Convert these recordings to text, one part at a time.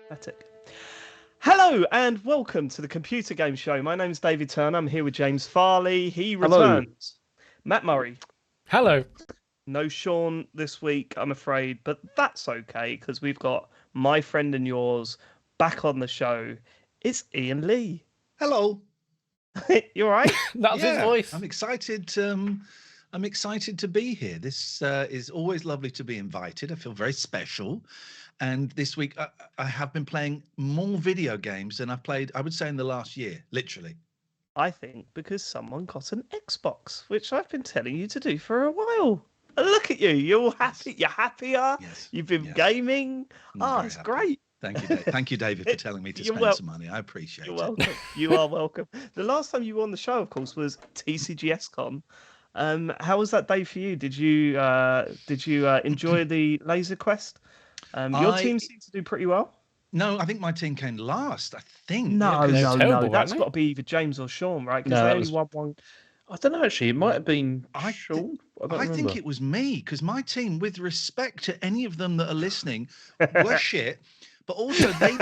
Pathetic. Hello and welcome to the Computer Game Show. My name's David Turner. I'm here with James Farley. He Hello. returns. Matt Murray. Hello. No Sean this week, I'm afraid, but that's okay because we've got my friend and yours back on the show. It's Iain Lee. Hello. You all right? That's his voice. I'm excited. I'm excited to be here. This is always lovely to be invited. I feel very special. And this week, I have been playing more video games than I've played, I would say, in the last year, literally. I think because someone got an Xbox, which I've been telling you to do for a while. Look at you. You're all happy. You're happier. Yes. You've been gaming. It's happy. Great. Thank you, Dave. Thank you, David, for telling me to spend some money. I appreciate it. You're welcome. You are welcome. The last time you were on the show, of course, was TCGS Con. How was that day for you? Did you enjoy the Laser Quest? Your team seemed to do pretty well. No, I think my team came last. I think. No. terrible, That's weren't got to be either James or Sean, right? Because No, they that only was- won one. I don't know, actually. It might have been Sean. I think it was me, because my team, with respect to any of them that are listening, were shit. But also, they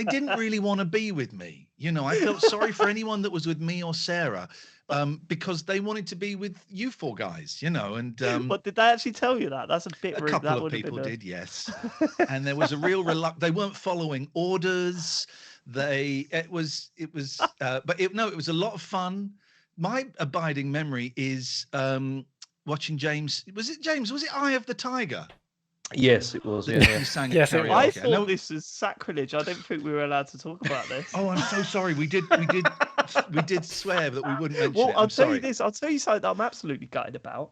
didn't really want to be with me. You know, I felt sorry for anyone that was with me or Sarah, because they wanted to be with you four guys. You know, and But did they actually tell you that? That's a bit rude. a couple That of would have people been did, yes. And there was a real they weren't following orders. It was it was a lot of fun. My abiding memory is watching James. Was it James? Was it Eye of the Tiger? Yes, it was. You Yeah. sang Yes, at it was. I karaoke. thought this was sacrilege. I don't think we were allowed to talk about this. Oh, I'm so sorry. We did swear that we wouldn't mention Well, it. I'll I'm tell sorry. you this. I'll tell you something that I'm absolutely gutted about.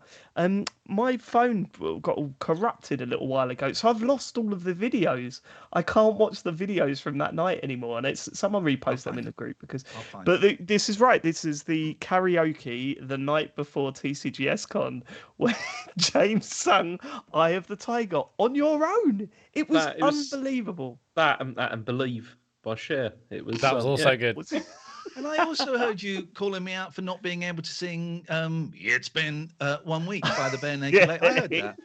My phone got all corrupted a little while ago, so I've lost all of the videos. I can't watch the videos from that night anymore, and it's someone repost them in the group because. I'll find But it. this is right. This is the karaoke the night before TCGS Con, where James sang "Eye of the Tiger" on your own. It was unbelievable. That and Believe by Cher. It was. That was also yeah. good. Was it? And I also heard you calling me out for not being able to sing "It's Been 1 Week" by the Bare Naked Ladies. I heard that.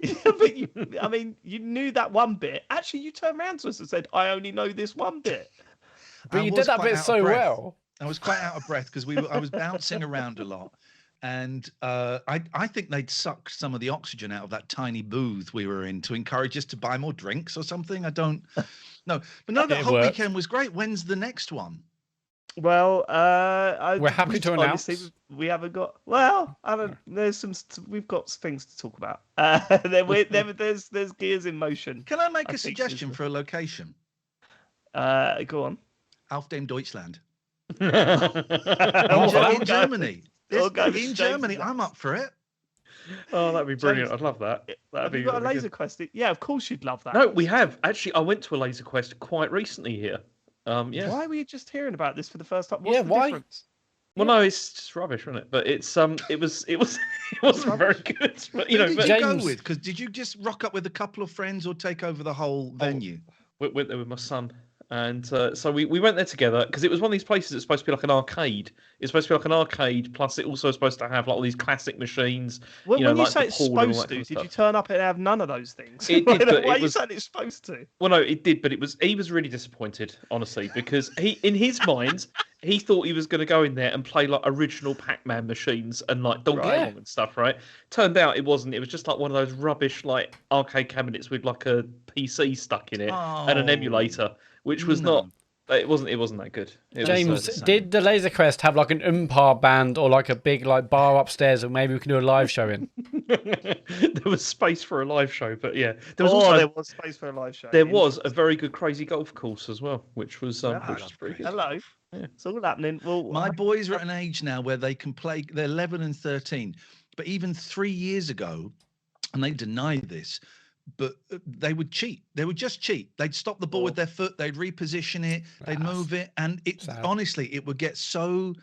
Yeah, but you knew that one bit. Actually, you turned around to us and said, "I only know this one bit." But I you was did that quite bit out of so breath. well. I was quite out of breath because I was bouncing around a lot, and I think they'd sucked some of the oxygen out of that tiny booth we were in to encourage us to buy more drinks or something. I don't know, but no, that It whole worked. weekend was great. When's the next one? Well, We're happy to honestly, announce. we haven't got. Well, I don't. We've got things to talk about. There's gears in motion. Can I make I a think suggestion is- for a location? Go on. Auf dem Deutschland We'll in go- Germany. we'll go with In James Germany, next. I'm up for it. Oh, that'd be brilliant. James, I'd love that. That'd Have be you got a really laser good. quest? Yeah, of course you'd love that. No, we have actually. I went to a Laser Quest quite recently here. Yeah. Why were you just hearing about this for the first time? What's Yeah, the why? difference? Well, no, it's just rubbish, wasn't it? But it's it wasn't very good. But Who did but you James- go with? Because did you just rock up with a couple of friends or take over the whole venue? went there with my son. And so we went there together because it was one of these places that's supposed to be like an arcade. It's supposed to be like an arcade, plus it also supposed to have like all these classic machines. When you like say the it's pool and all supposed that to, kind of did you stuff. turn up and have none of those things? It did, but Why it are you was- saying it's supposed to? Well, no, it did, but he was really disappointed, honestly, because in his mind, he thought he was going to go in there and play like original Pac-Man machines and like Donkey Right. Kong and stuff, right? Turned out it wasn't. It was just like one of those rubbish like arcade cabinets with like a PC stuck in it and an Oh, emulator, which was no. not. It wasn't that good. It was, James, the same. did the Laser Quest have like an umpire band or like a big like bar upstairs, and maybe we can do a live show in? there was space for a live show, but yeah, there was there also was space for a live show. there was a very good crazy golf course as well, which was Yeah, which was pretty good. Hello. Yeah. It's all happening. Well, My boys are at an age now where they can play. They're 11 and 13, but even 3 years ago, and they denied this, but they would cheat. They would just cheat. They'd stop the ball with their foot. They'd reposition it. They'd That's move it, and it sad. honestly, it would get so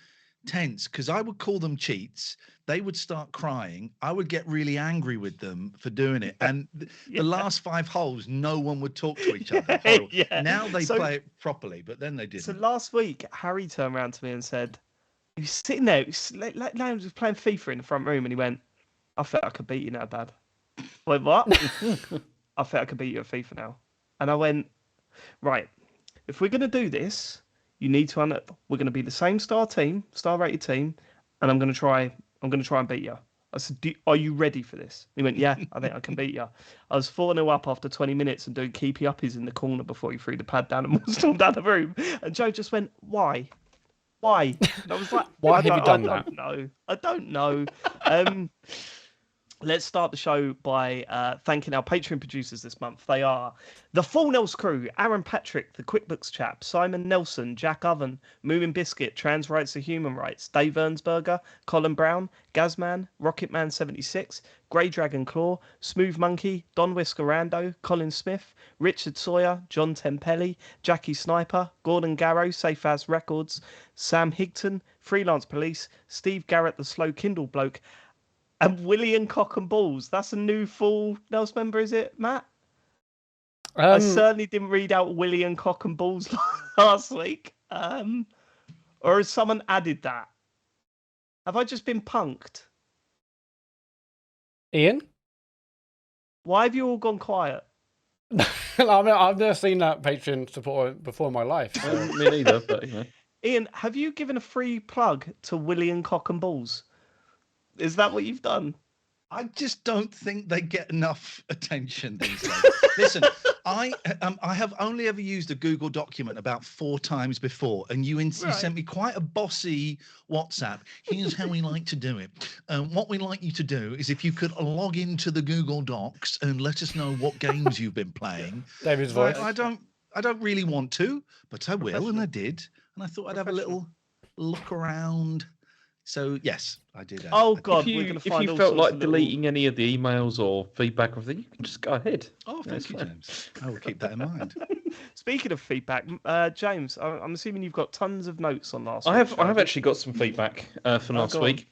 tense because I would call them cheats. They would start crying. I would get really angry with them for doing it. And Yeah. the last 5 holes, no one would talk to each other. Yeah, Horrible. yeah. Now they So- play it properly, but then they didn't. So last week, Harry turned around to me and said, he was sitting there, he was playing FIFA in the front room, and he went, I think I could beat you now, Dad. I went, what? I think I could beat you at FIFA now. And I went, Right. If we're going to do this, you need to we're going to be the same star rated team, and I'm going to try and beat you. I said, are you ready for this? He went, yeah, I think I can beat you. I was 4-0 up after 20 minutes and doing keepy uppies in the corner before he threw the pad down and stormed down the room. And Joe just went, why? Why? And I was like, Why have you done that? I don't know. Let's start the show by thanking our Patreon producers this month. They are the Full Nels crew, Aaron Patrick, the QuickBooks chap, Simon Nelson, Jack Oven, Moomin Biscuit, Trans Rights to Human Rights, Dave Ernsberger, Colin Brown, Gazman, Rocketman76, Grey Dragon Claw, Smooth Monkey, Don Whiskerando, Colin Smith, Richard Sawyer, John Tempelli, Jackie Sniper, Gordon Garrow, Safe As Records, Sam Higton, Freelance Police, Steve Garrett, the Slow Kindle Bloke, and William Cock and Balls. That's a new Full Nels member, is it, Matt? I certainly didn't read out William Cock and Balls last week. Or has someone added that? Have I just been punked? Ian? Why have you all gone quiet? I mean, I've never seen that Patreon support before in my life. So. Me neither, but you know. Ian, have you given a free plug to William Cock and Balls? Is that what you've done? I just don't think they get enough attention these days. Listen, I have only ever used a Google document about 4 times before, and you sent me quite a bossy WhatsApp. Here's how we like to do it. What we like you to do is if you could log into the Google Docs and let us know what games you've been playing. David's voice. I don't really want to, but I will, and I did, and I thought I'd have a little look around. So yes, I did. Oh God, if you felt like deleting any of the emails or feedback or anything, you can just go ahead. Oh, thank you, James. I will keep that in mind. Speaking of feedback, James, I'm assuming you've got tons of notes on last. I have actually got some feedback for last week.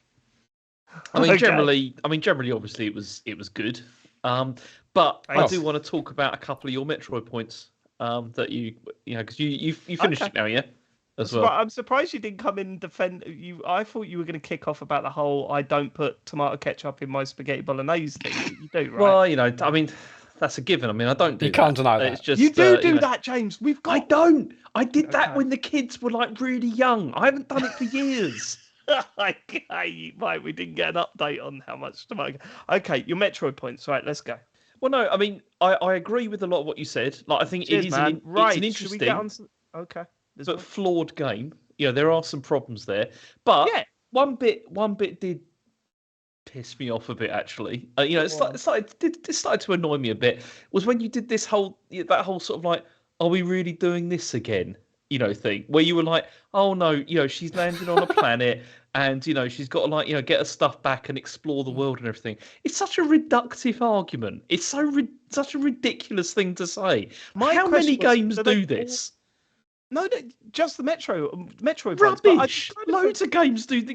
I mean, generally, obviously, it was good. But I do want to talk about a couple of your Metroid points that you know, because you finished it now, yeah. As well. I'm surprised you didn't come in and defend you. I thought you were going to kick off about the whole "I don't put tomato ketchup in my spaghetti bolognese" thing. You do, right? Well, you know, I mean, that's a given. I mean, I don't do. You can't deny that. It's just you do that, James. We've got. I don't. I did that when the kids were like really young. I haven't done it for years. Okay, right. We didn't get an update on how much tomato. Okay, your Metroid points. Right, let's go. Well, no, I mean, I agree with a lot of what you said. Like, I think Cheers, it's an interesting. Should we get on Okay. But flawed game. You know, there are some problems there. But one bit did piss me off a bit, actually. You know, it started to annoy me a bit. Was when you did that whole sort of like, are we really doing this again? You know, thing where you were like, oh no, you know, she's landing on a planet and you know she's got to like, you know, get her stuff back and explore the world and everything. It's such a reductive argument. It's such a ridiculous thing to say. How many games do this? No, just the Metroid rubbish. Loads of games do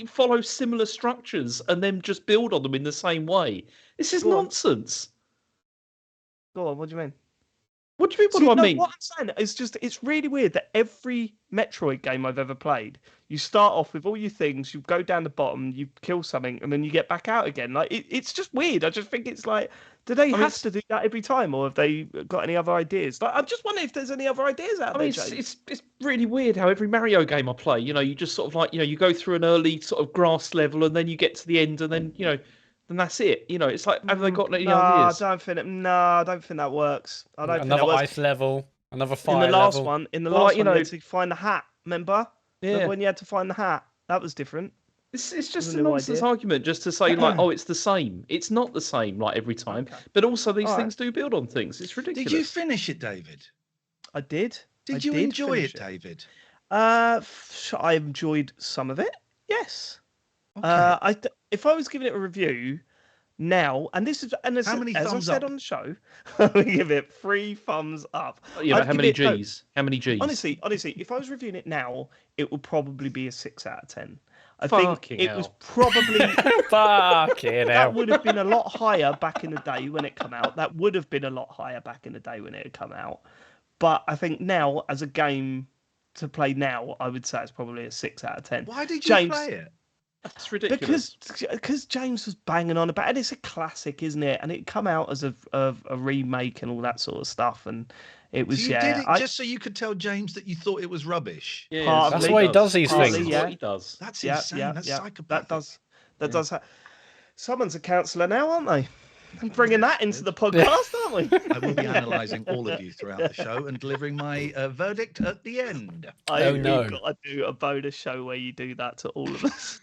follow similar structures and then just build on them in the same way. This is nonsense. Go on. What do you mean? What do you mean? What do I mean? What I'm saying is just it's really weird that every Metroid game I've ever played, you start off with all your things, you go down the bottom, you kill something, and then you get back out again. Like it's just weird. I just think it's like, do they have to do that every time, or have they got any other ideas? Like I'm just wondering if there's any other ideas out there. It's really weird how every Mario game I play, you know, you just sort of like, you know, you go through an early sort of grass level, and then you get to the end, and then you know. Then that's it. You know, it's like, have they got any ideas? I don't think that works. I don't think that works. Another ice level, another fire level. In the last one, you had to find the hat. Remember? Yeah. Remember when you had to find the hat? That was different. It's just a nonsense argument just to say like, oh, it's the same. It's not the same like every time. Okay. But also these things do build on things. It's ridiculous. Did you finish it, David? I did. Did you enjoy it, David? I enjoyed some of it. Yes. Okay. If I was giving it a review now, as I said on the show, I would give it 3 thumbs up. Yeah, but how many G's? How many G's? Honestly, if I was reviewing it now, it would probably be a 6 out of 10. I think it was probably that would have been a lot higher back in the day when it came out. That would have been a lot higher back in the day when it had come out. But I think now, as a game to play now, I would say it's probably a 6 out of 10. Why did you play it? That's ridiculous. Because James was banging on about it. It's a classic, isn't it? And it come out as a remake and all that sort of stuff. And it was So you did it just so you could tell James that you thought it was rubbish. Yeah, that's why he does these things. That's what he does. That's insane. That's psychopathic. That does. Someone's a counsellor now, aren't they? I'm bringing that into the podcast, aren't we? I will be analysing all of you throughout the show and delivering my verdict at the end. Oh, no. You've got to do a bonus show where you do that to all of us.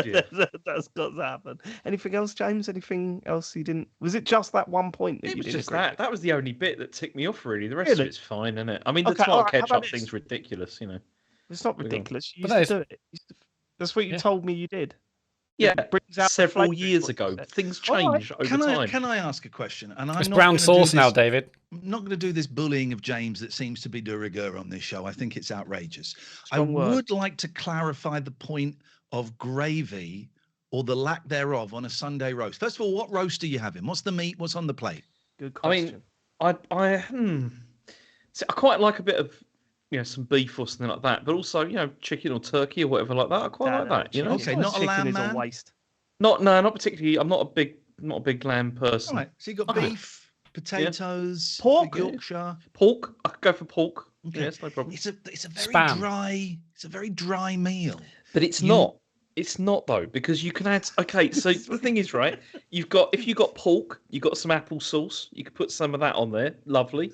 Yeah. That's got to happen. Anything else, James? Anything else you didn't? Was it just that one point that It you was didn't just agree that. with? That was the only bit that ticked me off, really. The rest Really? of it's fine, isn't it? I mean, the Okay, tomato alright, how ketchup about this? thing's ridiculous, you know. It's not ridiculous. You But used to do it. That's what you told me you did. Yeah, It brings out the several flavour, is years what ago. you said. Things Alright. change over time. Can I ask a question? And I'm It's not brown gonna do sauce now, this- David. I'm not going to do this bullying of James that seems to be de rigueur on this show. I think it's outrageous. Strong I word. would like to clarify the point of gravy or the lack thereof on a Sunday roast. First of all, what roast are you having? What's the meat? What's on the plate? Good I question. mean, See, I quite like a bit of, some beef or something like that, but also, chicken or turkey or whatever like that. I quite like that. You know, Okay, not a chicken lamb is man? a waste. not particularly. I'm not a big lamb person. All right. So you got Okay. beef, potatoes, Pork. Yorkshire. Pork, I could go for pork. Okay. Yes, no problem. It's a very Spam. dry. It's a very dry meal. But it's You- not. It's not though, because you can add. Okay, so the thing is, right? If you got pork, you got some apple sauce. You could put some of that on there. Lovely.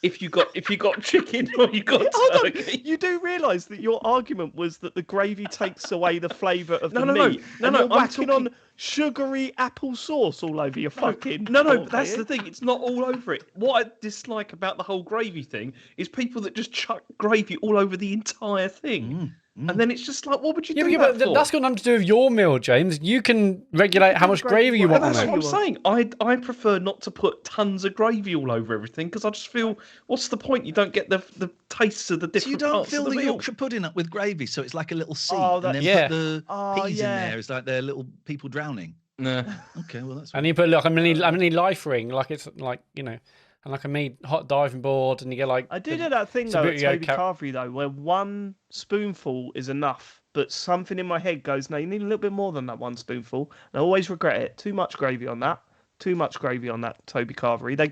If you got chicken or you got Hold on. turkey. You do realise that your argument was that the gravy takes away the flavour of the No, meat. no, and no, you're I'm whacking talking- on sugary apple sauce all over your fucking. No, pork but that's here. the thing. It's not all over it. What I dislike about the whole gravy thing is people that just chuck gravy all over the entire thing. And then it's just like, what would you do but that for? that's got nothing to do with your meal, James. You can regulate how much gravy you want on That's it. what I'm saying. I prefer not to put tons of gravy all over everything because I just feel, what's the point? You don't get the tastes of the So different you don't parts fill of the the meal. Yorkshire pudding up with gravy, so it's like a little sea, Oh, and then yeah. put the Oh, peas yeah. in there. It's like they're little people drowning. Nah. Okay, well that's. And you put like a mini life ring, like it's like and like a mini hot diving board, and you get like. I do know that thing it's a though bit at you go Toby Carvery though, where one spoonful is enough, but something in my head goes, no, you need a little bit more than that one spoonful. And I always regret it. Too much gravy on that. Too much gravy on that Toby Carvery. They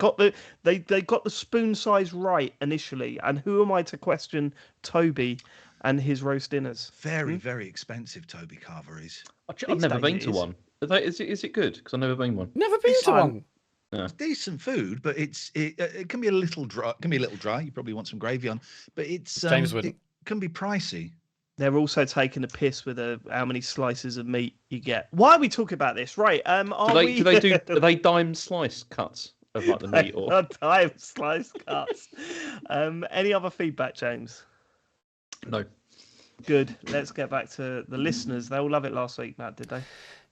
got the spoon size right initially, and who am I to question Toby and his roast dinners? Very, very expensive Toby Carveries. I've never days been it to is. one. Is it good? Because I've never been one. Never been to one. It's decent food, but it can be a little dry. It can be a little dry. You probably want some gravy on, but it's James it wouldn't. can be pricey. They're also taking a piss with how many slices of meat you get. Why are we talking about this? Right. Are They dime slice cuts of like the meat or? Time slice cuts. Any other feedback, James? No. Good. Let's get back to the listeners. They all love it last week, Matt, did they?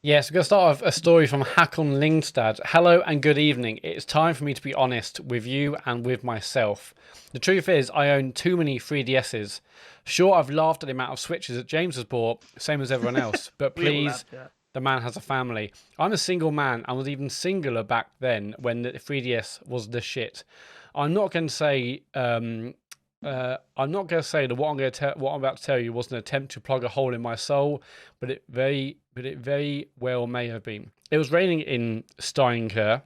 Yes, we're going to start off a story from Hakon Lingstad. Hello and good evening. It's time for me to be honest with you and with myself. The truth is, I own too many 3DSs. Sure, I've laughed at the amount of Switches that James has bought, same as everyone else, but We all please, have, yeah. the man has a family. I'm a single man and was even singular back then when the 3DS was the shit. I'm not going to say that what I'm about to tell you was an attempt to plug a hole in my soul, but it very well may have been. It was raining in Steinkjer,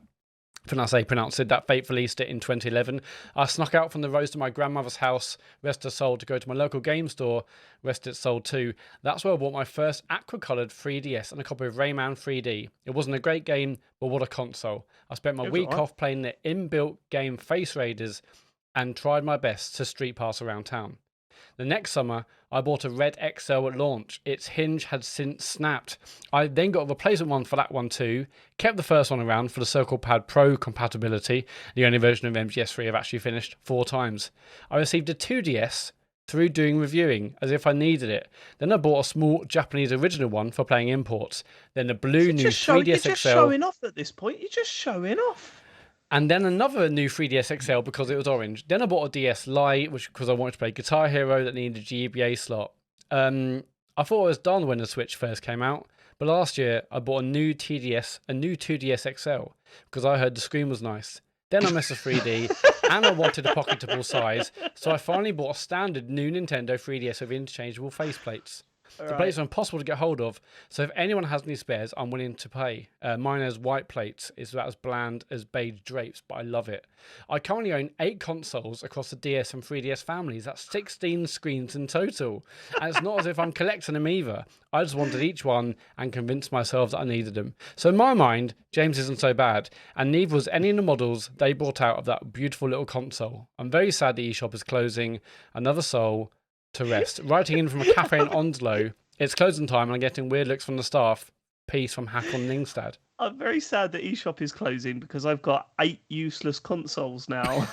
if I say pronounce it, that fateful Easter in 2011. I snuck out from the roast of my grandmother's house, rest her soul, to go to my local game store, rest its soul too. That's where I bought my first aqua-coloured 3DS and a copy of Rayman 3D. It wasn't a great game, but what a console. I spent my It was week alright. off playing the inbuilt game Face Raiders and tried my best to street pass around town. The next summer, I bought a Red XL at launch. Its hinge had since snapped. I then got a replacement one for that one too, kept the first one around for the Circle Pad Pro compatibility, the only version of MGS3 I've actually finished 4 times. I received a 2DS through doing reviewing, as if I needed it. Then I bought a small Japanese original one for playing imports. Then the blue new 3DS You're just XL. showing off at this point. You're just showing off. And then another new 3DS XL because it was orange. Then I bought a DS Lite, which because I wanted to play Guitar Hero that needed a GBA slot. I thought I was done when the Switch first came out, but last year I bought a new 2DS XL because I heard the screen was nice. Then I missed a 3D and I wanted a pocketable size, so I finally bought a standard new Nintendo 3DS with interchangeable faceplates. The plates are impossible to get hold of, so if anyone has any spares, I'm willing to pay. Mine has white plates. It's about as bland as beige drapes, but I love it. I currently own 8 consoles across the DS and 3DS families. That's 16 screens in total. And it's not as if I'm collecting them either. I just wanted each one and convinced myself that I needed them. So in my mind, James isn't so bad, and neither was any of the models they brought out of that beautiful little console. I'm very sad the eShop is closing. Another soul to rest. Writing in from a cafe in Onslow, it's closing time and I'm getting weird looks from the staff. Peace from Hakon Ningstad. I'm very sad that eShop is closing because I've got 8 useless consoles now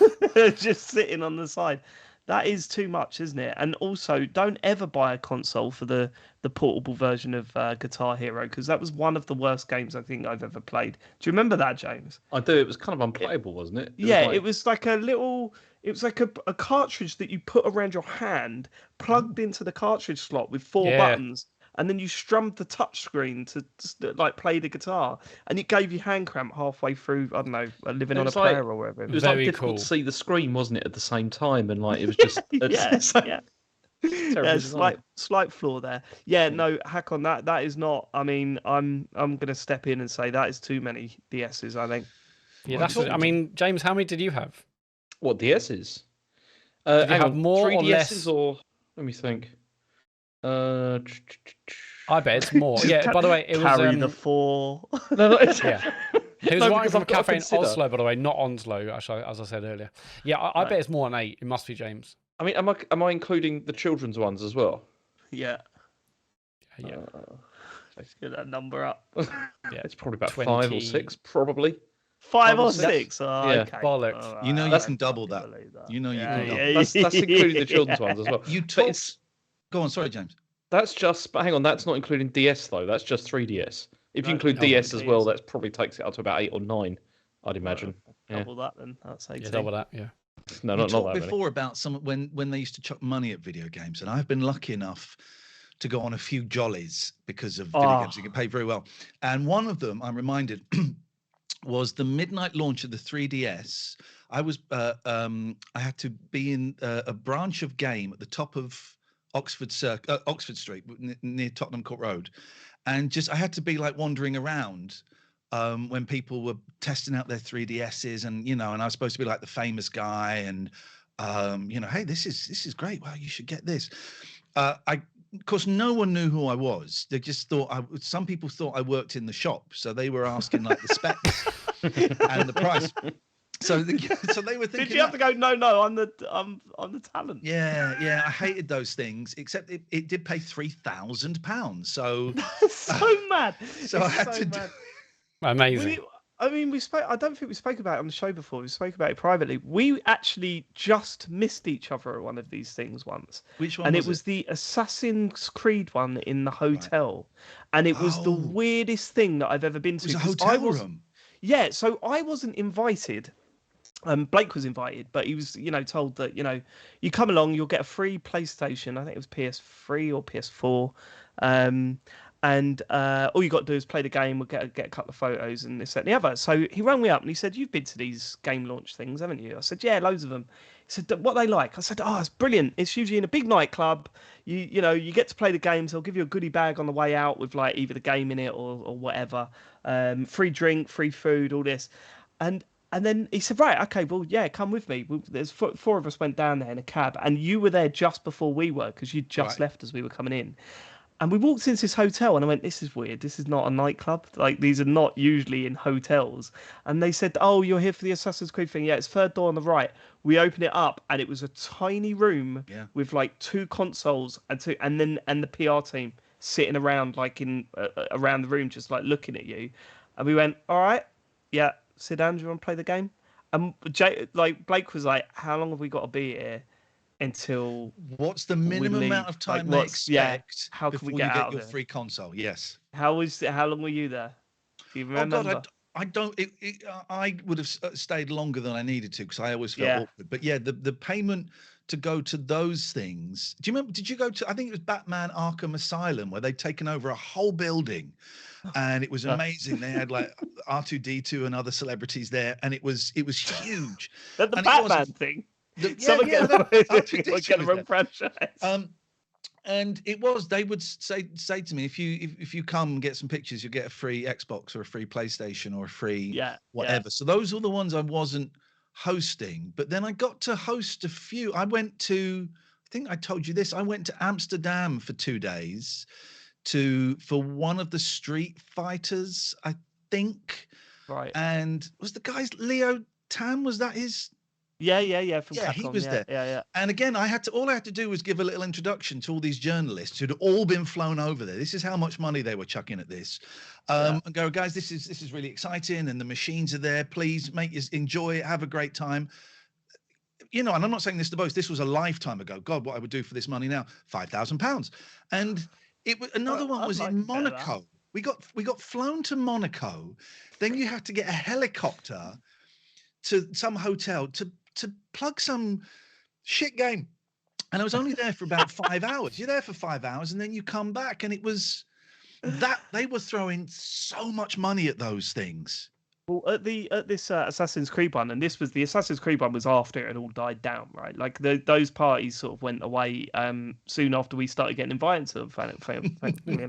just sitting on the side. That is too much, isn't it? And also, don't ever buy a console for the portable version of Guitar Hero, because that was one of the worst games I think I've ever played. Do you remember that, James? I do. It was kind of unplayable, wasn't it? It was like a little... It was like a cartridge that you put around your hand, plugged into the cartridge slot with 4 buttons, and then you strummed the touch screen to like play the guitar, and it gave you hand cramp halfway through. I don't know, living on a prayer or whatever. It was Very like difficult cool to see the screen, wasn't it? At the same time, and like it was just slight flaw there. Yeah, no, hack on that. That is not. I mean, I'm gonna step in and say that is too many DSs. I think. Yeah, that's. I mean, James, how many did you have? What DSs? Did you have more 3 or DSs less? Or let me think. I bet it's more. Yeah. By the way, it was carry the 4. No, yeah. He was writing from a cafe in consider... Oslo, by the way, not Onslow, actually, as I said earlier. Yeah, I bet it's more than 8. It must be, James. I mean, am I including the children's ones as well? Yeah. Yeah. Let's get that number up. Yeah, it's probably about 20... 5 or 6, probably. 5 or 6. Oh, yeah, okay. Bollocks. Right. You know you can double that. You know you can double. That's including the children's ones as well. Go on, sorry, James. That's just, but hang on, that's not including DS though. That's just 3DS. If you include DS as well, that probably takes it up to about 8 or 9, I'd imagine. Double that then. That's 18. Yeah, double that. Yeah. No, not that before about when they used to chuck money at video games, and I've been lucky enough to go on a few jollies because of video games. You get paid very well, and one of them, I'm reminded, was the midnight launch of the 3DS. I had to be in a branch of Game at the top of Oxford Street near Tottenham Court Road, and I had to be like wandering around when people were testing out their 3DSs, and and I was supposed to be like the famous guy, and hey, this is great. Wow, you should get this. Of course, no one knew who I was. They just thought some people thought I worked in the shop, so they were asking like the specs and the price. So they were thinking. Did you have to go? No, I'm the talent. Yeah. I hated those things, except it did pay £3,000. So that's so mad. So I had to do. Amazing. I mean, we spoke. I don't think we spoke about it on the show before. We spoke about it privately. We actually just missed each other at one of these things once. Which one? And it was the Assassin's Creed one in the hotel, and it was the weirdest thing that I've ever been to. It was a hotel room. Yeah, so I wasn't invited. Blake was invited, but he was, told that, you come along, you'll get a free PlayStation. I think it was PS3 or PS4. And all you got to do is play the game. We'll get a couple of photos and this, that, and the other. So he rang me up and he said, "You've been to these game launch things, haven't you?" I said, "Yeah, loads of them." He said, "What they like?" I said, "Oh, it's brilliant. It's usually in a big nightclub. You get to play the games. They'll give you a goodie bag on the way out with like either the game in it or whatever. Free drink, free food, all this." And then he said, "Right, okay, well, yeah, come with me." There's 4 of us went down there in a cab, and you were there just before we were because you'd just left as we were coming in. And we walked into this hotel, and I went, "This is weird. This is not a nightclub. Like, these are not usually in hotels." And they said, "Oh, you're here for the Assassin's Creed thing? Yeah, it's third door on the right." We opened it up, and it was a tiny room with like 2 consoles and the PR team sitting around like in around the room, just like looking at you. And we went, "All right, yeah. Sit down, do you want to play the game?" And Blake was like, "How long have we got to be here until what's the minimum amount of time they expect how can we before get you out get your of free console?" Yes. How long were you there? Do you remember? Oh God, I don't. I would have stayed longer than I needed to because I always felt awkward. But yeah, the payment to go to those things. Do you remember? Did you go to? I think it was Batman Arkham Asylum where they'd taken over a whole building. And it was amazing. They had like R2D2 and other celebrities there, and it was huge. The Batman thing. R2D2 get the wrong franchise. And they would say to me, if you come and get some pictures, you'll get a free Xbox or a free PlayStation or a free whatever. So those were the ones I wasn't hosting. But then I got to host a few. I think I told you this. I went to Amsterdam for 2 days for one of the Street Fighters, I think. Right. And was the guy's Leo Tam? Was that his? Yeah. From Yeah, Capcom, he was there. Yeah. And again, all I had to do was give a little introduction to all these journalists who'd all been flown over there. This is how much money they were chucking at this. And go, guys, this is really exciting, and the machines are there. Please enjoy it, have a great time. And I'm not saying this to boast. This was a lifetime ago. God, what I would do for this money now? £5,000. And it was another one was in Monaco. We got flown to Monaco. Then you had to get a helicopter to some hotel to plug some shit game. And I was only there for about 5 hours. You're there for 5 hours and then you come back, and it was that they were throwing so much money at those things. Well, at this Assassin's Creed one, and this was the Assassin's Creed one was after it all died down, right? Like those parties sort of went away soon after we started getting invited to them.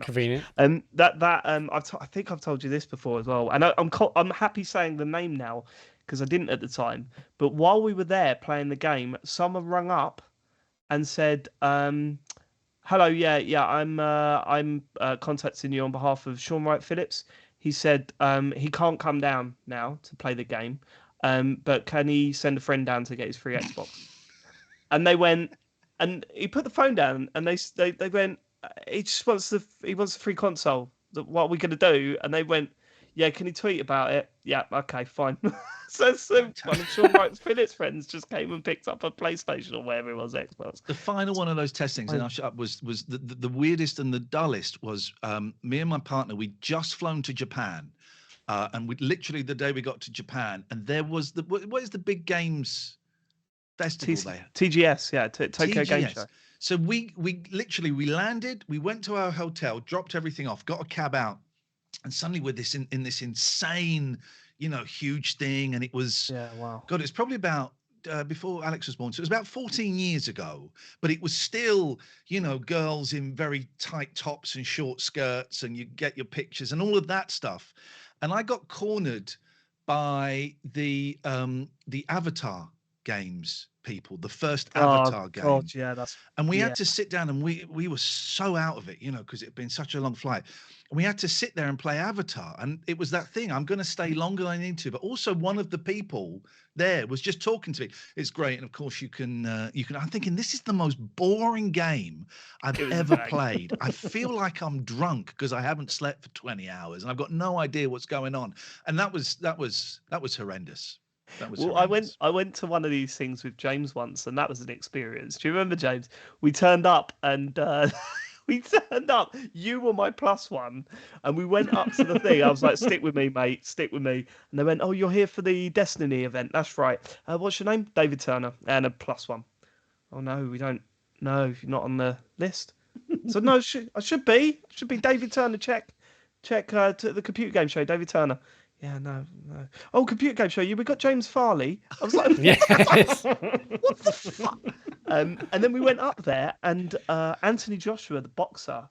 Convenient. And I think I've told you this before as well, and I'm happy saying the name now because I didn't at the time. But while we were there playing the game, someone rung up and said, "Hello, yeah, I'm contacting you on behalf of Sean Wright Phillips. He said he can't come down now to play the game, but can he send a friend down to get his free Xbox?" And they went, and he put the phone down, and they went, he wants the free console. What are we gonna do? And they went, yeah, can you tweet about it? Yeah, okay, fine. so one of Sean Wright Phillips' friends just came and picked up a PlayStation or whatever it was, Xbox. The final one of those testings, and I'll shut up, was the weirdest and the dullest was me and my partner. We'd just flown to Japan, and we literally the day we got to Japan, and there was what is the big games festival there? TGS, yeah, Tokyo TGS. Game Show. So we landed, we went to our hotel, dropped everything off, got a cab out. And suddenly we're in this insane, huge thing. And it was, God, it's probably about before Alex was born. So it was about 14 years ago, but it was still, girls in very tight tops and short skirts, and you get your pictures and all of that stuff. And I got cornered by the Avatar games people, the first Avatar game. God, yeah, and we had to sit down, and we were so out of it, because it had been such a long flight. And we had to sit there and play Avatar, and it was that thing. I'm going to stay longer than I need to, but also one of the people there was just talking to me. It's great, and of course you can. I'm thinking this is the most boring game I've ever played. I feel like I'm drunk because I haven't slept for 20 hours, and I've got no idea what's going on. And that was horrendous. Well, I went to one of these things with James once, and that was an experience. Do you remember, James? We turned up, and you were my +1, and we went up to the thing. I was like, "Stick with me, mate, stick with me." And they went, "Oh, you're here for the Destiny event? That's right. What's your name?" "David Turner," and a +1. "Oh no, we don't know if you're not on the list." So no, I should be David Turner. Check to the computer game show, David Turner. Yeah, no. Oh, computer game show. We got James Farley. I was like, yes. What the fuck? And then we went up there, and Anthony Joshua, the boxer,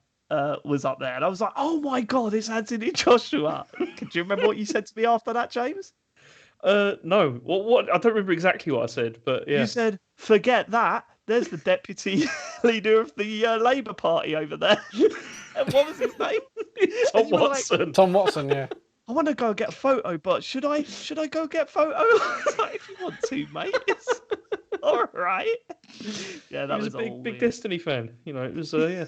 was up there, and I was like, "Oh my God, it's Anthony Joshua!" Do you remember what you said to me after that, James? No. What? I don't remember exactly what I said, but yeah. You said, "Forget that. There's the deputy leader of the Labour Party over there." And what was his name? Tom Watson. Like, Tom Watson, yeah. "I want to go get a photo, but should I go get a photo?" I was like, "If you want to, mate, it's all right." Yeah, that was a big Destiny fan. It was yeah.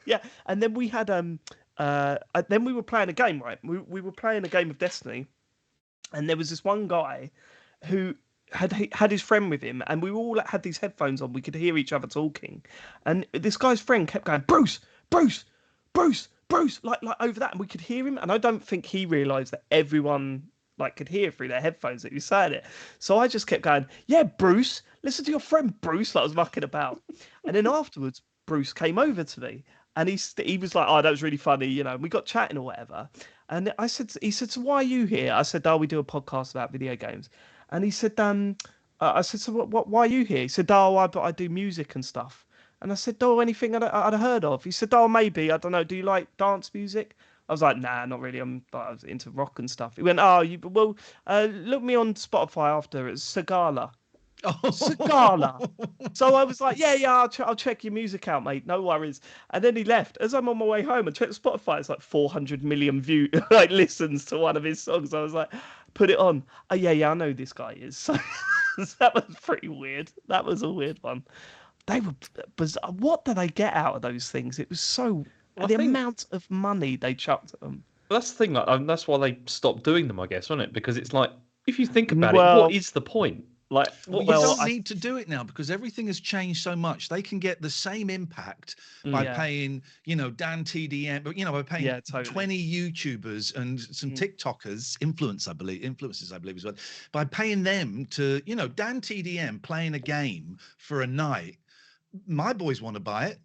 Yeah, and then we had then we were playing a game, right? We were playing a game of Destiny, and there was this one guy who had his friend with him, and we all had these headphones on. We could hear each other talking, and this guy's friend kept going, "Bruce, Bruce, Bruce, Bruce," like over that, and we could hear him. And I don't think he realised that everyone could hear through their headphones that he was saying it. So I just kept going, "Yeah, Bruce, listen to your friend Bruce," like I was mucking about. And then afterwards, Bruce came over to me, and he was like, "Oh, that was really funny," and we got chatting or whatever. And he said, "So why are you here?" I said, "Oh, we do a podcast about video games." And he said, I said, "So what? Why are you here?" He said, "Oh, I do music and stuff." And I said, "Oh, anything I'd heard of?" He said, "Oh, maybe. I don't know. Do you like dance music?" I was like, "Nah, not really. I was into rock and stuff." He went, "Oh, look me on Spotify after. It's Sagala." Sagala. So I was like, yeah, I'll check your music out, mate. No worries. And then he left. As I'm on my way home, I checked Spotify. It's like 400 million like listens to one of his songs. I was like, put it on. Oh yeah, I know who this guy is. So that was pretty weird. That was a weird one. They were bizarre. What did they get out of those things? It was so the amount of money they chucked at them. That's the thing. Like, that's why they stopped doing them, I guess, wasn't it? Because it's like, if you think about it, Well, what is the point? Like, you don't need to do it now because everything has changed so much. They can get the same impact by paying, Dan TDM, by paying 20 YouTubers and some TikTokers, influencers, I believe as well, by paying them to, Dan TDM playing a game for a night. My boys want to buy it.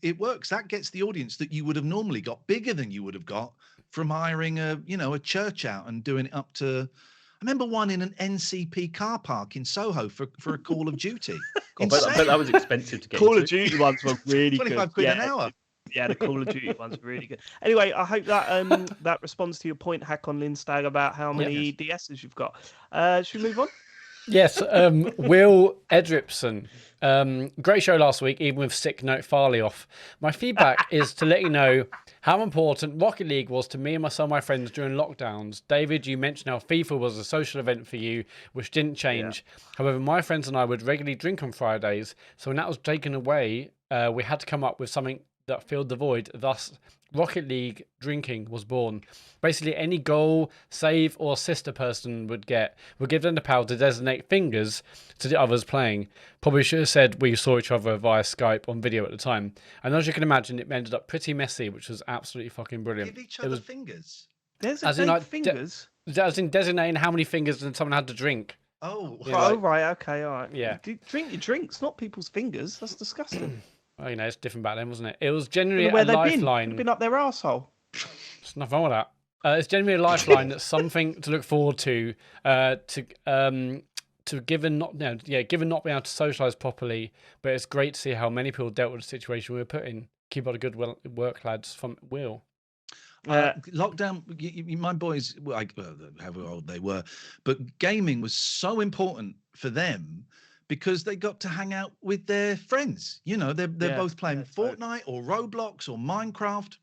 It works. That gets the audience that you would have normally got bigger than you would have got from hiring a church out and doing it up to. I remember one in an NCP car park in Soho for a Call of Duty. I bet that was expensive to get. Call of Duty ones were really 25 good. quid an hour. Yeah, the Call of Duty ones were really good. Anyway, I hope that that responds to your point, Hack on Lindstag, about how many DSs you've got. Should we move on? Yes, Will Edripson. Great show last week, even with sick note Farley off. My feedback is to let you know how important Rocket League was to me and some of my friends during lockdowns. David, you mentioned how FIFA was a social event for you, which didn't change. Yeah. However, my friends and I would regularly drink on Fridays, so when that was taken away, we had to come up with something that filled the void. Thus, Rocket League drinking was born. Basically, any goal, save, or assist a person would give them the power to designate fingers to the others playing. Probably should have said we saw each other via Skype on video at the time. And as you can imagine, it ended up pretty messy, which was absolutely fucking brilliant. Give each other fingers? Fingers? As in designating how many fingers someone had to drink. Oh, right, okay, all right. Yeah. Drink your drinks, not people's fingers. That's disgusting. Well, it's different back then, wasn't it? It was generally where a lifeline. They've been up their arsehole. There's nothing wrong with that. It's generally a lifeline. That's something to look forward to given not being able to socialise properly. But it's great to see how many people dealt with the situation we were put in. Keep up the good work, lads. From Will. Lockdown, my boys, however old they were, but gaming was so important for them because they got to hang out with their friends. They're both playing Fortnite or Roblox or Minecraft,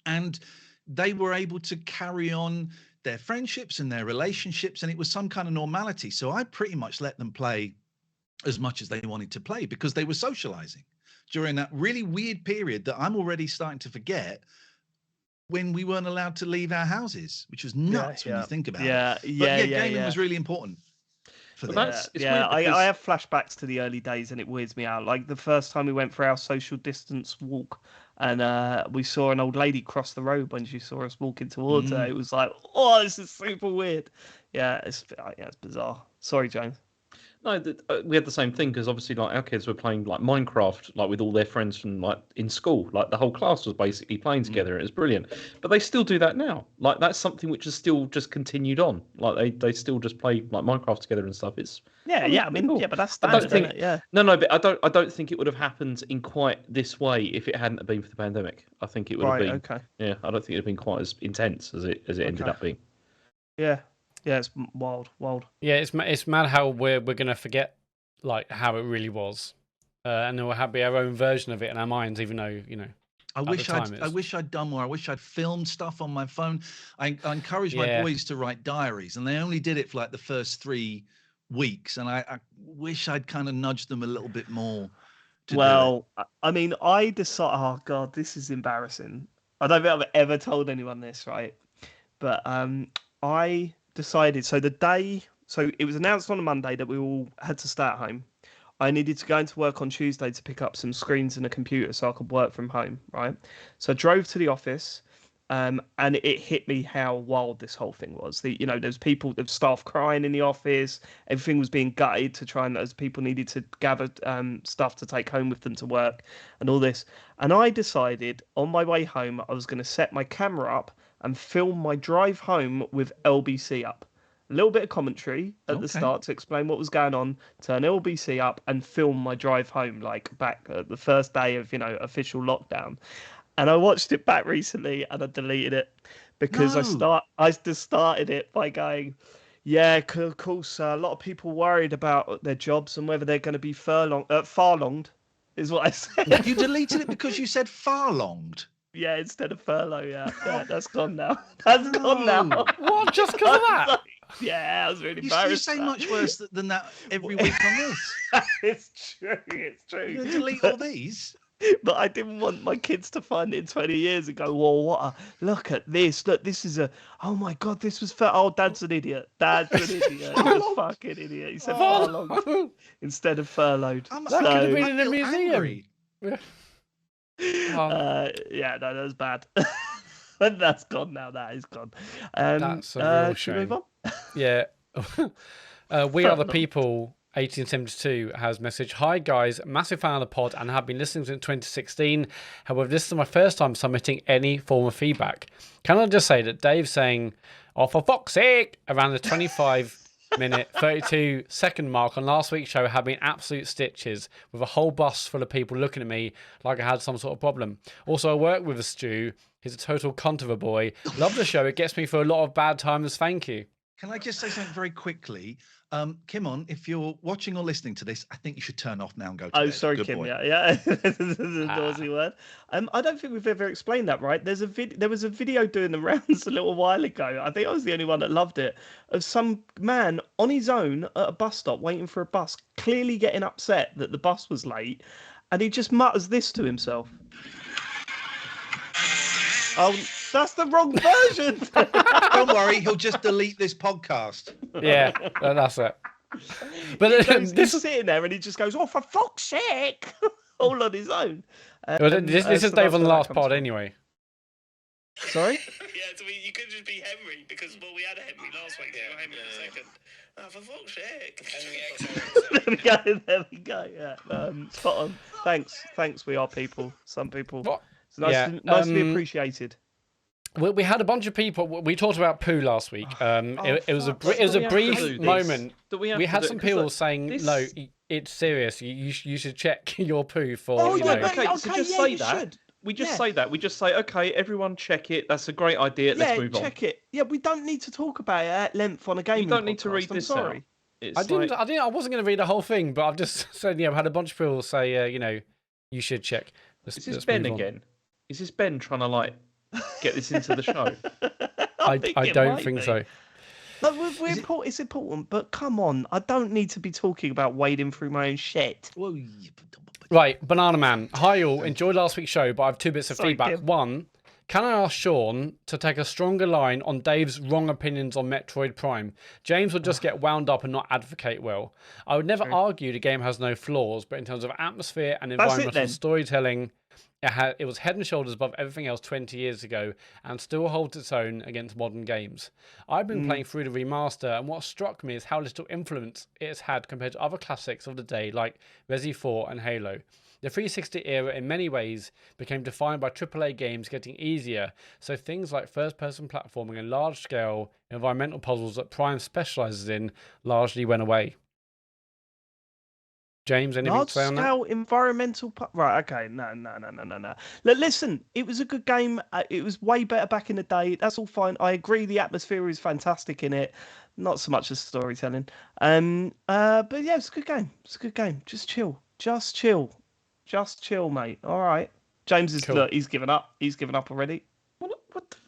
and they were able to carry on their friendships and their relationships, and it was some kind of normality. So I pretty much let them play as much as they wanted to play because they were socializing during that really weird period that I'm already starting to forget, when we weren't allowed to leave our houses, which was nuts when you think about it. Gaming was really important. I have flashbacks to the early days, and it weirds me out. Like the first time we went for our social distance walk, and we saw an old lady cross the road when she saw us walking towards her. It was like, oh, this is super weird. Yeah, it's bizarre. Sorry, James. No, we had the same thing because obviously, like our kids were playing like Minecraft, like with all their friends from like in school. Like the whole class was basically playing together. It was brilliant. But they still do that now. Like that's something which is still just continued on. Like they still just play like Minecraft together and stuff. It's but that's standard, isn't it? Yeah. No, but I don't think it would have happened in quite this way if it hadn't been for the pandemic. I think it would have been. Okay. Yeah, I don't think it'd have been quite as intense as it ended up being. Yeah. Yeah, it's wild. Yeah, it's mad how we're gonna forget like how it really was, and then we'll have our own version of it in our minds, even though I wish I'd done more. I wish I'd filmed stuff on my phone. I encouraged my boys to write diaries, and they only did it for like the first 3 weeks, and I wish I'd kind of nudged them a little bit more. I mean, I decided. Oh God, this is embarrassing. I don't think I've ever told anyone this, right? But I decided, so it was announced on a Monday that we all had to stay at home. I needed to go into work on Tuesday to pick up some screens and a computer so I could work from home, right? So I drove to the office, and it hit me how wild this whole thing was. There's staff crying in the office. Everything was being gutted to try and, as people needed to gather stuff to take home with them to work and all this. And I decided on my way home, I was going to set my camera up and film my drive home with LBC up. a little bit of commentary at the start to explain what was going on, turn LBC up, and film my drive home, like back at the first day of official lockdown. And I watched it back recently, and I deleted it because I just started it by going, yeah, of course, a lot of people worried about their jobs and whether they're going to be farlonged, is what I said. You deleted it because you said farlonged. Yeah, instead of furlough. Yeah, that's gone now. That's gone now. What? Just because of that? Yeah, I was really embarrassed. You say much worse than that every week on this. It's true. It's true. You delete all these. But I didn't want my kids to find it in 20 years and go, well, look at this. Look, this is oh my God, this was Dad's an idiot. Dad's an idiot. He's a fucking idiot. He said farlonged instead of furloughed. That could have been in a museum. Yeah, no, that was bad. But that's gone now. That is gone. That's a real shame. Move on? Yeah. We Are the People 1872 has messaged, "Hi guys, massive fan of the pod and have been listening since 2016. However, this is my first time submitting any form of feedback. Can I just say that Dave saying, oh, for fuck's sake, around the 25-minute, 32-second mark on last week's show had been absolute stitches, with a whole bus full of people looking at me like I had some sort of problem. Also, I work with a Stu. He's a total cunt of a boy. Love the show. It gets me through a lot of bad times. Thank you." Can I just say something very quickly? Kimon, if you're watching or listening to this, I think you should turn off now and go to bed. Sorry, Good Kim. boy. Yeah. This is a naughty word. I don't think we've ever explained that, right? There was a video doing the rounds a little while ago. I think I was the only one that loved it, of some man on his own at a bus stop waiting for a bus, clearly getting upset that the bus was late, and he just mutters this to himself. Oh, that's the wrong version. Don't worry, he'll just delete this podcast. Yeah, that's it. But he's sitting there and he just goes, "Oh, for fuck's sake!" all on his own. This is Dave on the last pod anyway. Sorry? Yeah, I mean, you could just be Henry because, we had a Henry last week. Yeah, Henry the second. Oh, for fuck's sake. There we go. Yeah, spot on. Thanks. We are people. Some people. What? It's nice to be appreciated. We had a bunch of people. We talked about poo last week. It was a brief moment. We had some people saying, "No, it's serious. You should check your poo for." Okay, so just say that. We just say that. We just say, "Okay, everyone, check it. That's a great idea. Let's move on." Yeah, check it. Yeah, we don't need to talk about it at length on a game. You don't need to read this. Sorry. I wasn't going to read the whole thing, but I've just said, I've had a bunch of people say, you should check. Is this Ben again? Is this Ben trying to get this into the show? I don't think so. But it's important, but come on, I don't need to be talking about wading through my own shit. Right, Banana Man. Hi all, enjoyed last week's show, but I have two bits of feedback. Kim. One, can I ask Sean to take a stronger line on Dave's wrong opinions on Metroid Prime? James would just get wound up and not advocate well. I would never argue the game has no flaws, but in terms of atmosphere and environmental storytelling, it was head and shoulders above everything else 20 years ago and still holds its own against modern games. I've been playing through the remaster, and what struck me is how little influence it has had compared to other classics of the day like Resi 4 and Halo. The 360 era in many ways became defined by AAA games getting easier, so things like first-person platforming and large-scale environmental puzzles that Prime specialises in largely went away. James, anything to say on that? Large-scale environmental... Right, okay, no. Look, listen, it was a good game. It was way better back in the day. That's all fine. I agree the atmosphere is fantastic in it. Not so much the storytelling. But yeah, it's a good game. It's a good game. Just chill. Just chill, mate. All right. James is... Cool. Look, he's given up. He's given up already.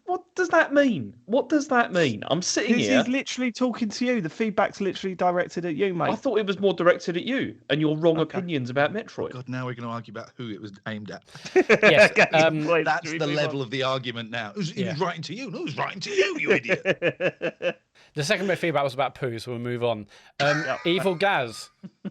What does that mean? What does that mean? I'm sitting here. He's literally talking to you. The feedback's literally directed at you, mate. I thought it was more directed at you and your wrong opinions about Metroid. God, now we're going to argue about who it was aimed at. Yes, That's the level of the argument now. He was writing to you. No, he was writing to you, you idiot. The second bit of feedback was about poo, so we'll move on. Evil Gaz.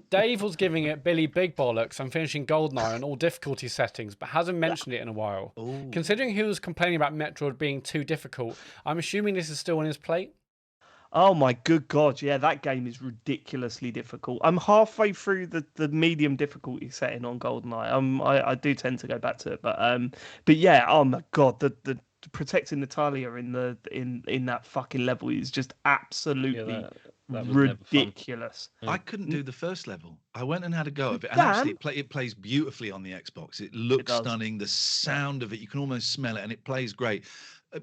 Dave was giving it Billy Big Bollocks and finishing Goldeneye on all difficulty settings, but hasn't mentioned it in a while. Ooh. Considering he was complaining about Metroid being too difficult, I'm assuming this is still on his plate? Oh my good God, yeah, that game is ridiculously difficult. I'm halfway through the medium difficulty setting on GoldenEye. I do tend to go back to it, but yeah, oh my God, the protecting Natalia in that fucking level is just absolutely that was never fun. ridiculous. I couldn't do the first level. I went and had a go at it, and Dan? actually it plays beautifully on the Xbox. It looks does. stunning. The sound of it, you can almost smell it, and it plays great.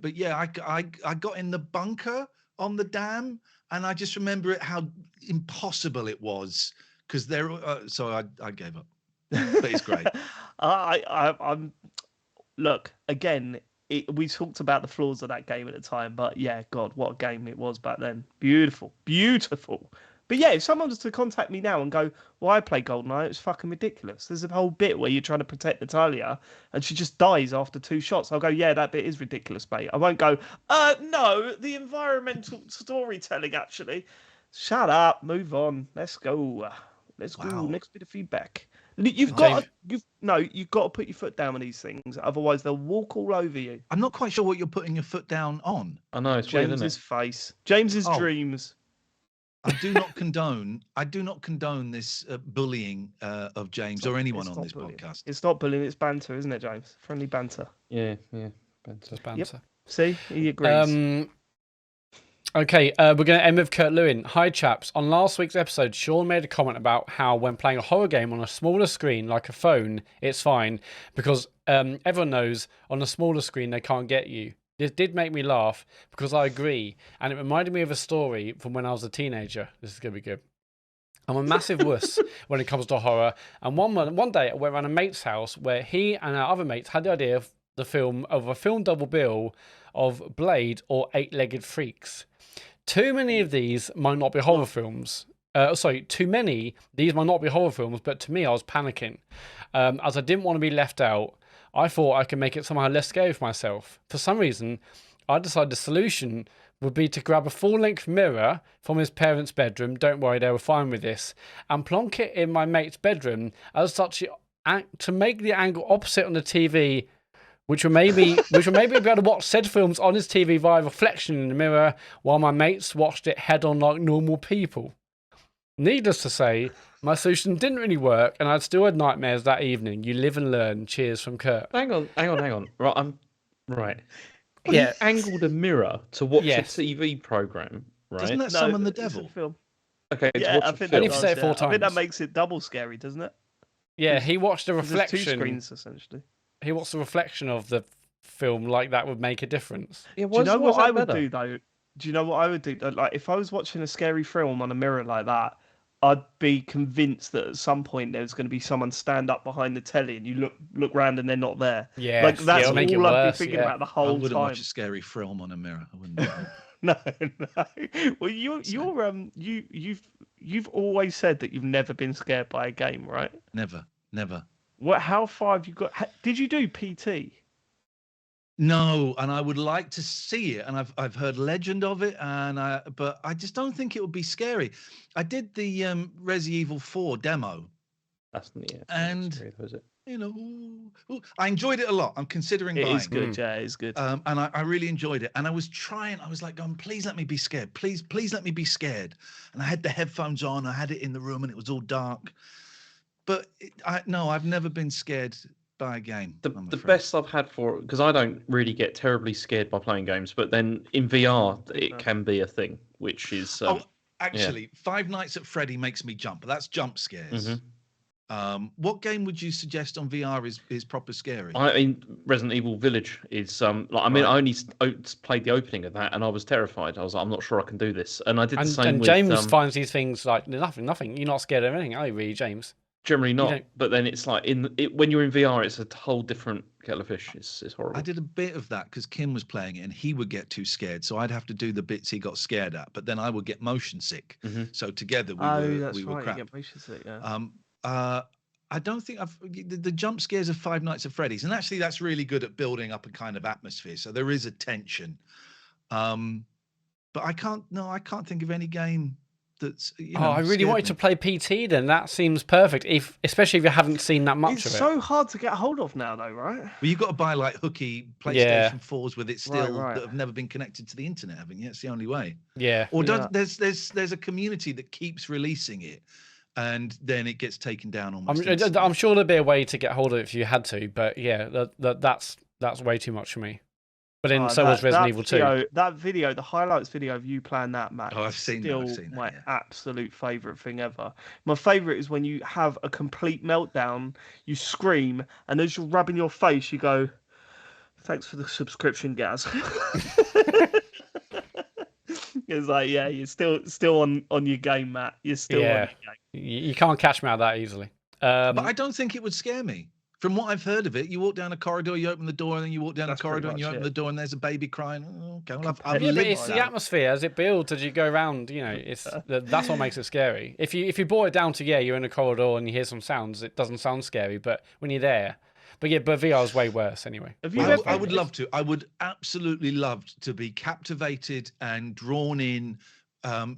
But yeah, I got in the bunker on the dam, and I just remember it how impossible it was because there. So I gave up. But it's great. I'm look again. We talked about the flaws of that game at the time, but yeah, God, what a game it was back then. Beautiful, beautiful. But yeah, if someone was to contact me now and go, "Well, I play GoldenEye," it's fucking ridiculous. There's a whole bit where you're trying to protect Natalia and she just dies after 2 shots. I'll go, "Yeah, that bit is ridiculous, mate." I won't go, no, the environmental storytelling actually. Shut up, move on. Let's go. Let's go. Next bit of feedback. You've got to put your foot down on these things, otherwise they'll walk all over you. I'm not quite sure what you're putting your foot down on. I know it's weird, isn't James's it? face, James's dreams. I do not condone this bullying of James or anyone on this podcast. It's not bullying, it's banter, isn't it, James? Friendly banter. Yeah, banter. Just banter. Yep. See, he agrees. Okay, we're going to end with Kurt Lewin. Hi, chaps. On last week's episode, Sean made a comment about how when playing a horror game on a smaller screen, like a phone, it's fine, because everyone knows on a smaller screen they can't get you. This did make me laugh, because I agree, and it reminded me of a story from when I was a teenager. This is going to be good. I'm a massive wuss when it comes to horror, and one day I went around a mate's house where he and our other mates had the idea of a film double bill of Blade or Eight-Legged Freaks. Too many of these might not be horror films. Too many. These might not be horror films, but to me, I was panicking. As I didn't want to be left out, I thought I could make it somehow less scary for myself. For some reason, I decided the solution would be to grab a full-length mirror from his parents' bedroom. Don't worry, they were fine with this. And plonk it in my mate's bedroom as such to make the angle opposite on the TV, which will maybe be able to watch said films on his TV via reflection in the mirror, while my mates watched it head-on like normal people. Needless to say, my solution didn't really work, and I'd still had nightmares that evening. You live and learn. Cheers from Kurt. Hang on. Right. You angled a mirror to watch a TV program, right? Doesn't that summon the devil? Film. Okay, yeah, I think that say it 4 times. I think that makes it double scary, doesn't it? Yeah, he watched a reflection. There's 2 screens essentially. He watched the reflection of the film, like that would make a difference. Yeah, do you know what I would do though? Do you know what I would do? Like, if I was watching a scary film on a mirror like that, I'd be convinced that at some point there's going to be someone stand up behind the telly, and you look round and they're not there. Yeah, like that's all I'd be thinking about the whole time. I wouldn't watch a scary film on a mirror. I wouldn't. No. Well, you've always said that you've never been scared by a game, right? Never. What? How far have you got? Did you do PT? No, and I would like to see it, and I've heard legend of it, but I just don't think it would be scary. I did the Resi Evil 4 demo. And scary, was it? You know, I enjoyed it a lot. I'm considering buying. It is good, yeah, it's good. And I really enjoyed it. And I was like, going, please let me be scared. Please let me be scared. And I had the headphones on. I had it in the room, and it was all dark. But I've never been scared by a game. The best I've had for it, because I don't really get terribly scared by playing games, but then in VR it can be a thing, which is Five Nights at Freddy makes me jump. But that's jump scares. Mm-hmm. What game would you suggest on VR is proper scary? I mean, Resident Evil Village is I only played the opening of that, and I was terrified. I was like, I'm not sure I can do this, and I did the same. And with, James finds these things like nothing. You're not scared of anything, are you, really, James? Generally not, but then it's like when you're in VR, it's a whole different kettle of fish. It's horrible. I did a bit of that because Kim was playing it, and he would get too scared, so I'd have to do the bits he got scared at. But then I would get motion sick. Mm-hmm. So together we were crap. You get motion sick, yeah. I don't think the jump scares of Five Nights at Freddy's, and actually that's really good at building up a kind of atmosphere. So there is a tension. But I can't think of any game that's. I really wanted to play PT. Then that seems perfect. Especially if you haven't seen that much of it. It's so hard to get hold of now, though, right? Well, you've got to buy like hooky PlayStation 4s with it still that have never been connected to the internet, haven't you? It's the only way. Yeah. Or there's a community that keeps releasing it, and then it gets taken down almost. I'm sure there'd be a way to get hold of it if you had to, but yeah, that's way too much for me. But then so was Resident Evil 2. That video, the highlights video of you playing that, Matt, I've seen that. still my Yeah. absolute favourite thing ever. My favourite is when you have a complete meltdown, you scream, and as you're rubbing your face, you go, "Thanks for the subscription, Gaz." It's like, yeah, you're still on your game, Matt. You're still on your game. You can't catch me out that easily. But I don't think it would scare me. From what I've heard of it, you walk down a corridor, you open the door, and then you walk down a corridor and you open the door, and there's a baby crying. Oh, okay, well, I've but lived it's the atmosphere as it builds as you go around. You know, that's what makes it scary. If you brought it down to you're in a corridor and you hear some sounds, it doesn't sound scary. But when you're there, but VR is way worse anyway. I would love to. I would absolutely love to be captivated and drawn in.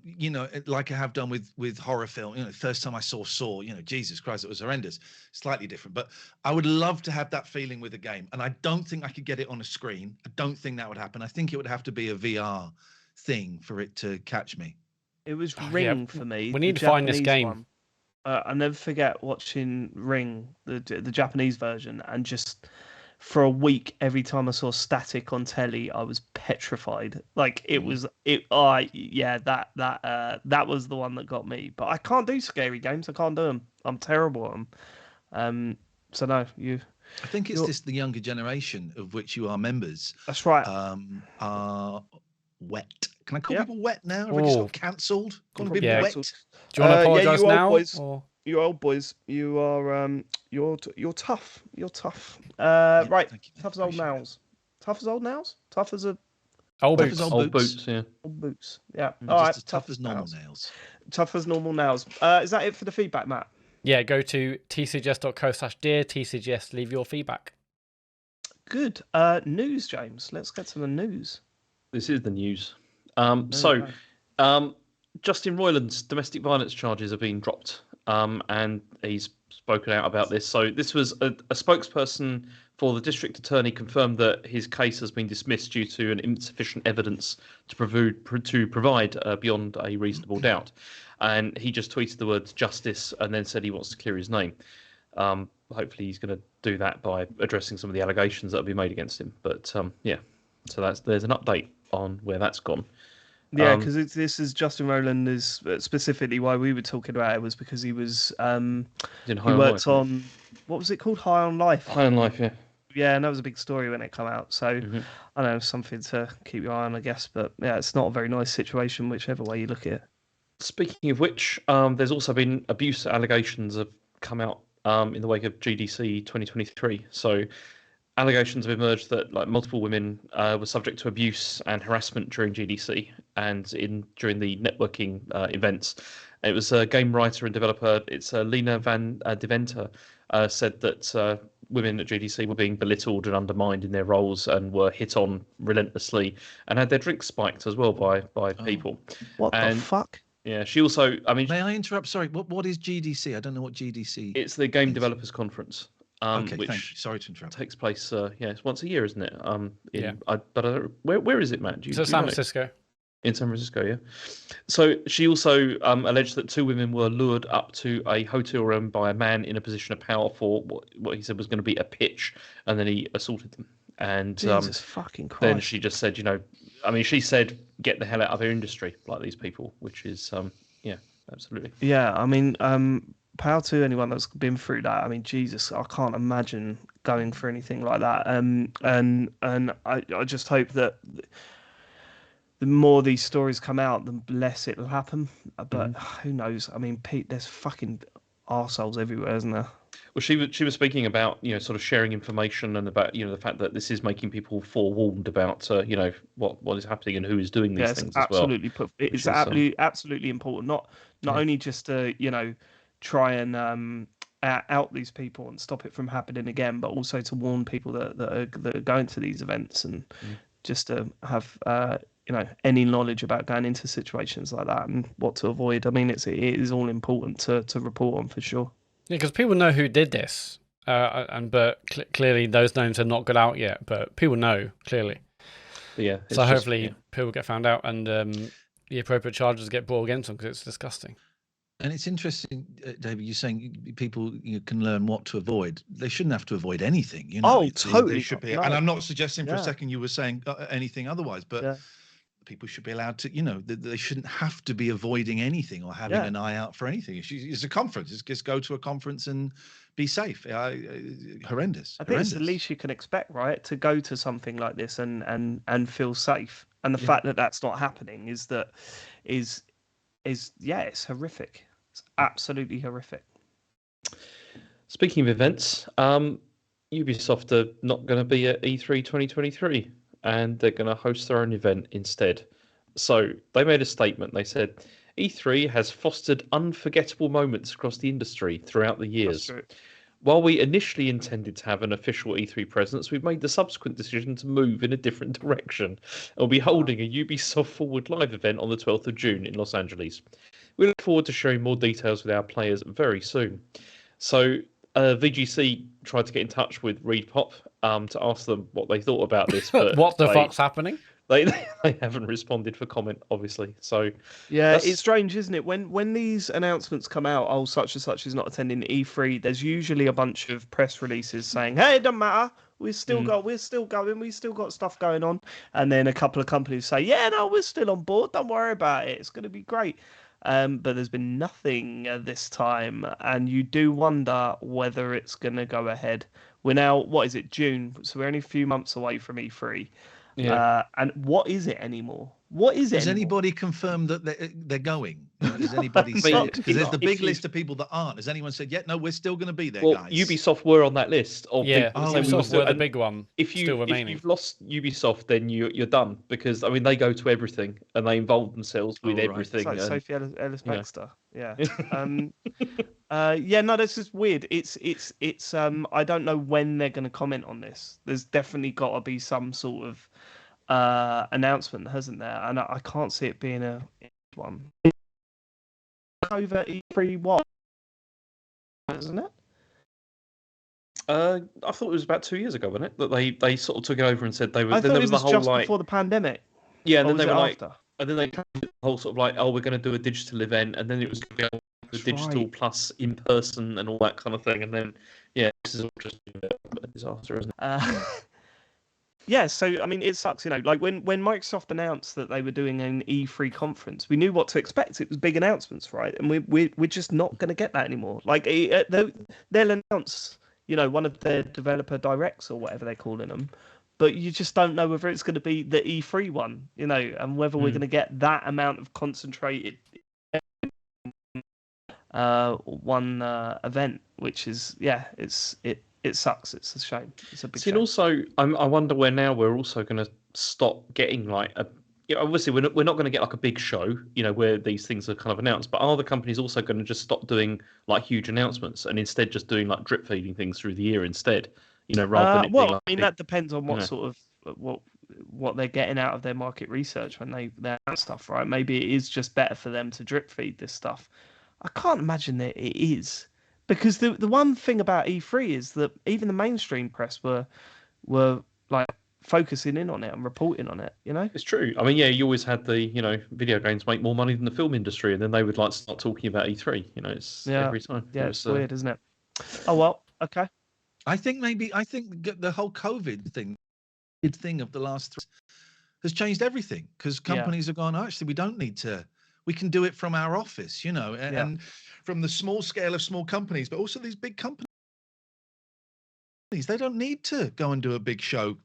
You know, like I have done with horror film. You know, first time I saw Saw, you know, Jesus Christ, it was horrendous. Slightly different, but I would love to have that feeling with a game, and I don't think I could get it on a screen. I don't think that would happen. I think it would have to be a VR thing for it to catch me. It was Ring for me. We need to find this game. I'll never forget watching Ring, the Japanese version, and just for a week, every time I saw static on telly, I was petrified. Like that was the one that got me. But I can't do scary games. I can't do them. I'm terrible at them. So no, you. I think it's the younger generation of which you are members. That's right. Are wet. Can I call people wet now? Have we just got cancelled? Calling people wet. Do you want to apologise now? Boys. You old boys, you are you're tough. You're tough. Right, tough as old nails. Tough as old nails. Tough as a old boots. Old boots. Yeah. Old boots. Yeah. All right. As tough as normal nails. Tough as normal nails. Is that it for the feedback, Matt? Yeah. Go to tcgs.co/dear tcgs. Leave your feedback. Good. News, James. Let's get to the news. This is the news. Justin Roiland's domestic violence charges have been dropped. And he's spoken out about this. So this was a spokesperson for the district attorney confirmed that his case has been dismissed due to an insufficient evidence to provide beyond a reasonable doubt. And he just tweeted the words justice and then said he wants to clear his name. Hopefully he's going to do that by addressing some of the allegations that have been made against him. But so there's an update on where that's gone. Yeah, because this is Justin Roiland is specifically why we were talking about it was because he was he worked on what was it called, High on Life. High on Life, yeah. Yeah, and that was a big story when it came out. So I don't know, something to keep your eye on, I guess. But yeah, it's not a very nice situation, whichever way you look at it. Speaking of which, there's also been abuse allegations have come out in the wake of GDC 2023. So allegations have emerged that multiple women were subject to abuse and harassment during GDC and during the networking events. It was a game writer and developer. It's Lena van Deventer said that women at GDC were being belittled and undermined in their roles and were hit on relentlessly and had their drinks spiked as well by people. What the fuck? Yeah, she also. I mean, may I interrupt? Sorry, what is GDC? I don't know what GDC. It's the Game Developers Conference. Okay, which thank you. Sorry to interrupt. Takes place, it's once a year, isn't it? Where is it, Matt? San Francisco. In San Francisco, yeah. So she also alleged that two women were lured up to a hotel room by a man in a position of power for what he said was going to be a pitch, and then he assaulted them. And Jesus fucking Christ. Then she just said, she said, get the hell out of our industry, like these people, which is, absolutely. Yeah, I mean, power to anyone that's been through that. I mean, Jesus, I can't imagine going for anything like that. And I just hope that the more these stories come out, the less it'll happen. But who knows? I mean, Pete, there's fucking arseholes everywhere, isn't there? Well, she was speaking about sort of sharing information and about the fact that this is making people forewarned about what is happening and who is doing these things as well. It's absolutely important. Not only just to try and out these people and stop it from happening again, but also to warn people that are going to these events and just to have any knowledge about going into situations like that and what to avoid. I mean, it is all important to report on for sure. Yeah, because people know who did this, but clearly those names have not got out yet. But people know clearly. Yeah. So hopefully people get found out and the appropriate charges get brought against them because it's disgusting. And it's interesting, David, you're saying people can learn what to avoid. They shouldn't have to avoid anything, you know. Oh, totally They should not, be. no. And I'm not suggesting for a Yeah. second you were saying anything otherwise, but Yeah. people should be allowed to, you know, they shouldn't have to be avoiding anything or having Yeah. an eye out for anything. It's a conference. Just go to a conference and be safe. Horrendous. I think it's the Horrendous. least you can expect, right? To go to something like this and feel safe. And the Yeah. fact that that's not happening is yeah, it's horrific. It's absolutely horrific. Speaking of events, Ubisoft are not going to be at E3 2023, and they're going to host their own event instead. So they made a statement. They said, E3 has fostered unforgettable moments across the industry throughout the years. While we initially intended to have an official E3 presence, we've made the subsequent decision to move in a different direction and we'll be holding a Ubisoft Forward Live event on the 12th of June in Los Angeles. We look forward to sharing more details with our players very soon. So VGC tried to get in touch with ReedPop to ask them what they thought about this. But what the fuck's happening? They haven't responded for comment, obviously. So yeah, it's strange, isn't it? When these announcements come out, oh, such and such is not attending E3. There's usually a bunch of press releases saying, "Hey, it doesn't matter. We're still going. We still got stuff going on." And then a couple of companies say, "Yeah, no, we're still on board. Don't worry about it. It's going to be great." But there's been nothing this time, and you do wonder whether it's going to go ahead. We're now, what is it, June? So we're only a few months away from E3. Yeah. And what is it anymore? What is it? Has anybody confirmed that they're going? Has anybody said? Because there's the big list of people that aren't. Has anyone said, "Yeah, no, we're still going to be there, guys"? Ubisoft were on that list. Of Ubisoft were the big one. If still remaining. If you've lost Ubisoft, then you're done, because I mean they go to everything and they involve themselves with everything. It's like Sophie Ellis Baxter. Yeah. Yeah. No, this is weird. It's. I don't know when they're going to comment on this. There's definitely got to be some sort of announcement, hasn't there? And I can't see it being a one. Over E3 what? Isn't it? I thought it was about 2 years ago, wasn't it? That they sort of took it over and said they were. I then thought there it was was the whole just before the pandemic. Yeah, and then they were like, after? and then they did the whole sort of like, oh, we're going to do a digital event, and then it was going to be the digital plus in person and all that kind of thing, and then this is all just a disaster, isn't it? Yeah, so I mean, it sucks, you know. Like when Microsoft announced that they were doing an E3 conference, we knew what to expect. It was big announcements, right? And we're just not going to get that anymore. Like they'll announce, you know, one of their developer directs or whatever they're calling them, but you just don't know whether it's going to be the E3 one, you know, and whether we're going to get that amount of concentrated one event, which is it sucks. It's a shame. It's a big shame. And also, I wonder where now we're also going to stop getting like a. Obviously, we're not going to get like a big show, you know, where these things are kind of announced. But are the companies also going to just stop doing like huge announcements and instead just doing like drip feeding things through the year instead? You know, rather than I mean, that depends on what sort of what they're getting out of their market research when they announce stuff, right? Maybe it is just better for them to drip feed this stuff. I can't imagine that it is. Because the one thing about E3 is that even the mainstream press were like focusing in on it and reporting on it, you know? It's true. I mean, you always had the, you know, video games make more money than the film industry, and then they would like start talking about E3, you know, it's every time. Yeah, it's weird, isn't it? Oh, well, okay. I think the whole COVID thing of the last has changed everything, because companies have gone, actually, we don't need to, we can do it from our office, you know, and from the small scale of small companies, but also these big companies, they don't need to go and do a big show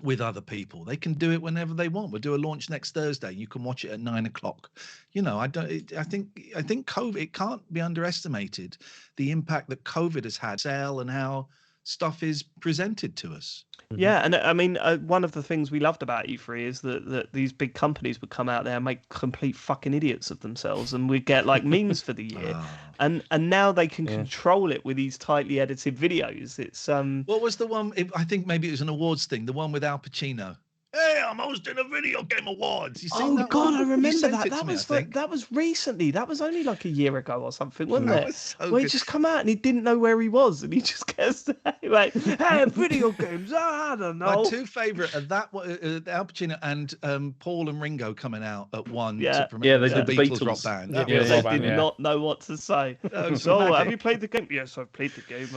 with other people. They can do it whenever they want. We'll do a launch next Thursday. You can watch it at 9:00. You know, I think COVID, it can't be underestimated, the impact that COVID has had, and how stuff is presented to us. Yeah, and I mean, one of the things we loved about E3 is that these big companies would come out there and make complete fucking idiots of themselves, and we'd get like memes for the year. And now they can control it with these tightly edited videos. It's What was the one? I think maybe it was an awards thing. The one with Al Pacino. Hey, I'm hosting a video game awards. You seen Oh that God, one? I You remember sent that. it to That me, I was think. that was recently. That was only like a year ago or something, wasn't That it? was so Where he good. just come out and he didn't know where he was, and he just gets like, "Hey, video games. I don't My know." two favourite are that Al Pacino and Paul and Ringo coming out at one Yeah. to promote Yeah, they the did the Beatles rock Beatles. band. Yeah, That yeah, was They rock band, did yeah. not know what to say. That was So, have magic. you played the game? Yes, I've played the game.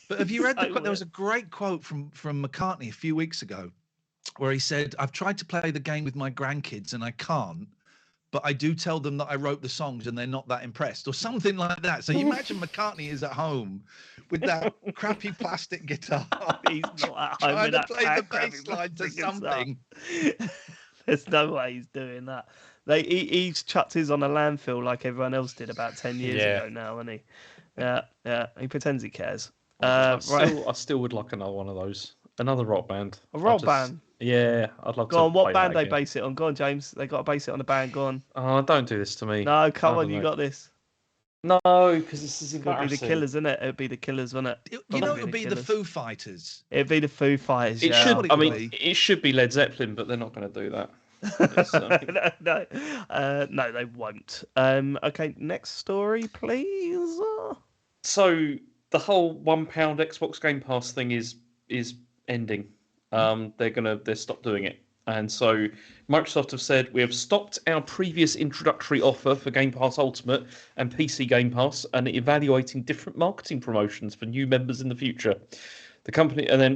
But have you read the So quote? There was a great quote from McCartney a few weeks ago where he said, "I've tried to play the game with my grandkids and I can't, but I do tell them that I wrote the songs and they're not that impressed," or something like that. So you imagine McCartney is at home with that crappy plastic guitar, He's not at home trying with to that play the fat, crappy bass line to plastic guitar. something. There's no way he's doing that. He's chucked his on a landfill like everyone else did about 10 years Yeah. ago now, hasn't he? Yeah. He pretends he cares. I Right. still would like another one of those. Another rock band. A rock band. Yeah, I'd love to. Go on, what play band that they again. base it on? Go on, James. They got to base it on a band. Go on. Oh, don't do this to me. No, come I on, don't you know. got this. No, because this is It'd be embarrassing. the Killers, isn't it? It'd be the Killers, wouldn't it? You know, Probably it would be the Killers. Foo Fighters. It'd be the Foo Fighters. It yeah. should. What I it mean, would be. it should be Led Zeppelin, but they're not going to do that. No, they won't. Okay, next story, please. So the whole £1 Xbox Game Pass thing is ending. They're stopped doing it, and so Microsoft have said we have stopped our previous introductory offer for Game Pass Ultimate and PC Game Pass, and evaluating different marketing promotions for new members in the future. The company, and then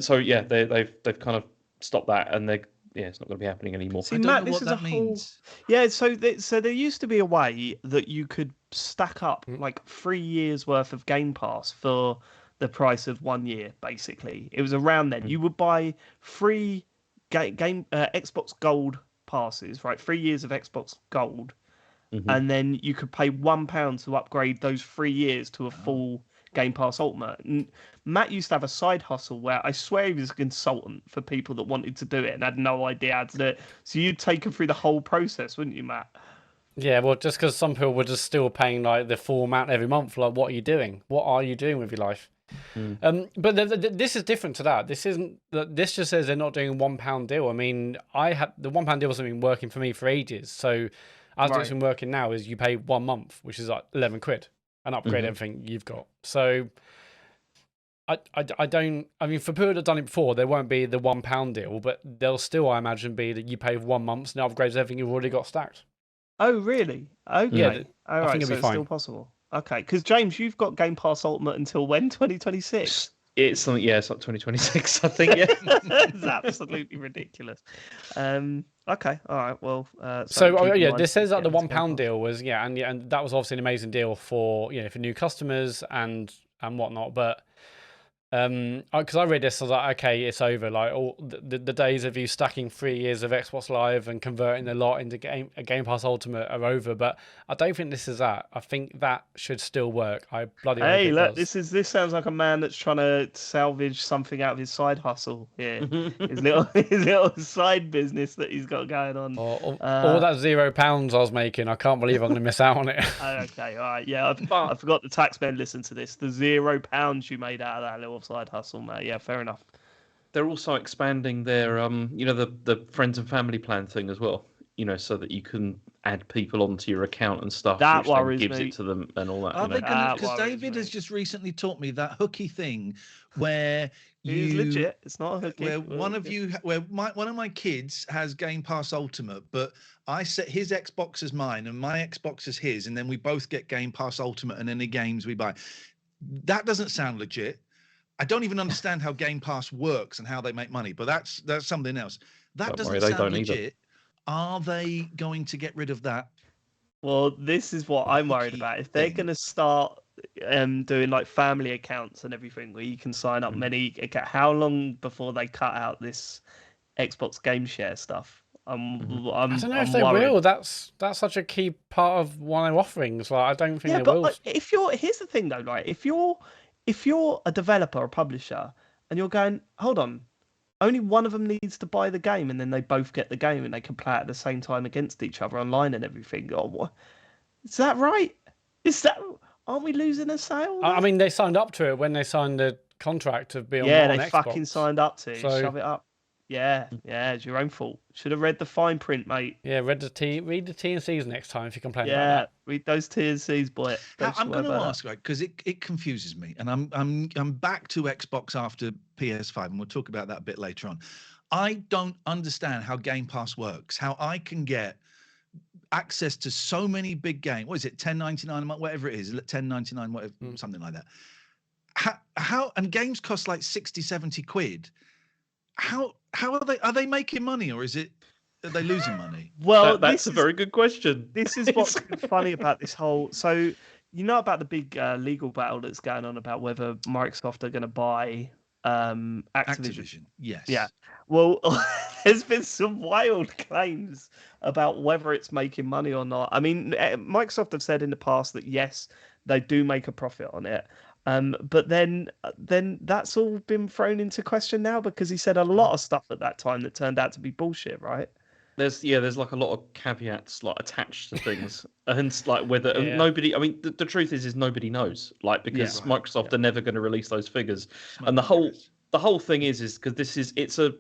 they've kind of stopped that, and it's not going to be happening anymore. See, I don't Matt, know this what is that a whole. means. Yeah, so there used to be a way that you could stack up like 3 years worth of Game Pass for the price of 1 year. Basically, it was around then. You would buy free Xbox Gold passes, right? 3 years of Xbox Gold, and then you could pay £1 to upgrade those 3 years to a full Game Pass Ultimate. And Matt used to have a side hustle where I swear he was a consultant for people that wanted to do it and had no idea how to do it. So you'd take him through the whole process, wouldn't you, Matt? Yeah, well, just because some people were just still paying like the full amount every month, like, what are you doing? What are you doing with your life? But this is different to that. This isn't. This just says they're not doing a £1 deal. I mean, the £1 deal hasn't been working for me for ages. So as it's been working now, is you pay 1 month, which is like £11, and upgrade everything you've got. So I don't. I mean, for people that have done it before, there won't be the £1 deal, but there'll still, I imagine, be that you pay 1 month and it upgrades everything you've already got stacked. Oh, really? Okay. Yeah, All I right, think it'll so be it's fine. still possible. Okay, because James, you've got Game Pass Ultimate until when? 2026? It's something. Yeah, it's like 2026, I think. Yeah. It's absolutely ridiculous. Okay, all right. Well, So keep in mind this says that the getting this Game £1 Pass. deal was and that was obviously an amazing deal for for new customers and whatnot. But because I read this, I was like, okay, it's over. Like all the days of you stacking 3 years of Xbox Live and converting a lot into a Game Pass Ultimate are over. But I don't think this is that. I think that should still work. I bloody hope Hey, it look, does. this sounds like a man that's trying to salvage something out of his side hustle here. his little side business that he's got going on. All that £0 I was making, I can't believe I'm going to miss out on it. Okay, all right, yeah, I forgot the tax men listen to this. The £0 you made out of that little side hustle, mate. Yeah, fair enough. They're also expanding their the friends and family plan thing as well. So that you can add people onto your account and stuff. That which then worries gives me. it to them and all that. Are they going to? Because worries David me. has just recently taught me that hooky thing where It is legit. It's not a hooky. where one of my kids has Game Pass Ultimate, but I set his Xbox as mine and my Xbox as his, and then we both get Game Pass Ultimate and any games we buy. That doesn't sound legit. I don't even understand how Game Pass works and how they make money, but that's something else. That Don't worry, doesn't they sound don't either. legit. Are they going to get rid of that? Well, this is what I'm worried hooky about. If they're thing. going to start doing like family accounts and everything where you can sign up how long before they cut out this Xbox game share stuff? I'm I don't know if they worried. will. That's such a key part of one of their offerings. Like, I don't think Yeah, they but will. like, here's the thing though, like if you're a developer or publisher and you're going, hold on, only one of them needs to buy the game and then they both get the game and they can play it at the same time against each other online and everything. Oh, what? Is that right? Aren't we losing a sale? I mean, they signed up to it when they signed the contract to be on Yeah, on they Xbox. fucking signed up to. So- Shove it up. Yeah, it's your own fault. Should have read the fine print, mate. Yeah, read the T and C's next time if you complain about Yeah, that. read those T&Cs, boy. I'm going to ask, right, because it confuses me, and I'm back to Xbox after PS5, and we'll talk about that a bit later on. I don't understand how Game Pass works. How I can get access to so many big games. What is it? $10.99 a month, whatever it is. $10.99, whatever, something like that. How and games cost like 60, 70 quid. How are they making money, or are they losing money? Well, that's a very good question. This is what's funny about this whole. So you know about the big legal battle that's going on about whether Microsoft are going to buy Activision. Yes. Yeah. Well, there's been some wild claims about whether it's making money or not. I mean, Microsoft have said in the past that yes, they do make a profit on it. But then that's all been thrown into question now because he said a lot of stuff at that time that turned out to be bullshit, right? There's like a lot of caveats like attached to things, and like whether nobody. I mean, the truth is nobody knows, like because Microsoft are never going to release those figures, and the whole thing is because it's a.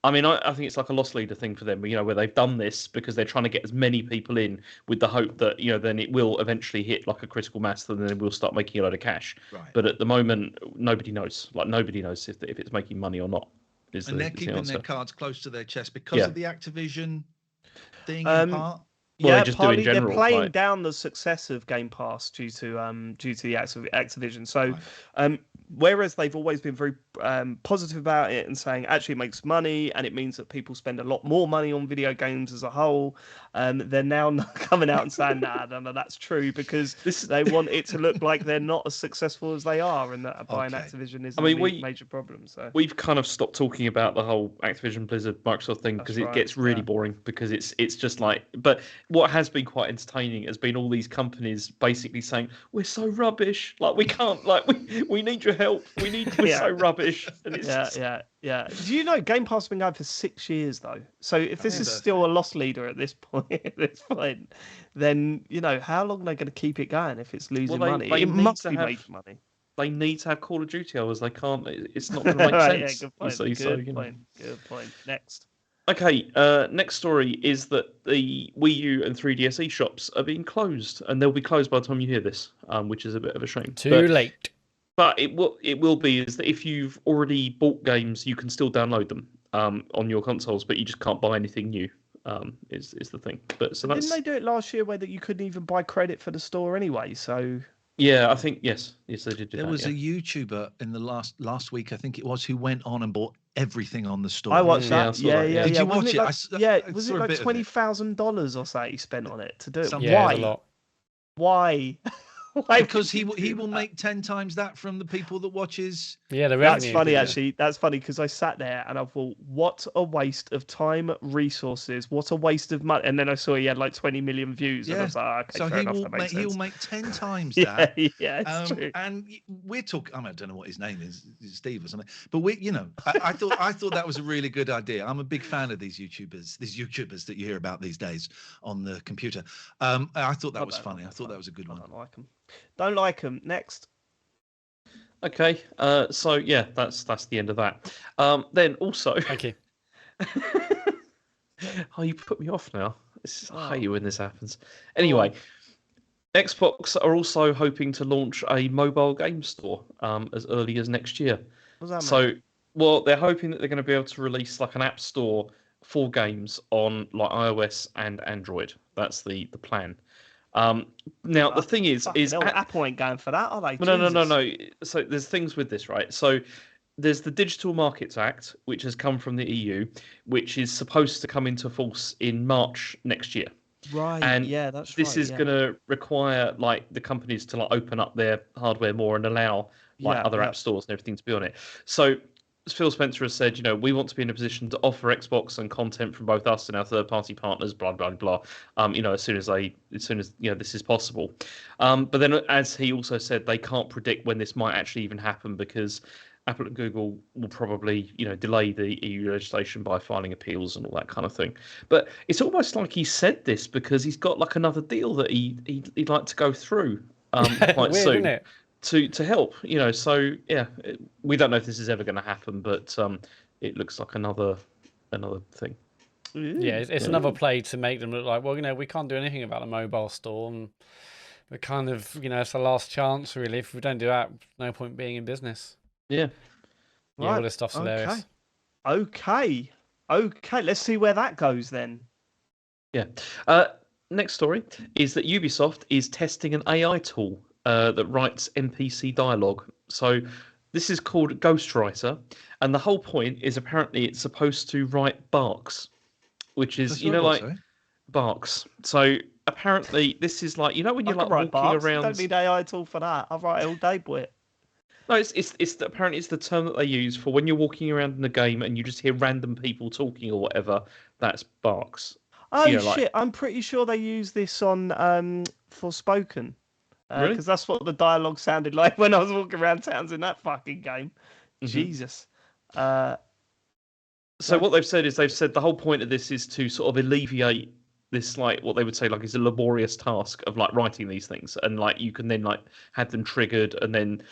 I mean, I think it's like a loss leader thing for them, where they've done this because they're trying to get as many people in with the hope that, then it will eventually hit like a critical mass and then we'll start making a lot of cash. Right. But at the moment, nobody knows. Like, nobody knows if it's making money or not. They're keeping their cards close to their chest because of the Activision thing in part? Well, yeah, just partly do in general, they're playing like... down the success of Game Pass due to the Activision. So, whereas they've always been very positive about it and saying actually it makes money and it means that people spend a lot more money on video games as a whole, they're now not coming out and saying no, that's true because they want it to look like they're not as successful as they are and that buying Activision is a major problem. So we've kind of stopped talking about the whole Activision Blizzard Microsoft thing because it gets really boring because it's just like. But what has been quite entertaining has been all these companies basically saying we're so rubbish, like we can't, like we need your help, we're so rubbish. And it's yeah. Do you know Game Pass has been going for 6 years though? So if this is still a loss leader at this point, then how long are they going to keep it going if it's losing money? It must be making money. They need to have Call of Duty hours. They can't. It's not going to make sense. Yeah, good point. Good point. Next. Okay, next story is that the Wii U and 3DS eShops are being closed, and they'll be closed by the time you hear this, which is a bit of a shame. Too late. But it will be is that if you've already bought games, you can still download them on your consoles, but you just can't buy anything new. Is the thing. But so didn't they do it last year where that you couldn't even buy credit for the store anyway? So. Yeah, I think yes, they did. There was a YouTuber in the last week, I think it was, who went on and bought everything on the store. I watched that. Yeah. Did you watch it? Was it like $20,000 or so he spent on it to do it? Yeah, a lot. Why? Because he will make 10 times that from the people that watches. Yeah, the revenue. That's funny, actually. That's funny because I sat there and I thought, what a waste of time, resources, what a waste of money. And then I saw he had like 20 million views. Yeah. And I was like, okay, so he'll make 10 times that. Yeah, it's true. And we're talking. I don't know what his name is, Steve or something. But I thought that was a really good idea. I'm a big fan of these YouTubers that you hear about these days on the computer. I thought that was funny. I thought that was a good one. Don't like them. Next. Okay. So yeah, that's the end of that. Then also. Thank you. Oh, you put me off now. I hate you when this happens. Anyway, Xbox are also hoping to launch a mobile game store as early as next year. What does that mean? Well, they're hoping that they're going to be able to release like an app store for games on like iOS and Android. That's the plan. Now the thing is Apple ain't going for that, are they? No. So there's things with this, right? So there's the Digital Markets Act, which has come from the EU, which is supposed to come into force in March next year. Right. And that's this is going to require like the companies to like open up their hardware more and allow like other app stores and everything to be on it. So Phil Spencer has said, we want to be in a position to offer Xbox and content from both us and our third-party partners, blah blah blah. As soon as this is possible. But then, as he also said, they can't predict when this might actually even happen because Apple and Google will probably, delay the EU legislation by filing appeals and all that kind of thing. But it's almost like he said this because he's got like another deal that he'd like to go through quite Weird, soon. Isn't it? To help, so yeah, we don't know if this is ever going to happen, but it looks like another another thing. Yeah, it's another play to make them look like, well, we can't do anything about the mobile store, and we're kind of, it's the last chance, really. If we don't do that, no point being in business. Yeah. Yeah, all this stuff's hilarious. Okay. Let's see where that goes then. Yeah. Next story is that Ubisoft is testing an AI tool that writes NPC dialogue. So this is called Ghostwriter, and the whole point is apparently it's supposed to write barks, which is barks. So apparently this is like when you're like walking around. Don't need AI tool for that. I'll write it all day, boy. No, apparently it's the term that they use for when you're walking around in the game and you just hear random people talking or whatever. That's barks. Oh shit! I'm pretty sure they use this on Forspoken. Really? Because that's what the dialogue sounded like when I was walking around towns in that fucking game. Mm-hmm. Jesus. So what they've said is the whole point of this is to sort of alleviate this, like what they would say like is a laborious task of like writing these things, and like you can then like have them triggered, and then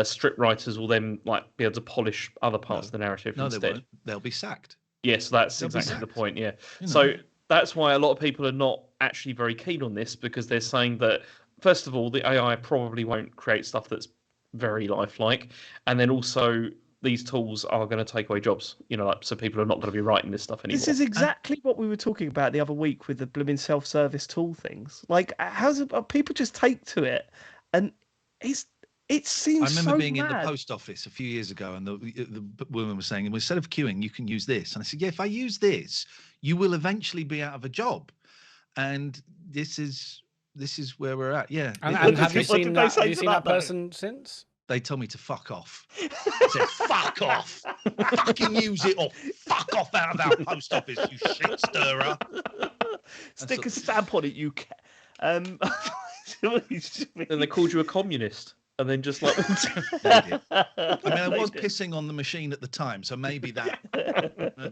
script writers will then like be able to polish other parts of the narrative instead. They won't. They'll be sacked. Yes, that's exactly the point. Yeah. So that's why a lot of people are not actually very keen on this, because they're saying that first of all the AI probably won't create stuff that's very lifelike, and then also these tools are going to take away jobs, so people are not going to be writing this stuff anymore. This is exactly what we were talking about the other week with the blooming self-service tool things. Like, how's people just take to it, and it seems. I remember being mad. in the post office a few years ago, and the woman was saying, instead of queuing, you can use this. And I said, yeah, if I use this, you will eventually be out of a job, and this is where we're at. Yeah. And have you seen that person since? They told me to fuck off. I said, fuck off. Fucking use it, or fuck off out of our post office, you shit stirrer. Stick a stamp on it, you And they called you a communist. And then just like... I was pissing on the machine at the time, so maybe that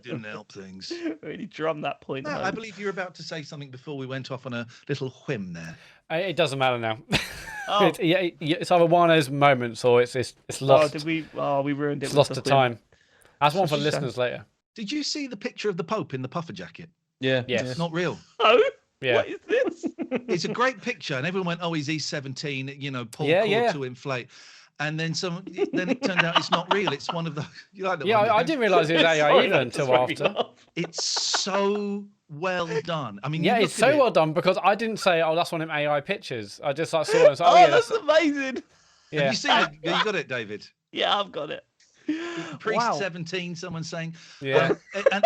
didn't help things. Really drum that point. No, I believe you're about to say something before we went off on a little whim there. It doesn't matter now. It's either one of those moments or it's lost. We ruined it. It's lost to time. That's one for listeners later. Did you see the picture of the Pope in the puffer jacket? Yeah. Yes. It's not real. Oh? Yeah. What is this? It's a great picture, and everyone went, "Oh, he's E17, pull cord to inflate." And then then it turned out it's not real. It's one of the. You like that one, I didn't realise it was AI either until after. It's so well done. I mean, it's so well done, because I didn't say, "Oh, that's one of them AI pictures." I just saw it. And was like, that's amazing. Yeah. Have you seen it? You got it, David? Yeah, I've got it. Priest 17. Someone's saying. Yeah.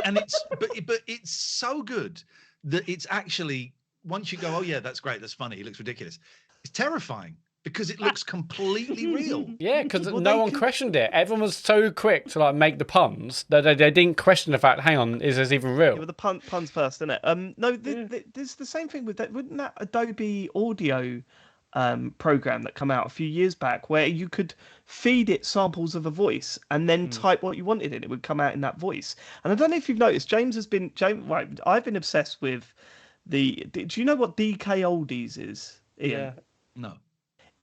And it's but it's so good that it's actually, once you go, oh yeah, that's great, that's funny, it looks ridiculous, it's terrifying because it looks completely real. Yeah, because no one questioned it. Everyone was so quick to like make the puns that they didn't question the fact, hang on, is this even real? Yeah, but the puns first, isn't it? There's the same thing with that. Wouldn't that Adobe Audio program that come out a few years back, where you could feed it samples of a voice and then type what you wanted in, it would come out in that voice. And I don't know if you've noticed, I've been obsessed with do you know what DK Oldies is, Ian? Yeah. No.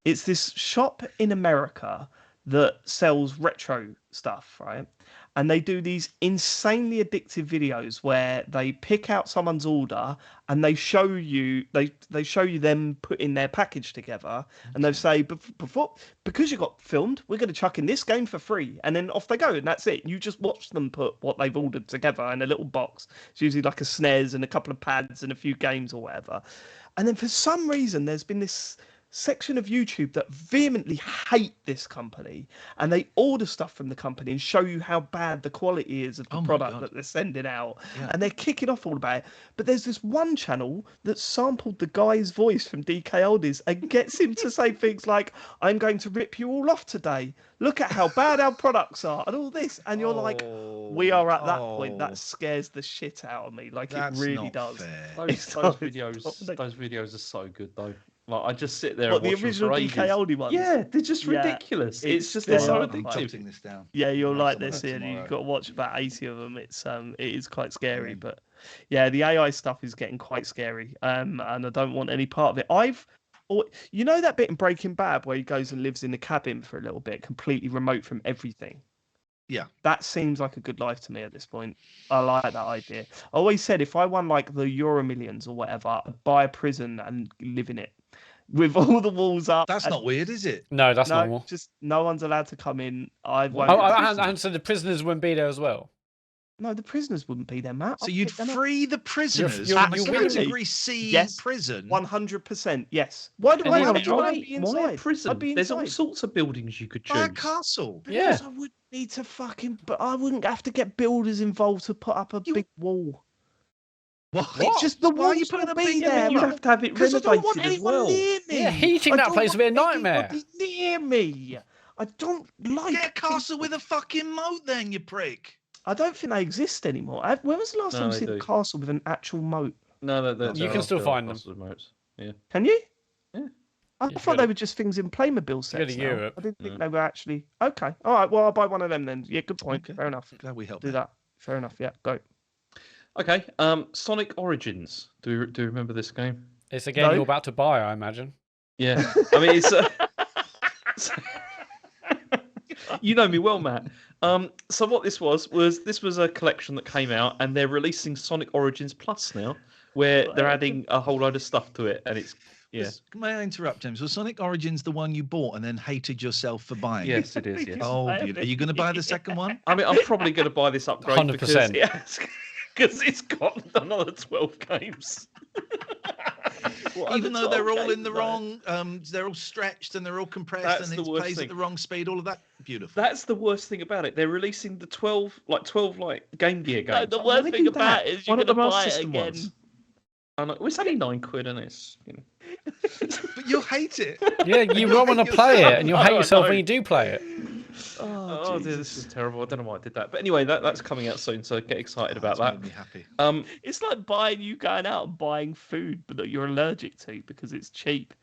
It's this shop in America that sells retro stuff, right? And they do these insanely addictive videos where they pick out someone's order and they show you them putting their package together, and they say, because you got filmed, we're going to chuck in this game for free, and then off they go, and that's it. You just watch them put what they've ordered together in a little box. It's usually like a SNES and a couple of pads and a few games or whatever. And then for some reason, there's been this section of YouTube that vehemently hate this company, and they order stuff from the company and show you how bad the quality is of the product that they're sending out, and they're kicking off all about it. But there's this one channel that sampled the guy's voice from DK Oldies and gets him to say things like, "I'm going to rip you all off today. Look at how bad our products are," and all this, and you're like, we are at that point. That scares the shit out of me. Like, it really does. Those videos are so good though. Like, I just sit there and watch the original DK Oldie ones. Yeah, they're just ridiculous. It's just they're so addictive. This down. Yeah, you'll like this, Ian. You've got to watch about 80 of them. It is quite scary, but yeah, the AI stuff is getting quite scary. And I don't want any part of it. You know that bit in Breaking Bad where he goes and lives in the cabin for a little bit, completely remote from everything. Yeah. That seems like a good life to me at this point. I like that idea. I always said if I won like the Euro Millions or whatever, I'd buy a prison and live in it with all the walls up. That's not weird, is it? No, that's No, normal. just no one's allowed to come in. I won't. And so the prisoners wouldn't be there as well. No, the prisoners wouldn't be there, Matt. So you'd free the prisoners you're from a willingly- category C Yes. prison. 100%. Yes. Why do Why I a inside? prison? I'd be There's all inside. sorts of buildings you could Buy a choose. castle. Because I wouldn't need to but I wouldn't have to get builders involved to put up a big wall. What? It's just the Why are you walls putting will a be big there. You have to have it Because I don't want renovated as anyone well. near me. Yeah, heating I that don't place would be a want nightmare. anybody near me. I don't like. Get a castle with a fucking moat, then, you prick. I don't think they exist anymore. When was the last time you they seen a do. castle with an actual moat? No, You can still find them. Yeah. Can you? Yeah. I You thought gotta- they were just things in Playmobil sets. go to now. Europe. I didn't think they were actually. Okay. All right. Well, I'll buy one of them then. Yeah. Good point. Okay. Fair enough. Glad we helped. Do that. Fair enough. Yeah. Go. Okay. Sonic Origins. Do you remember this game? It's a game No. you're about to buy, I imagine. Yeah. I mean, it's. You know me well, Matt. So what this was a collection that came out, and they're releasing Sonic Origins Plus now, where they're adding a whole load of stuff to it, and it's May I interrupt, James? Was Sonic Origins the one you bought and then hated yourself for buying? Yes, it is. Yes. Oh, are you going to buy the second one? I mean, I'm probably going to buy this upgrade 100%. because it's got another 12 games. Even though they're all in the wrong, they're all stretched and they're all compressed That's and the it worst plays thing. at the wrong speed. All of that, beautiful. That's the worst thing about it. They're releasing the 12 Game Gear games. No, the Why worst they thing do about that? it is Why you're not the gonna Master buy it System again. ones? I know. It's only £9, and it's But you'll hate it. Yeah, you won't want to play it, and you'll hate I yourself know. when you do play it. Oh, dear, this is terrible. I don't know why I did that. But anyway, that's coming out soon, so get excited about That's that. made me happy. It's like you going out and buying food, but that you're allergic to because it's cheap.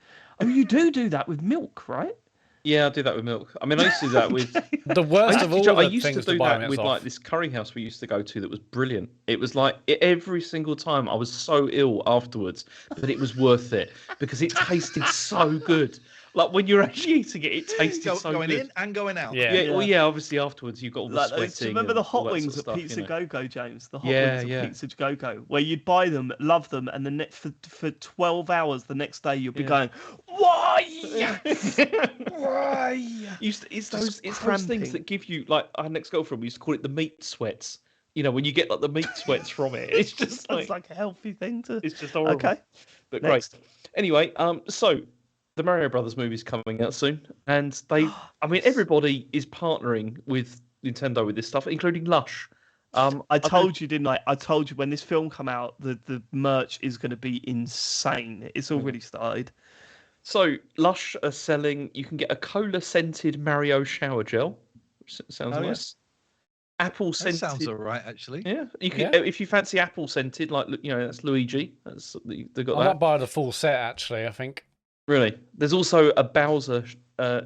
Oh, you do that with milk, right? Yeah, I do that with milk. I mean, I used to do that with. The worst of all I the used to things do to buy that when with it's like off. this curry house we used to go to that was brilliant. It was like every single time I was so ill afterwards, but it was worth it because it tasted so good. Like when you're actually eating it, it tasted so going good. in and going out. Yeah. Yeah, well, yeah. Obviously, afterwards you got all the Like, sweating. remember and the hot all that wings sort at of Pizza stuff, you know. Go Go, James? The hot Yeah, wings yeah. at Pizza Go Go, where you'd buy them, love them, and then for 12 hours the next day you'd be Yeah. going, why? Why? It's those things cramping. that give you like our next girlfriend. We used to call it the meat sweats. You know, when you get like the meat sweats from it, it's just Sounds like a healthy thing to. it's just horrible. Okay. But Next. great. Anyway, so the Mario Brothers movie's coming out soon, and I mean, everybody is partnering with Nintendo with this stuff, including Lush. I told you, didn't I? I told you when this film come out, the merch is going to be insane. It's already started. So Lush are selling. You can get a cola scented Mario shower gel, which sounds Oh, yeah. nice. Apple That scented. sounds all right, actually. Yeah, you can Yeah. if you fancy apple scented, like that's Luigi. They got I that. might buy the full set, actually, I think. Really? There's also a Bowser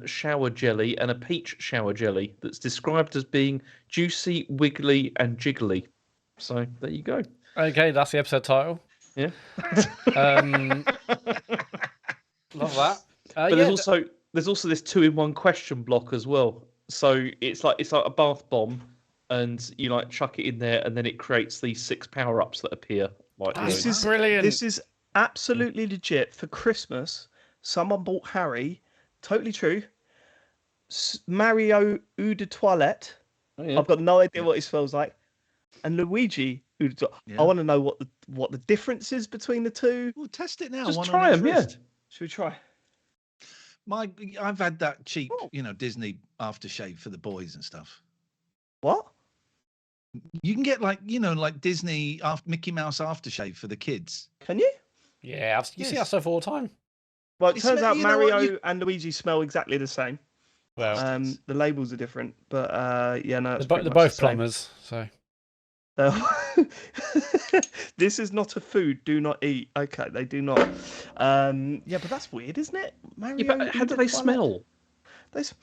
shower jelly and a peach shower jelly that's described as being juicy, wiggly, and jiggly. So there you go. Okay, that's the episode title. Yeah. Love that. But there's also this 2-in-1 question block as well. So it's like a bath bomb, and you like chuck it in there, and then it creates these 6 power-ups that appear. Like This This is brilliant. This is absolutely legit. For Christmas, someone bought Harry. Totally true. Mario Eau de Toilette. Oh, yeah. I've got no idea what it smells like. And Luigi Eau de Toilette. Yeah. I want to know what the difference is between the two. Well, test it now. Just one try on each 'em, yeah. wrist. Should we try? I've had that cheap, Oh. Disney aftershave for the boys and stuff. What? You can get like Disney Mickey Mouse aftershave for the kids. Can you? Yeah, you see that Yes. stuff all the time. Well, it It's turns sm- out you know what, Mario you- and Luigi smell exactly the same. Well, The labels are different, but yeah, no, it's they're pretty much both the same. plumbers, so. This is not a food. Do not eat. Okay, they do not. Yeah, but that's weird, isn't it? Mario. Yeah, but how do they smell? They s-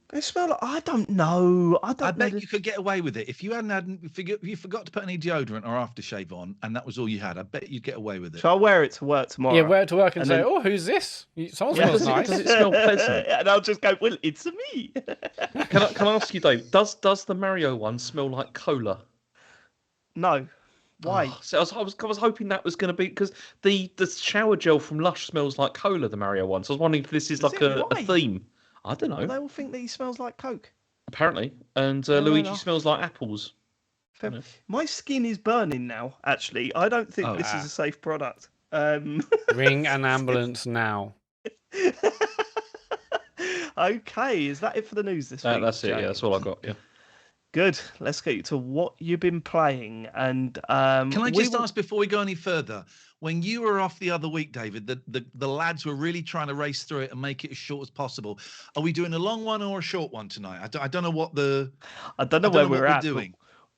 They smell like, I don't know. I I don't know. bet you could get away with it if you if you forgot to put any deodorant or aftershave on, and that was all you had. I bet you'd get away with it. So I'll wear it to work tomorrow. Yeah, wear it to work and, And say, then- "Oh, who's this? Someone Yeah, smells nice." Does it smell pleasant? And I'll just go, well, it's me. Can I ask you, Dave? Does the Mario one smell like cola? No. Why? Oh, so I was hoping that was going to be because the shower gel from Lush smells like cola, the Mario one. So I was wondering if this is like it? a Why? theme. I don't know. They all think that he smells like Coke. Apparently, and Fair Luigi enough. smells like apples. Fair- Yeah. My skin is burning now, actually. I don't think Oh. this is a safe product. Ring an ambulance now. Okay, is that it for the news this week? That's it. Yeah, James? that's all I got. Yeah. Good. Let's get to what you've been playing. And Can I just will- ask before we go any further? When you were off the other week, David, the lads were really trying to race through it and make it as short as possible. Are we doing a long one or a short one tonight? I don't know what the I don't know I don't where know what we're we're at. but doing.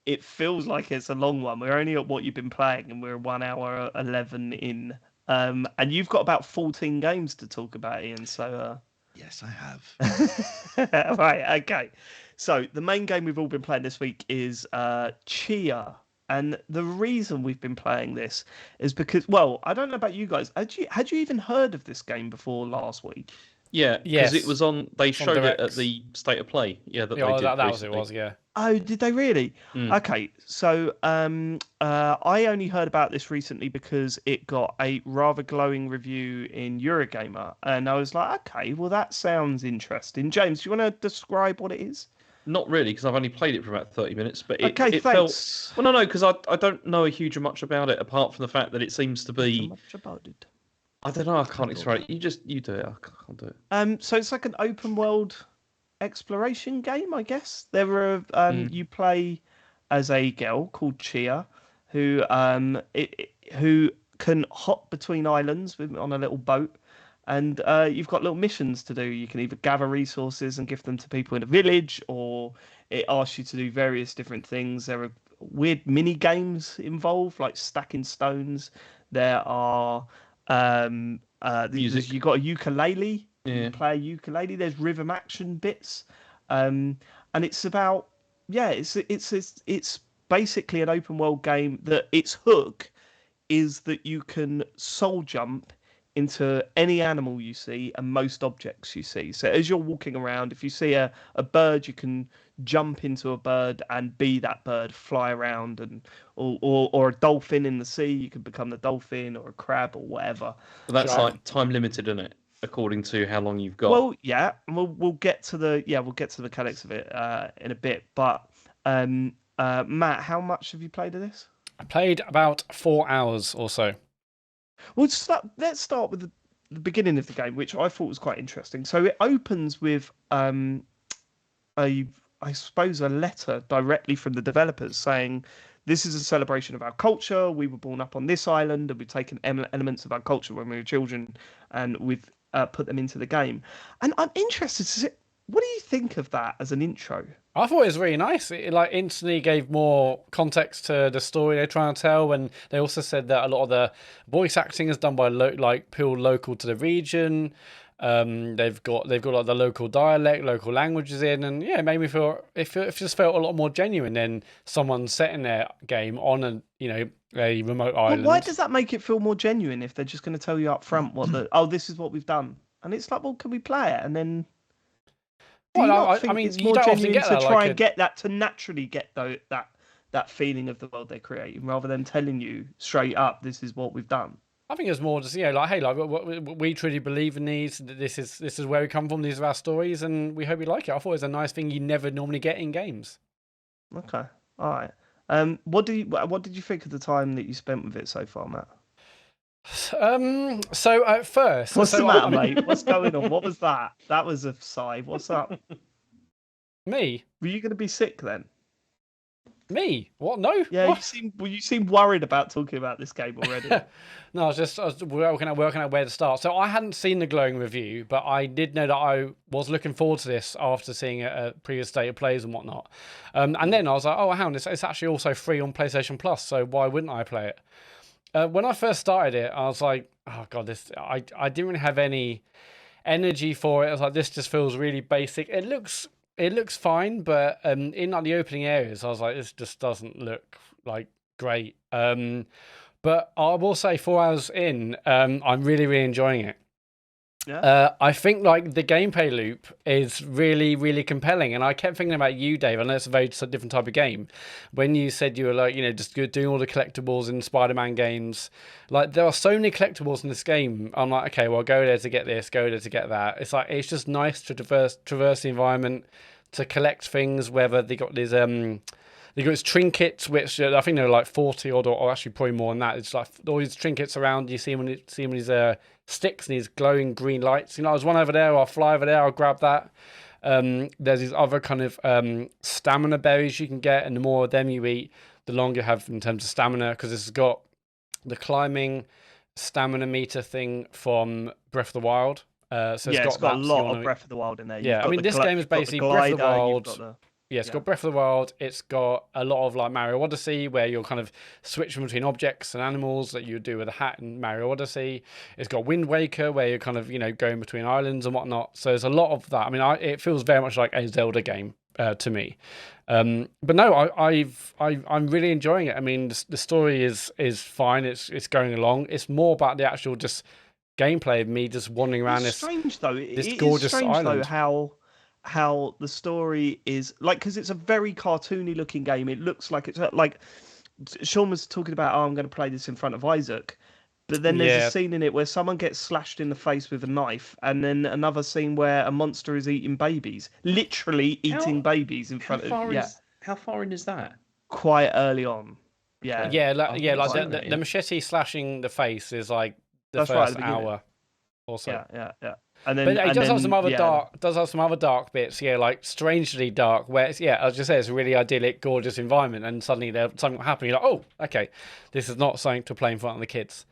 It feels like it's a long one. We're only at what you've been playing, and we're 1 hour 11 in. And you've got about 14 games to talk about, Ian. So. Yes, I have. Right, okay. So the main game we've all been playing this week is Tchia. And the reason we've been playing this is because, well, I don't know about you guys. Had you even heard of this game before last week? Yeah, because Yes. it was on. They showed it at Directs. the State of Play. Yeah, that Yeah, they did. that was it. recently. Was yeah. Oh, did they really? Mm. Okay, so I only heard about this recently because it got a rather glowing review in Eurogamer, and I was like, okay, well that sounds interesting. James, do you want to describe what it is? Not really, because I've only played it for about 30 minutes. But it, Okay, it felt. thanks. Well, no, because I don't know a huge much about it apart from the fact that it seems to be. Much about it. I don't know. I can't explain it. You do it. I can't do it. So it's like an open world exploration game, I guess. There are you play as a girl called Tchia, who who can hop between islands on a little boat, and you've got little missions to do. You can either gather resources and give them to people in a village, or it asks you to do various different things. There are weird mini games involved, like stacking stones. There are Music. you got a ukulele. You Yeah. can play a ukulele. There's rhythm action bits, and it's about it's basically an open world game that its hook is that you can soul jump into any animal you see and most objects you see. So as you're walking around, if you see a bird, you can jump into a bird and be that bird, fly around, and or a dolphin in the sea, you can become the dolphin, or a crab or whatever. But that's Sure. like time limited, isn't it? According to how long you've got. Well, yeah, and we'll get to the mechanics of it in a bit. But Matt, how much have you played of this? I played about 4 hours or so. Well, let's start with the beginning of the game, which I thought was quite interesting. So it opens with I suppose a letter directly from the developers saying, "This is a celebration of our culture. We were born up on this island, and we've taken elements of our culture when we were children, and we've put them into the game." And I'm interested to see, what do you think of that as an intro? I thought it was really nice. It like instantly gave more context to the story they're trying to tell, and they also said that a lot of the voice acting is done by people local to the region. They've got like the local dialect, local languages in, and yeah, it made me feel it just felt a lot more genuine than someone setting their game on a remote island. Well, why does that make it feel more genuine if they're just going to tell you up front this is what we've done? And it's like, well, can we play it? And then do you not think it's you more don't often genuine get to that, try like and get that to naturally get that feeling of the world they're creating, rather than telling you straight up, this is what we've done? I think it's more just like, hey, like we truly believe in these. This is where we come from. These are our stories, and we hope you like it. I thought it was a nice thing you never normally get in games. Okay, all right. What did you think of the time that you spent with it so far, Matt? So at first, What's so the matter, mate? What's going on? What was that? That was a sigh. What's up? Me? Were you going to be sick then? Me? What? No. Yeah, What? you seem worried about talking about this game already. No, I was working out where to start. So I hadn't seen the glowing review, but I did know that I was looking forward to this after seeing a previous state of plays and whatnot. And then I was like, oh, hang on, it's actually also free on PlayStation Plus, so why wouldn't I play it? When I first started it, I was like, oh god, I didn't really have any energy for it. I was like, this just feels really basic. It looks it looks fine, but in like the opening areas, I was like, this just doesn't look like great. But I will say, 4 hours in, I'm really, really enjoying it. Yeah. I think like the gameplay loop is really, really compelling, and I kept thinking about you, Dave. I know it's a very different type of game. When you said you were like, just doing all the collectibles in Spider-Man games, like there are so many collectibles in this game. I'm like, okay, well, go there to get this, go there to get that. It's like it's just nice to traverse the environment, to collect things. Whether they got these They got his trinkets, which I think they're like 40 odd, or actually probably more than that. It's like all these trinkets around. You see him when he's sticks and these glowing green lights. There's one over there. I'll fly over there. I'll grab that. There's these other kind of stamina berries you can get, and the more of them you eat, the longer you have in terms of stamina, because it's got the climbing stamina meter thing from Breath of the Wild. So it's got a lot of Breath of the Wild in there. Yeah, I mean, this game is basically Breath of the Wild. Yeah, it's got Breath of the Wild. It's got a lot of like Mario Odyssey, where you're kind of switching between objects and animals that you do with a hat in Mario Odyssey. It's got Wind Waker, where you're kind of going between islands and whatnot. So there's a lot of that. I mean, it feels very much like a Zelda game to me. But no, I'm really enjoying it. I mean, the story is fine. It's going along. It's more about the actual just gameplay of me just wandering around this gorgeous island. Though, how the story is like, because it's a very cartoony looking game. It looks like it's like Sean was talking about, I'm going to play this in front of Isaac, but then there's a scene in it where someone gets slashed in the face with a knife, and then another scene where a monster is eating babies, literally eating babies in front of how far in is that? Quite early on. Like the machete slashing the face is like the first hour or so. Yeah. And then, but it does have some other dark bits, like strangely dark, where it's, I was just saying, it's a really idyllic, gorgeous environment, and suddenly there's something happening. You're like, oh, okay, this is not something to play in front of the kids.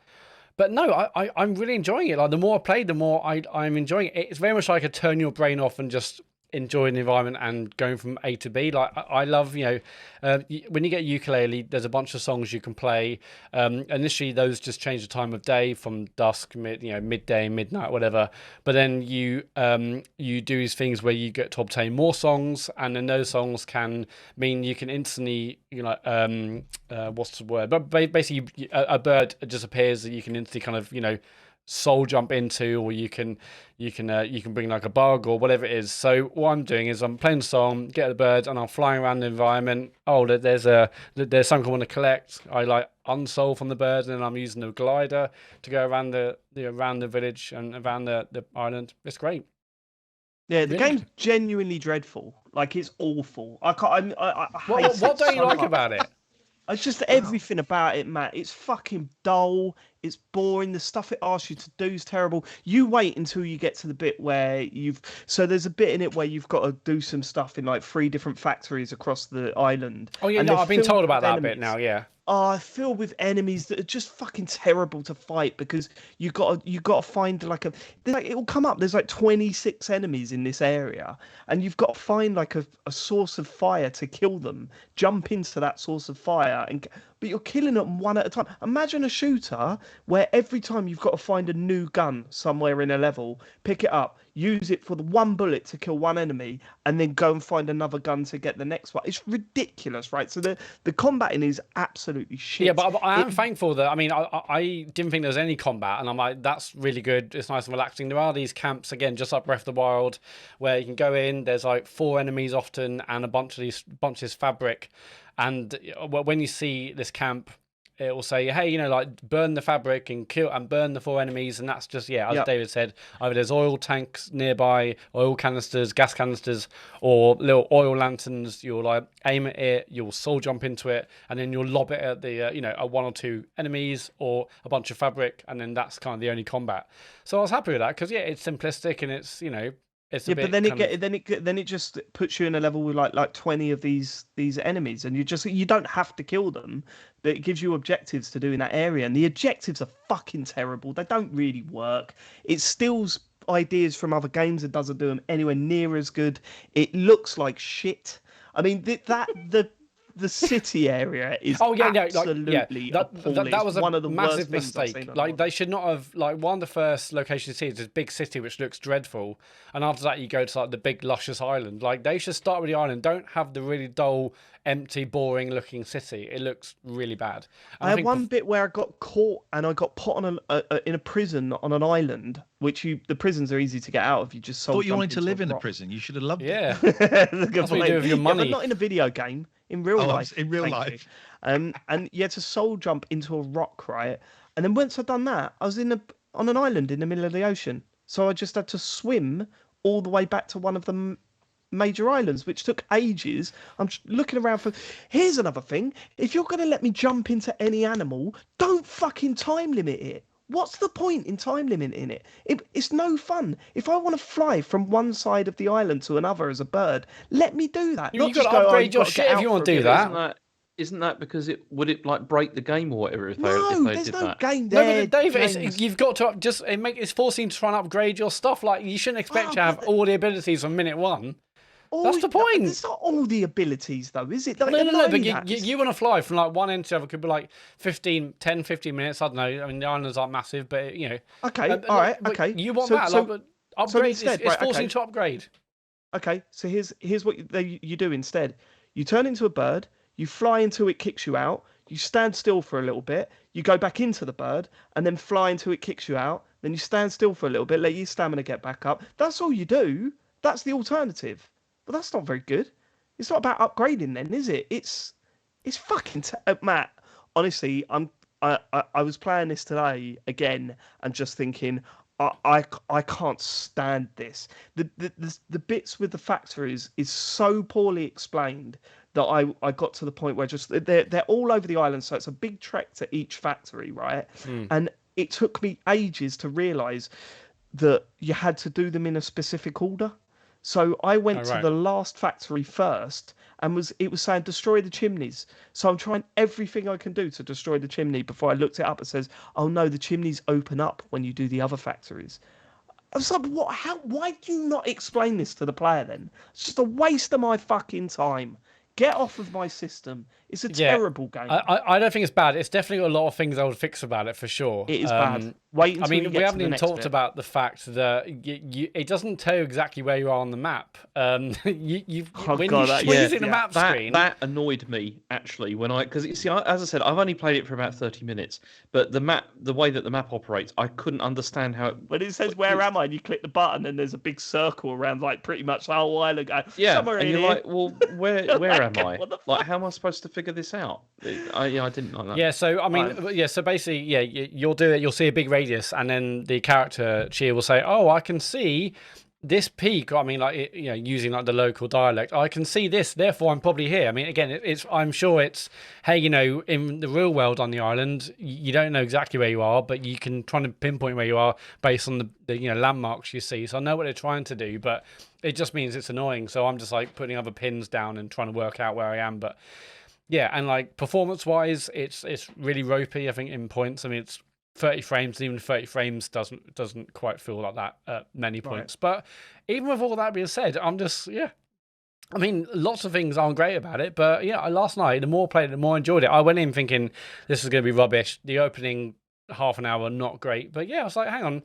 But no, I'm really enjoying it. Like the more I play, the more I'm enjoying it. It's very much like a turn your brain off and just enjoying the environment and going from A to B. Like I love, when you get ukulele, there's a bunch of songs you can play. Initially, those just change the time of day from dusk, midday, midnight, whatever. But then you do these things where you get to obtain more songs, and then those songs can mean you can instantly, what's the word? But basically, a bird just appears that you can instantly kind of, soul jump into, or you can bring like a bug or whatever it is. So what I'm doing is I'm playing the song, get the bird, and I'm flying around the environment. Oh, there's something I want to collect. I like unsoul from the bird, and then I'm using the glider to go around the village and around the island. It's great. Yeah, the game's genuinely dreadful. Like, it's awful. I hate it. What don't you like about it? It's just everything about it, Matt. It's fucking dull. It's boring. The stuff it asks you to do is terrible. You wait until you get to the bit where so there's a bit in it where you've got to do some stuff in like 3 different factories across the island. Oh yeah, I've been told about that bit now. Yeah. Filled with enemies that are just fucking terrible to fight, because you got to find it'll come up. There's like 26 enemies in this area, and you've got to find like a source of fire to kill them. Jump into that source of fire, but you're killing them one at a time. Imagine a shooter where every time you've got to find a new gun somewhere in a level, pick it up, use it for the one bullet to kill one enemy, and then go and find another gun to get the next one. It's ridiculous, right? So the combating is absolutely shit. Yeah, but I am thankful that, I mean, I didn't think there was any combat, and I'm like, that's really good. It's nice and relaxing. There are these camps, again, just like Breath of the Wild, where you can go in, there's like 4 enemies often, and a bunch of this fabric. And when you see this camp, it will say, hey, like burn the fabric and kill and burn the 4 enemies. And that's just, as David said, either there's oil tanks nearby, oil canisters, gas canisters, or little oil lanterns. You'll like aim at it, you'll soul jump into it, and then you'll lob it at the, at 1 or 2 enemies or a bunch of fabric. And then that's kind of the only combat. So I was happy with that because, it's simplistic and it's, it's but then it just puts you in a level with like 20 of these enemies, and you don't have to kill them, but it gives you objectives to do in that area, and the objectives are fucking terrible. They don't really work. It steals ideas from other games and doesn't do them anywhere near as good. It looks like shit. I mean, the city area is Oh yeah, no, absolutely appalling. that was one of the massive worst things I've mistake. seen on Like they should not have. Like one of the first locations you see is this big city which looks dreadful, and after that you go to like the big luscious island. Like they should start with the island. Don't have the really dull, empty, boring looking city. It looks really bad. And I had one bit where I got caught and I got put on in a prison on an island, which the prisons are easy to get out of. You just Thought you wanted to live in a prison. You should have loved it. Yeah, That's what you do with your money. but not in a video game. In real life. In real Thank life. you. And you had to soul jump into a rock, right? And then once I'd done that, I was on an island in the middle of the ocean. So I just had to swim all the way back to one of the major islands, which took ages. I'm looking around for. Here's another thing: if you're going to let me jump into any animal, don't fucking time limit it. What's the point in time limiting it? It's no fun. If I want to fly from one side of the island to another as a bird, let me do that. You've got to upgrade your shit if you want to do that. Isn't that because would it like break the game or whatever if they there's did no that? game there. No, but Dave, you've got to it's forcing you to try and upgrade your stuff. Like you shouldn't expect to have all the abilities from minute one. That's the point. It's not all the abilities though, is it? No, but you want to fly from like one end to the other. Could be like 10, 15 minutes. I don't know. I mean, the islands aren't massive, but you know. Okay, all right, okay. You want that? Like, upgrade. Instead, it's forcing you to upgrade. Okay, so here's what you do instead. You turn into a bird. You fly until it kicks you out. You stand still for a little bit. You go back into the bird, and then fly until it kicks you out. Then you stand still for a little bit. Let your stamina get back up. That's all you do. That's the alternative. But that's not very good. It's not about upgrading then, is it? It's fucking Matt. Honestly, I was playing this today again and just thinking I can't stand this. The bits with the factories is so poorly explained that I got to the point where just they're all over the island, so it's a big trek to each factory, right? And it took me ages to realise that you had to do them in a specific order. So I went to the last factory first, and it was saying destroy the chimneys. So I'm trying everything I can do to destroy the chimney before I looked it up. It says, oh no, the chimneys open up when you do the other factories. I was like, what? How? Why do you not explain this to the player then? It's just a waste of my fucking time. Get off of my system. It's a terrible game. I don't think it's bad. It's definitely got a lot of things I would fix about it for sure. It is bad. Wait until you get we haven't to the even next talked bit. about the fact that it doesn't tell you exactly where you are on the map. When you squeeze in the map screen. That annoyed me actually because you see, as I said, I've only played it for about 30 minutes. But the way that the map operates, I couldn't understand how it. When it says where am I, and you click the button, and there's a big circle around like pretty much the whole island. Somewhere and in you're here. like, well, where am I? What the fuck? Like, how am I supposed to figure this out? I didn't like that. Yeah, so I mean, so basically, you'll do it. You'll see a big radius, and then the character Tchia will say, "Oh, I can see this peak." I mean, like using like the local dialect, I can see this. Therefore, I'm probably here. I mean, again, I'm sure it's hey, in the real world on the island, you don't know exactly where you are, but you can try to pinpoint where you are based on the landmarks you see. So I know what they're trying to do, but it just means it's annoying. So I'm just like putting other pins down and trying to work out where I am, but. Yeah, and like performance-wise, it's really ropey. I think in points, I mean it's 30 frames. Even 30 frames doesn't quite feel like that at many points. Right. But even with all that being said, I'm just I mean, lots of things aren't great about it, but last night the more I played it, the more I enjoyed it. I went in thinking this is going to be rubbish. The opening half an hour not great, but I was like, hang on.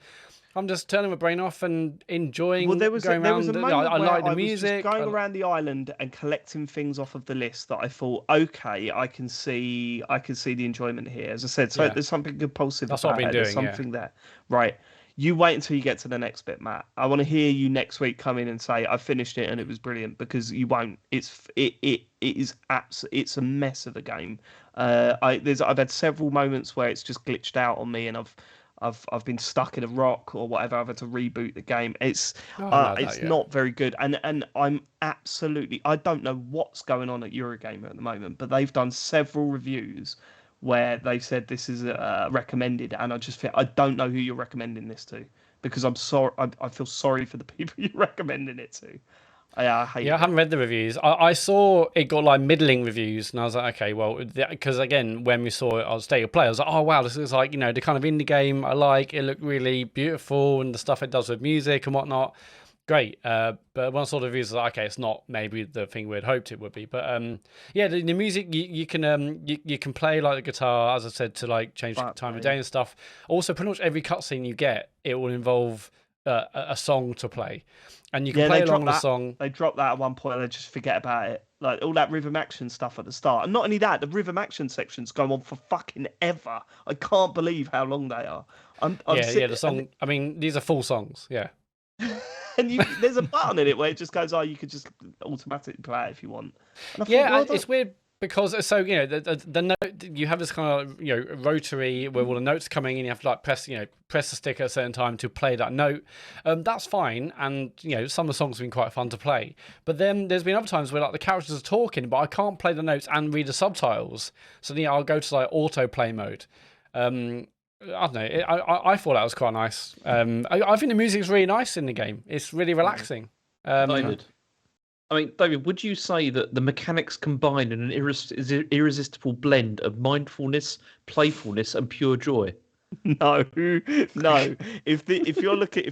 I'm just turning my brain off and enjoying. Well, there was a moment I like the music. Was just going around the island and collecting things off of the list that I thought, okay, I can see the enjoyment here. As I said, so there's something compulsive. That's what I've been doing. There's something there, right? You wait until you get to the next bit, Matt. I want to hear you next week come in and say I finished it and it was brilliant, because you won't. It's a mess of a game. I've had several moments where it's just glitched out on me, and I've been stuck in a rock or whatever. I've had to reboot the game. It's not very good, and I'm absolutely. I don't know what's going on at Eurogamer at the moment, but they've done several reviews where they've said this is recommended, and I just feel I don't know who you're recommending this to, because I'm sorry. I feel sorry for the people you're recommending it to. I hate it. I haven't read the reviews. I saw it got like middling reviews, and I was like, okay, well, because again, when we saw it on State of Play, I was like, oh wow, this is like the kind of indie game I like. It looked really beautiful, and the stuff it does with music and whatnot. great. But one sort of reviews like, okay, it's not maybe the thing we'd hoped it would be. But yeah, the music you can play like the guitar, as I said, to like change the time of day and stuff. Also, pretty much every cutscene you get, it will involve a song to play, and you can play along the song. They drop that at one point and they just forget about it. Like all that rhythm action stuff at the start. And not only that, the rhythm action sections go on for fucking ever. I can't believe how long they are. The song. I mean, these are full songs. Yeah. And there's a button in it where it just goes, you could just automatically play it if you want. It's weird because the note, you have this kind of rotary where all the notes coming in, you have to like press the stick at a certain time to play that note. That's fine, and some of the songs have been quite fun to play. But then there's been other times where like the characters are talking, but I can't play the notes and read the subtitles. So I'll go to like autoplay mode. I don't know. I thought that was quite nice. I think the music's really nice in the game. It's really relaxing. David, would you say that the mechanics combine in an irresistible blend of mindfulness, playfulness, and pure joy? No. If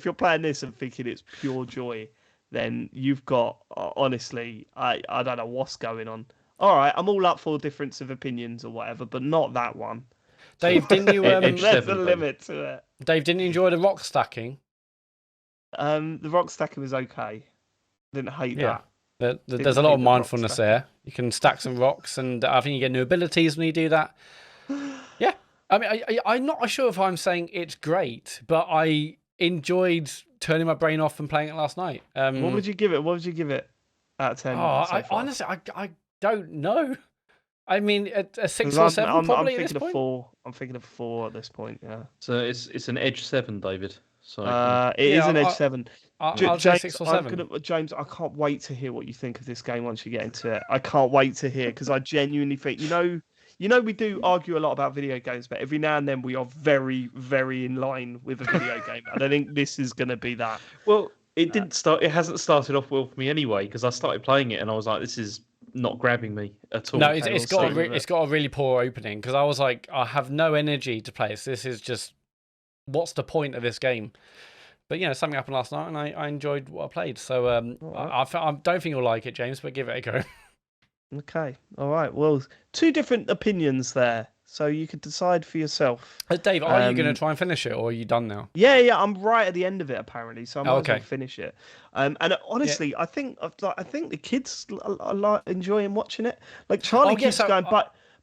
you're playing this and thinking it's pure joy, then you've got honestly, I don't know what's going on. All right, I'm all up for difference of opinions or whatever, but not that one. Dave, didn't you? There's a limit to it. Dave, didn't you enjoy the rock stacking? The rock stacking was okay. Didn't hate that. There's a lot of mindfulness there. You can stack some rocks, and I think you get new abilities when you do that. Yeah, I mean, I'm not sure if I'm saying it's great, but I enjoyed turning my brain off and playing it last night. What would you give it? What would you give it out of 10? Honestly, I don't know. I mean, a 6 or 7 probably at this point. I'm thinking of 4 at this point. Yeah. So it's an edge 7, David. So it is an edge 7. I'll say 6 or 7. James, I can't wait to hear what you think of this game once you get into it. I can't wait to hear because I genuinely think we do argue a lot about video games, but every now and then we are very, very in line with a video game. And I think this is going to be that. Well, it hasn't started off well for me anyway because I started playing it and I was like, this is not grabbing me at all. No, it's got a really poor opening because I was like, I have no energy to play this. This is just, what's the point of this game? But something happened last night and I enjoyed what I played. So I don't think you'll like it, James, but give it a go. Okay, all right. Well, 2 different opinions there, so you could decide for yourself. Dave, are you going to try and finish it, or are you done now? Yeah, I'm right at the end of it apparently, so I'm going to finish it. And honestly, I think the kids are like enjoying watching it. Like Charlie keeps going,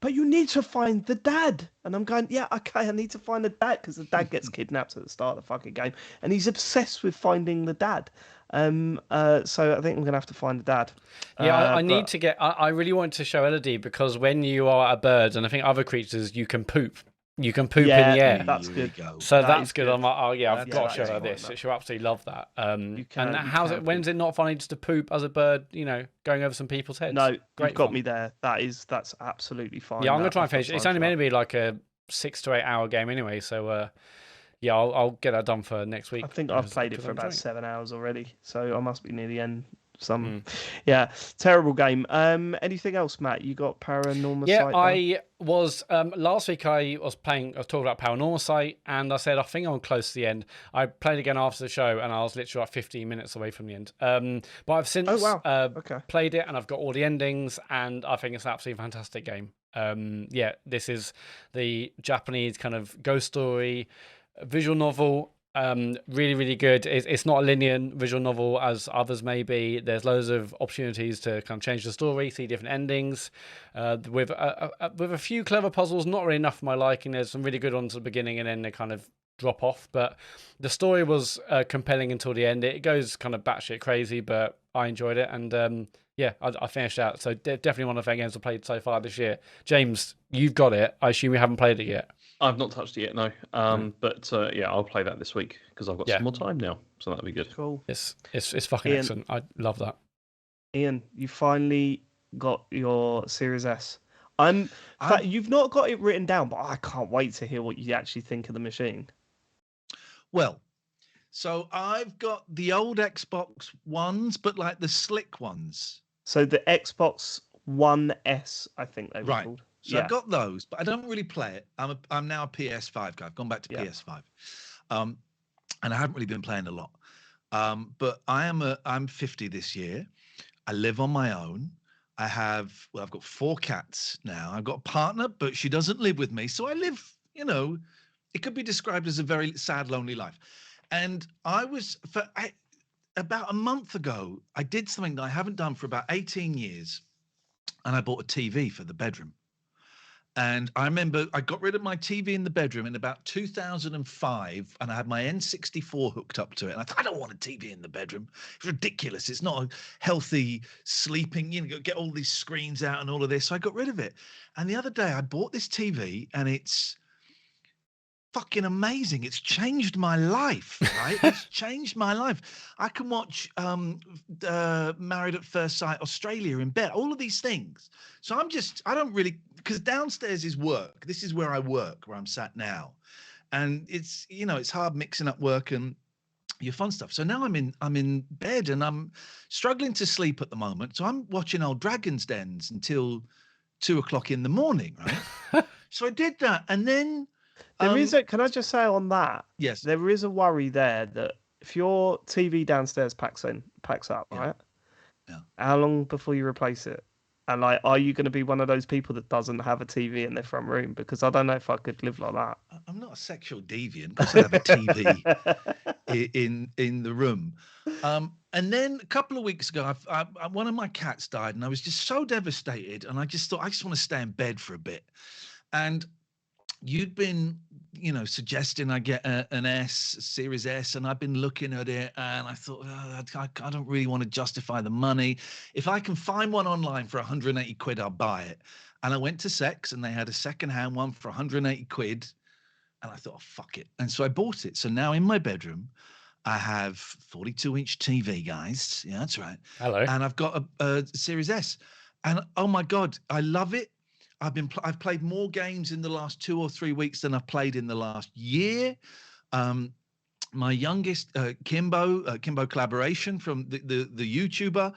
but you need to find the dad, and I'm going, yeah, okay, I need to find the dad because the dad gets kidnapped at the start of the fucking game, and he's obsessed with finding the dad. So I think I'm gonna have to find the dad. Yeah, I need to get. I really want to show Elodie because when you are a bird, and I think other creatures, you can poop. You can poop in the air. That's good. So that's good. I'm like, I've got to show her this. She'll absolutely love that. And when's it not funny just to poop as a bird? Going over some people's heads. No, you've got me there. That's absolutely fine. Yeah, I'm gonna try and finish it. It's only meant to be like a 6 to 8 hour game anyway. So yeah, I'll get that done for next week. I think I've played it for about 7 hours already, so I must be near the end. Yeah, terrible game. Anything else, Matt? You got Paranormasight? Yeah, I was last week. I was talking about Paranormasight, and I said I think I'm close to the end. I played again after the show, and I was literally like 15 minutes away from the end. But I've since played it, and I've got all the endings, and I think it's an absolutely fantastic game. Yeah, this is the Japanese kind of ghost story visual novel. Really, really good. It's not a linear visual novel as others may be. There's loads of opportunities to kind of change the story, see different endings, with a few clever puzzles. Not really enough for my liking. There's some really good ones at the beginning, and then they kind of drop off. But the story was compelling until the end. It goes kind of batshit crazy, but I enjoyed it, and yeah, I finished out. So definitely one of the games I've played so far this year. James, you've got it. I assume you haven't played it yet. I've not touched it yet, no. But yeah, I'll play that this week because I've got some more time now, so that'll be good. Cool. It's fucking excellent. I love that. Ian, you finally got your Series S. You've not got it written down, but I can't wait to hear what you actually think of the machine. Well, so I've got the old Xbox Ones, but like the slick ones. So the Xbox One S, I think they were called. So I've got those, but I don't really play it. I'm now a PS5 guy. I've gone back to PS5, and I haven't really been playing a lot. But I'm 50 this year. I live on my own. I've got 4 cats now. I've got a partner, but she doesn't live with me. So I live, it could be described as a very sad, lonely life. And about a month ago, I did something that I haven't done for about 18 years. And I bought a TV for the bedroom. And I remember I got rid of my TV in the bedroom in about 2005, and I had my N64 hooked up to it. And I thought, I don't want a TV in the bedroom. It's ridiculous. It's not a healthy sleeping, get all these screens out and all of this. So I got rid of it. And the other day I bought this TV, and it's fucking amazing. It's changed my life, right? It's changed my life. I can watch Married at First Sight Australia in bed, all of these things. So I don't really, because downstairs is work. This is where I work, where I'm sat now. And it's, it's hard mixing up work and your fun stuff. So now I'm in bed and I'm struggling to sleep at the moment. So I'm watching old Dragon's Dens until 2:00 in the morning, right? So I did that. And then can I just say on that? Yes. There is a worry there that if your TV downstairs packs up, Yeah. right? Yeah. How long before you replace it? And are you going to be one of those people that doesn't have a TV in their front room? Because I don't know if I could live like that. I'm not a sexual deviant. Of course I have a TV in the room. And then a couple of weeks ago, one of my cats died, and I was just so devastated. And I just thought, I just want to stay in bed for a bit. And you'd been, suggesting I get a Series S, and I've been looking at it, and I thought, I don't really want to justify the money. If I can find one online for 180 quid, I'll buy it. And I went to Sex, and they had a secondhand one for 180 quid, and I thought, oh, fuck it. And so I bought it. So now in my bedroom, I have 42-inch TV, guys. Yeah, that's right. Hello. And I've got a Series S, and oh my God, I love it. I've played more games in the last 2 or 3 weeks than I've played in the last year. My youngest, Kimbo Collaboration from the YouTuber,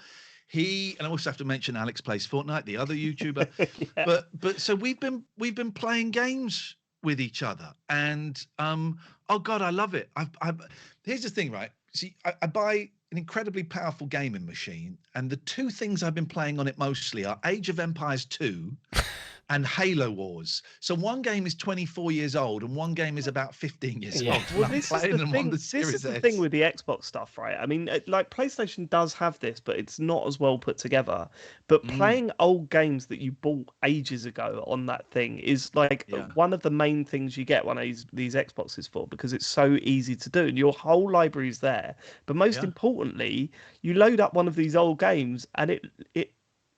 and I also have to mention Alex Plays Fortnite, the other YouTuber. Yeah. But so we've been playing games with each other, and oh God, I love it. Here's the thing, right? See, I buy an incredibly powerful gaming machine, and the 2 things I've been playing on it mostly are Age of Empires 2 and Halo Wars. So one game is 24 years old and one game is about 15 years old. Well, this is the thing with the Xbox stuff, right? I mean, like PlayStation does have this, but it's not as well put together. But playing old games that you bought ages ago on that thing is like one of the main things you get one of these Xboxes for, because it's so easy to do. And your whole library is there. But most importantly, you load up one of these old games and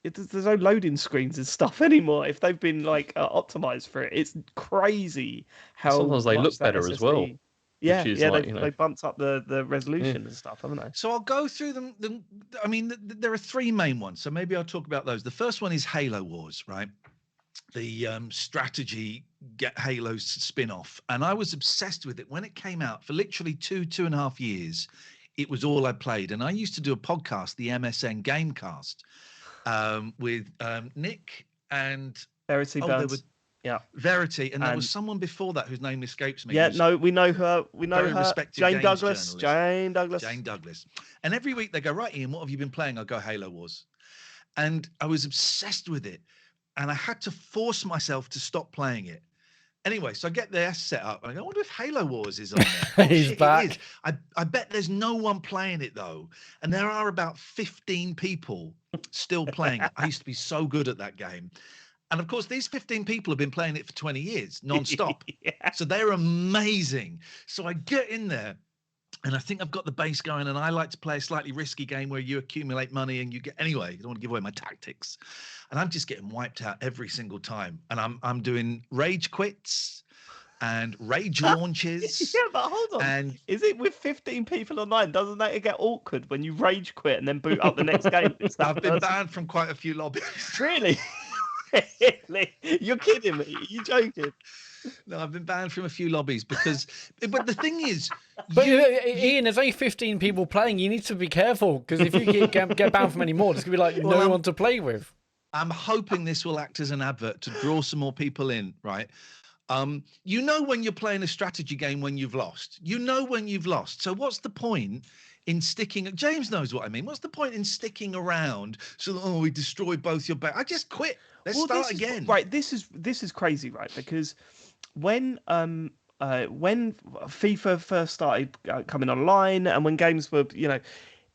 there's no loading screens and stuff anymore. If they've been like optimized for it, it's crazy how sometimes they look better SSD... as well. Yeah, they bumped up the resolution and stuff, haven't they? So I'll go through them. I mean, there are 3 main ones, so maybe I'll talk about those. The first one is Halo Wars, right? The strategy Halo spin-off, and I was obsessed with it when it came out. For literally 2.5 years, it was all I played, and I used to do a podcast, the MSN Gamecast. With Nick and Verity Burns. Verity, and there was someone before that whose name escapes me. Yeah, no, we know her. We know her. Jane Douglas. Jane Douglas. And every week they go, right, Ian, what have you been playing? I go, Halo Wars. And I was obsessed with it, and I had to force myself to stop playing it. Anyway, so I get the S set up. I go, I wonder if Halo Wars is on there. He's back. It is. I bet there's no one playing it, though. And there are about 15 people still playing it. I used to be so good at that game. And of course, these 15 people have been playing it for 20 years, nonstop. So they're amazing. So I get in there, and I think I've got the base going, and I like to play a slightly risky game where you accumulate money and you get, anyway, I don't want to give away my tactics. And I'm just getting wiped out every single time. And I'm doing rage quits and rage launches. Yeah, but hold on. And is it with 15 people online? Doesn't that get awkward when you rage quit and then boot up the next game? I've been banned from quite a few lobbies. Really? Really? You're kidding me? Are you joking? No, I've been banned from a few lobbies because, but the thing is, Ian, there's only 15 people playing. You need to be careful, because if you get banned from any more, there's gonna be like no one to play with. I'm hoping this will act as an advert to draw some more people in, right? You know when you're playing a strategy game when you've lost. You know when you've lost. So what's the point in sticking. James knows what I mean. What's the point in sticking around so that, we destroy both your back? I just quit. Let's start again. Right. This is crazy, right? Because when FIFA first started coming online, and when games were,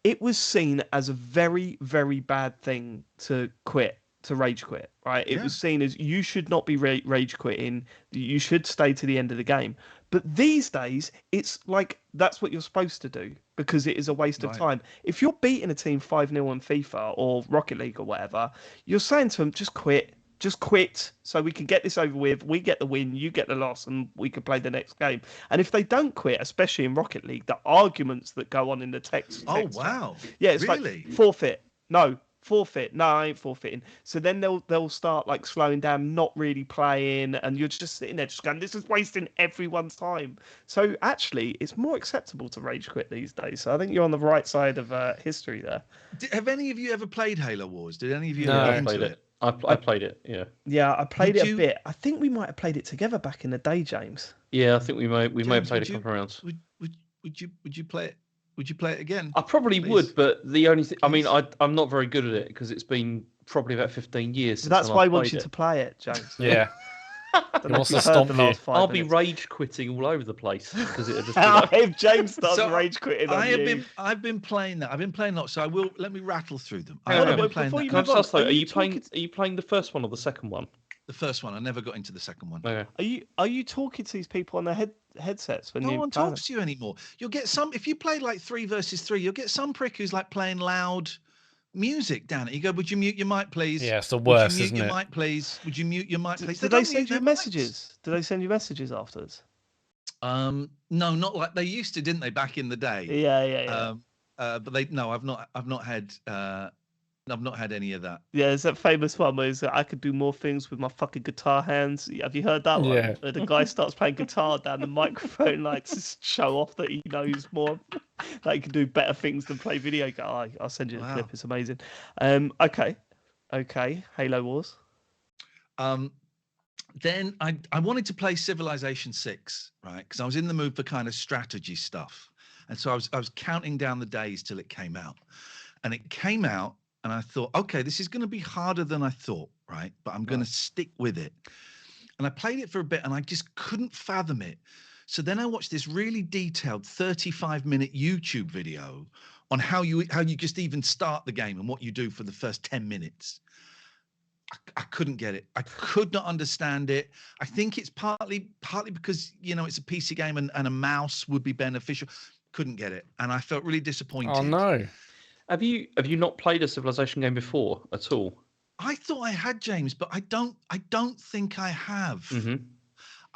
it was seen as a very, very bad thing to quit, to rage quit, right? It was seen as you should not be rage quitting. You should stay to the end of the game. But these days, it's like that's what you're supposed to do because it is a waste of time. If you're beating a team 5-0 on FIFA or Rocket League or whatever, you're saying to them, just quit. Just quit so we can get this over with. We get the win, you get the loss, and we can play the next game. And if they don't quit, especially in Rocket League, the arguments that go on in the text. Oh, wow. Yeah, it's really? like forfeit. No, forfeit. No, I ain't forfeiting. So then they'll start like slowing down, not really playing, and you're just sitting there just going, this is wasting everyone's time. So actually, it's more acceptable to rage quit these days. So I think you're on the right side of history there. Have any of you ever played Halo Wars? Did any of you No, ever I into played it. I played it. Yeah. Yeah, I played it a you- bit. I think we might have played it together back in the day, James. Yeah, I think we may have James, played would a couple of rounds. Would you play it? Would you play it again? I probably Please. would, but the only thing, I mean, Please. I'm not very good at it because it's been probably about 15 years So since that's I why I last want played you it. to play it, James. Yeah. Don't know wants if to you've heard stop the you. last 5 I'll be minutes. rage quitting all over the place because it'll just be like, If James starts So, rage quitting on you. I've been playing that. I've been playing lots. So I will let me rattle through them. Hang on, I've been wait, playing before that. you Can I move just on, ask though, are you are you playing the first one or the second one? The first one. I never got into the second one. Okay. Are you talking to these people on their headsets when No you one play talks to you anymore. You'll get some if you play like 3 versus 3. You'll get some prick who's like playing loud music down it. You go, would you mute your mic, please? Yeah, it's the Would worst, you mute isn't your it? mic, please? Would you mute your mic, please? Do they don't send mute you their mics. messages? Do they send you messages afterwards? No, not like they used to, didn't they, back in the day? Yeah. But I've not had any of that. Yeah, it's that famous one where it's like, I could do more things with my fucking guitar hands. Have you heard that one? Yeah. Where the guy starts playing guitar down the microphone, like to show off that he knows more, that he can do better things than play video games. I'll send you the clip. It's amazing. Okay. Halo Wars. Then I wanted to play Civilization 6, right? Because I was in the mood for kind of strategy stuff, and so I was counting down the days till it came out, and it came out. And I thought, okay, this is going to be harder than I thought, right? But I'm going to stick with it. And I played it for a bit and I just couldn't fathom it. So then I watched this really detailed 35-minute YouTube video on how you just even start the game and what you do for the first 10 minutes. I couldn't get it. I could not understand it. I think it's partly because, it's a PC game and a mouse would be beneficial. Couldn't get it. And I felt really disappointed. Oh, no. Have you not played a Civilization game before at all? I thought I had, James, but I don't think I have. Mm-hmm.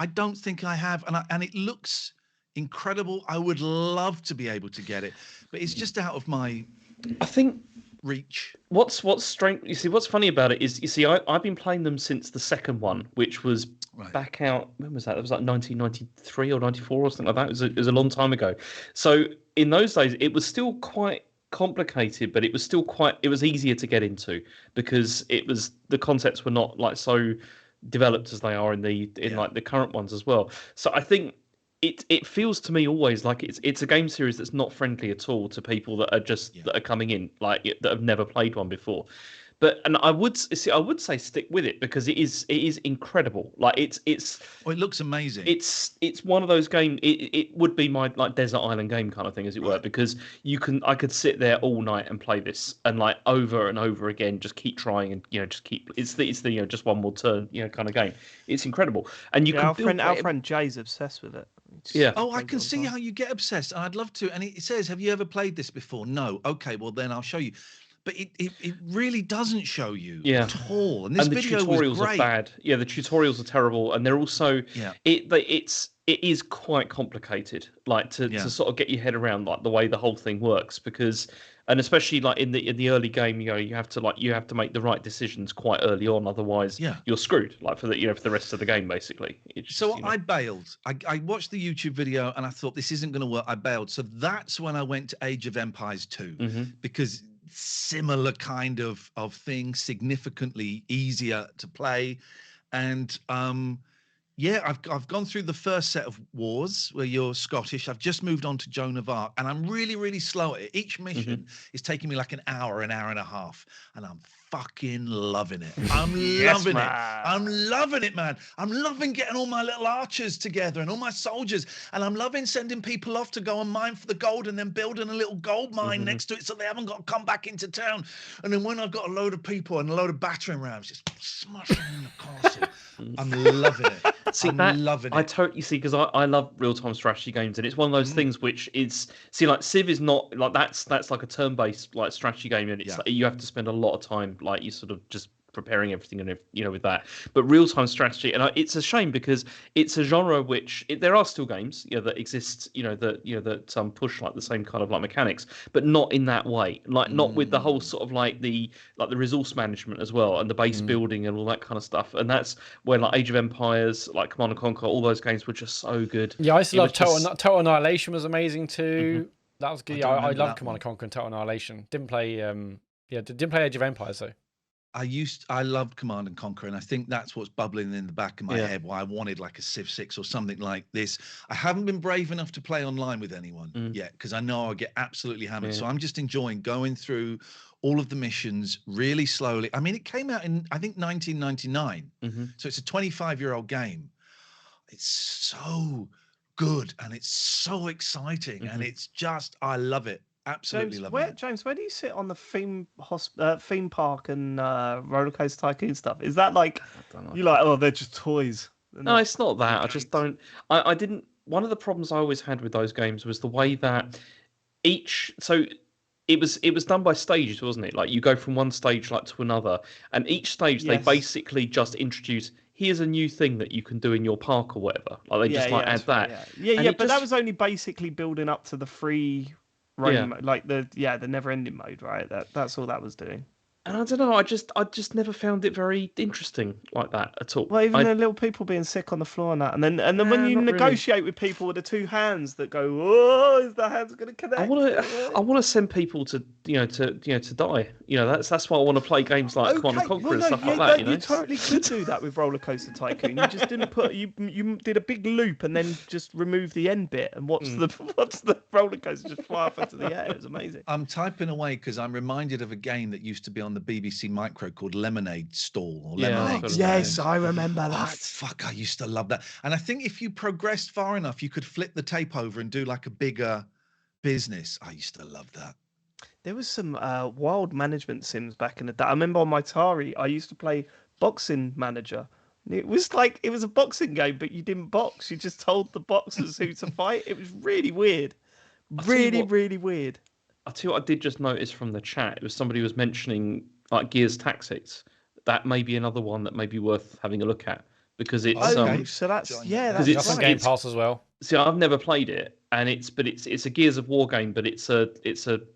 I don't think I have, and it looks incredible. I would love to be able to get it, but it's just out of my I think reach. What's strange? You see, what's funny about it is, I've been playing them since the second one, which was back out. When was that? It was like 1993 or 94 or something like that. It was a long time ago. So in those days, it was still quite complicated, but it was easier to get into because the concepts were not like so developed as they are in like the current ones as well. So I think it feels to me always like it's a game series that's not friendly at all to people that are coming in, like that have never played one before. And I would say stick with it because it is incredible. Like it looks amazing. It's one of those games. It would be my like desert island game kind of thing, as it were, because I could sit there all night and play this and like over and over again, just keep trying and just keep. It's the just one more turn kind of game. It's incredible, and you can. Our friend Jay's obsessed with it. Yeah. Oh, I can see how you get obsessed. I'd love to. And it says, "Have you ever played this before?" No. Okay, well then I'll show you. But it really doesn't show you at all. And this video was great. The tutorials are bad. Yeah, the tutorials are terrible, and they're also it is quite complicated, like to sort of get your head around like the way the whole thing works, because and especially like in the early game, you have to make the right decisions quite early on, otherwise you're screwed. Like for the rest of the game, basically. I bailed. I watched the YouTube video and I thought this isn't going to work. I bailed. So that's when I went to Age of Empires 2 because similar kind of thing, significantly easier to play, and Yeah, I've gone through the first set of wars where you're Scottish. I've just moved on to Joan of Arc, and I'm really, really slow at it. Each mission is taking me like an hour and a half, and I'm fucking loving it. I'm loving it. I'm loving it, man. I'm loving getting all my little archers together and all my soldiers, and I'm loving sending people off to go and mine for the gold and then building a little gold mine next to it so they haven't got to come back into town. And then when I've got a load of people and a load of battering rams, just smashing in the castle. I'm loving it. Loving it. I totally see, because I love real-time strategy games, and it's one of those things which is, like Civ is not like that's like a turn-based like strategy game, and it's like, you have to spend a lot of time like you sort of just preparing everything and with that. But real-time strategy, and it's a shame because it's a genre which there are still games that exist that push like the same kind of like mechanics, but not in that way, like not with the whole sort of like the resource management as well and the base building and all that kind of stuff. And that's when like Age of Empires, like Command & Conquer, all those games were just so good. Yeah, I used to love Total Annihilation was amazing too. That was good. I loved Command & Conquer and Total Annihilation. Didn't play didn't play Age of Empires though. I loved Command & Conquer, and I think that's what's bubbling in the back of my head, why I wanted like a Civ 6 or something like this. I haven't been brave enough to play online with anyone yet, because I know I'll get absolutely hammered. So I'm just enjoying going through all of the missions really slowly. I mean, it came out in, I think, 1999. So it's a 25-year-old game. It's so good, and it's so exciting, and it's just, I love it. Absolutely love it. James, where do you sit on the theme park and roller coaster tycoon stuff? Is that like you like? Oh, they're just toys. No, it's not that. I just don't. I didn't. One of the problems I always had with those games was the way that so it was done by stages, wasn't it? Like you go from one stage like to another, and each stage they basically just introduce, here's a new thing that you can do in your park or whatever. Like they just add that. But that was only basically building up to the free. Like the never-ending mode, right? That's all that was doing. And I don't know, I just never found it very interesting like that at all. Well, even the little people being sick on the floor and that, and then when you negotiate with people with the two hands that go, oh, is the hands going to connect? I want to send people to die. That's why I want to play games like Command & Conquer and stuff like that. You totally could do that with Roller Coaster Tycoon. You just didn't put you did a big loop and then just remove the end bit and watch the roller coaster just fly off into the air. It was amazing. I'm typing away because I'm reminded of a game that used to be on the BBC Micro called Lemonade Stall or Lemonade Stand. Yes, I remember that. Oh, fuck, I used to love that. And I think if you progressed far enough, you could flip the tape over and do like a bigger business. I used to love that. There was some wild management sims back in the day. I remember on my Atari, I used to play Boxing Manager. It was a boxing game, but you didn't box. You just told the boxers who to fight. It was really weird. Really weird. I'll tell you what I did just notice from the chat. It was somebody was mentioning like Gears Tactics. That may be another one that may be worth having a look at because it's so that's that's on Game Pass as well. See, I've never played it, and it's a Gears of War game, but it's a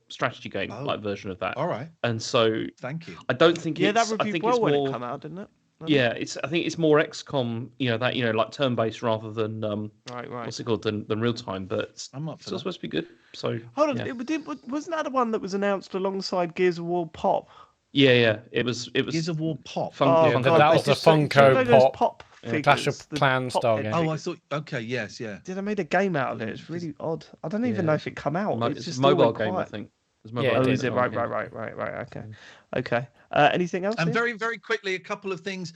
strategy game like version of that. All right. And so thank you. I don't think that reviewed well when it came out, didn't it? Yeah, I think it's more XCOM, like turn-based rather than what's it called than real time, but I'm up for still supposed to be good. So hold on, wasn't that the one that was announced alongside Gears of War Pop? Yeah, it was Gears of War Pop. That was the Funko Pop Clash of Clans style game. Oh, I thought. Okay, yes, yeah. Did I made a game out of it? It's really odd. I don't even know if it come out. It's just a mobile game, I think. Is it? Right. Okay. Anything else? And very, very quickly, a couple of things.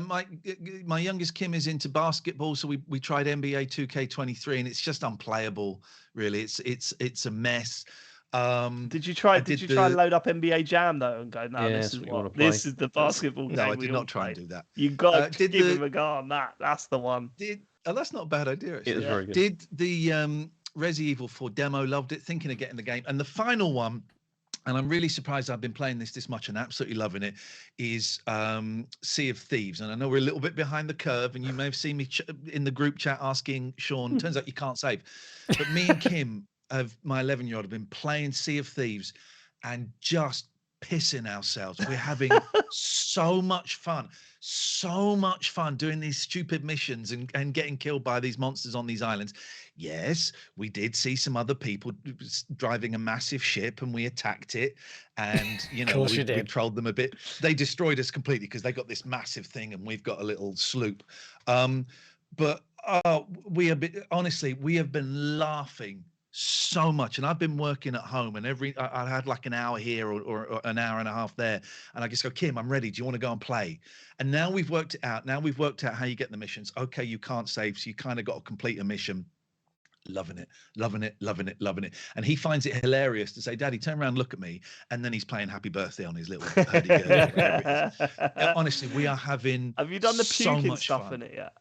My youngest Kim is into basketball, so we tried NBA 2K23, and it's just unplayable. Really, it's a mess. Did you try load up NBA Jam though and go, no, this is the basketball game? No, I did not try and do that. You got to give him a go on that. That's the one. That's not a bad idea. Actually. It was very good. Did the Resi Evil 4 demo, loved it, thinking of getting the game. And the final one, and I'm really surprised I've been playing this much and absolutely loving it, is Sea of Thieves. And I know we're a little bit behind the curve, and you may have seen me in the group chat asking Sean, turns out you can't save. But me and Kim, of my 11-year-old, have been playing Sea of Thieves and just pissing ourselves. We're having so much fun doing these stupid missions and getting killed by these monsters on these islands. Yes, we did see some other people driving a massive ship and we attacked it, and we trolled them a bit. They destroyed us completely because they got this massive thing and we've got a little sloop. But we have been, honestly, we have been laughing so much, and I've been working at home, and I had like an hour here or an hour and a half there, and I just go, Kim, I'm ready. Do you want to go and play? And now we've worked it out. Now we've worked out how you get the missions. Okay, you can't save, so you kind of got to complete a mission. Loving it, loving it, loving it, loving it. And he finds it hilarious to say, Daddy, turn around, look at me. And then he's playing Happy Birthday on his little hurdy-gurdy. Honestly, we are having Have you done the so puking much stuff fun. in it yet?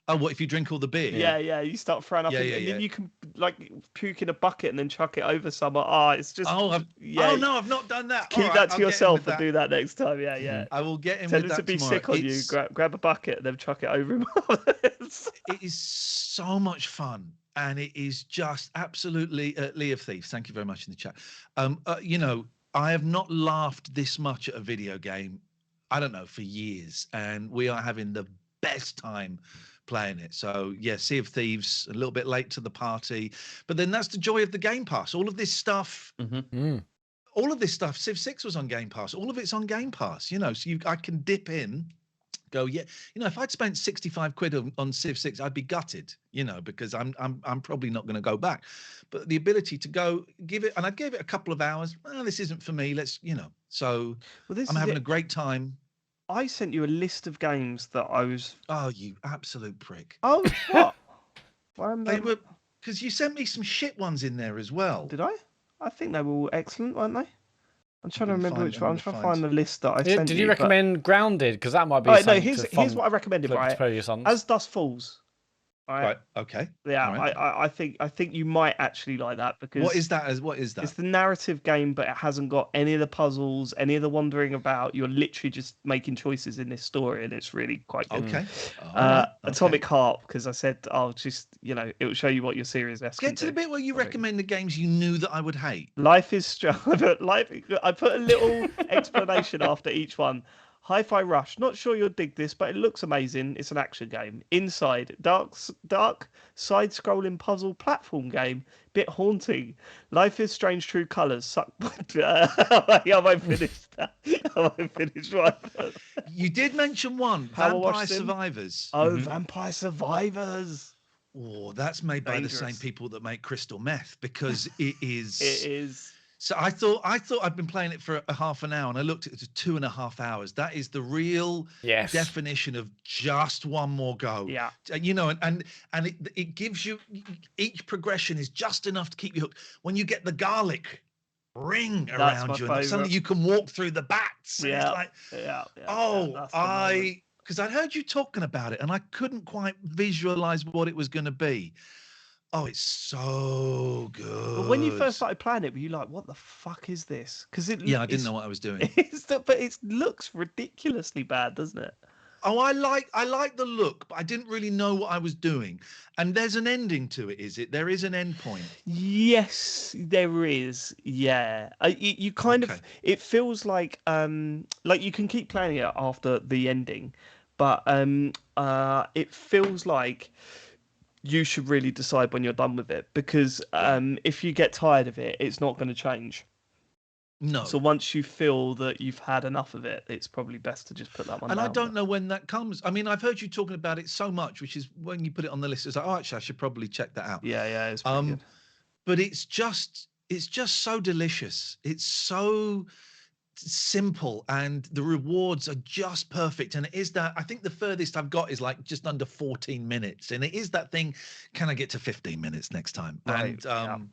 Oh, what if you drink all the beer? Yeah. You start throwing up, and then you can like puke in a bucket and then chuck it over someone. Oh, it's just. Oh no, I've not done that. Keep that to yourself and do that next time. Yeah. I will get him. Tell with him that to be tomorrow. sick on you. Grab a bucket and then chuck it over him. It is so much fun, and it is just absolutely Lee of Thieves. Thank you very much in the chat. You know, I have not laughed this much at a video game, I don't know, for years, and we are having the best time playing it. So yeah, Sea of Thieves, a little bit late to the party, but then that's the joy of the Game Pass. All of this stuff, all of this stuff. Civ 6 was on Game Pass. All of it's on Game Pass. You know, so I can dip in, go, yeah. You know, if I'd spent 65 quid on Civ 6, I'd be gutted. You know, because I'm probably not going to go back. But the ability to go give it, and I gave it a couple of hours. Well, this isn't for me. Let's, you know. So I'm having a great time. I sent you a list of games that I was. Oh, you absolute prick! Oh, what? They were, because you sent me some shit ones in there as well. Did I? I think they were all excellent, weren't they? I'm trying to remember which one. I'm trying to find the list that I sent you. Did you recommend Grounded? Because that might be. Oh, no, here's what I recommended. Right, As As Dusk Falls. Right. Okay. Yeah, right. I think you might actually like that because what is that? What is that? It's the narrative game, but it hasn't got any of the puzzles, any of the wandering about. You're literally just making choices in this story, and it's really quite good. Okay. Atomic Heart, because I said I'll just it will show you what your series S can Get to the bit where you recommend the games you knew that I would hate. Life is Strange. I put a little explanation after each one. Hi-Fi Rush. Not sure you'll dig this, but it looks amazing. It's an action game. Inside. Dark side-scrolling puzzle platform game. Bit haunting. Life is Strange True Colors. I won't finish that. I won't finish one. You did mention one. Vampire Survivors. Oh, Vampire Survivors. Oh, that's made by the same people that make Crystal Meth, because it is. It is. So I thought I'd been playing it for a half an hour, and I looked at it, 2.5 hours. That is the real definition of just one more go. Yeah. You know, and it gives you, each progression is just enough to keep you hooked. When you get the garlic ring around you, and suddenly you can walk through the bats. And it's like, because I'd heard you talking about it, and I couldn't quite visualize what it was going to be. Oh, it's so good. But when you first started playing it, were you like, what the fuck is this? Because I didn't know what I was doing. But it looks ridiculously bad, doesn't it? Oh, I like the look, but I didn't really know what I was doing. And there's an ending to it, is it? There is an end point. Yes, there is. Yeah. You kind of, it feels like you can keep playing it after the ending, but it feels like you should really decide when you're done with it, because if you get tired of it, it's not going to change. No. So once you feel that you've had enough of it, it's probably best to just put that one down. And I don't know when that comes. I mean, I've heard you talking about it so much, which is when you put it on the list, it's like, oh, actually, I should probably check that out. Yeah, it's pretty good. But it's just so delicious. It's so simple, and the rewards are just perfect. And it is that, I think the furthest I've got is like just under 14 minutes, and it is that thing, can I get to 15 minutes next time? Right. And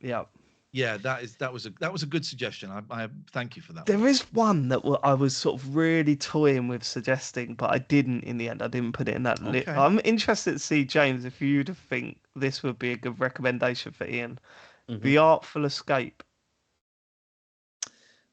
yeah, that was a good suggestion. I thank you for that. There is one that I was sort of really toying with suggesting, but I didn't in the end. I didn't put it in that list. I'm interested to see, James, if you'd think this would be a good recommendation for Ian. The Artful Escape.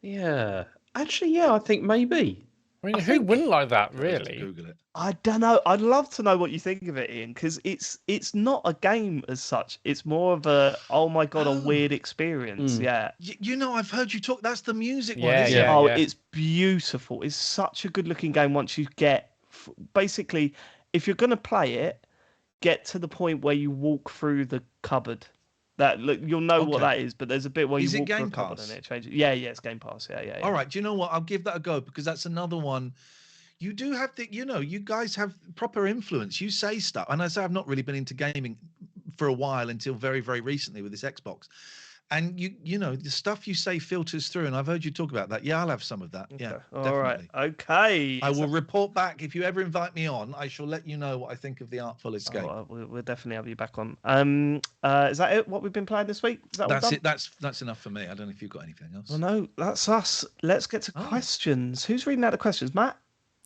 Yeah. Actually, yeah, I think maybe. I mean, who wouldn't like that, really? Google it. I don't know. I'd love to know what you think of it, Ian, because it's not a game as such. It's more of a, oh my God, a weird experience. Yeah. You know, I've heard you talk. That's the music one, Yeah, isn't it? Oh, it's beautiful. It's such a good looking game once you get, basically, if you're going to play it, get to the point where you walk through the cupboard. You'll know what that is, but there's a bit where you walk through a cupboard and it changes. Yeah, it's Game Pass. Yeah. All right. Do you know what? I'll give that a go, because that's another one. you do have the, you guys have proper influence. You say stuff, and I say I've not really been into gaming for a while until very, very recently with this Xbox. And the stuff you say filters through, and I've heard you talk about that. Yeah, I'll have some of that. Okay. Yeah, All right. definitely. Okay. I will report back if you ever invite me on. I shall let you know what I think of the Artful Escape. Oh, we'll definitely have you back on. Is that it? What we've been playing this week? Is that That's all it. That's enough for me. I don't know if you've got anything else. Well, no, that's us. Let's get to questions. Who's reading out the questions, Matt?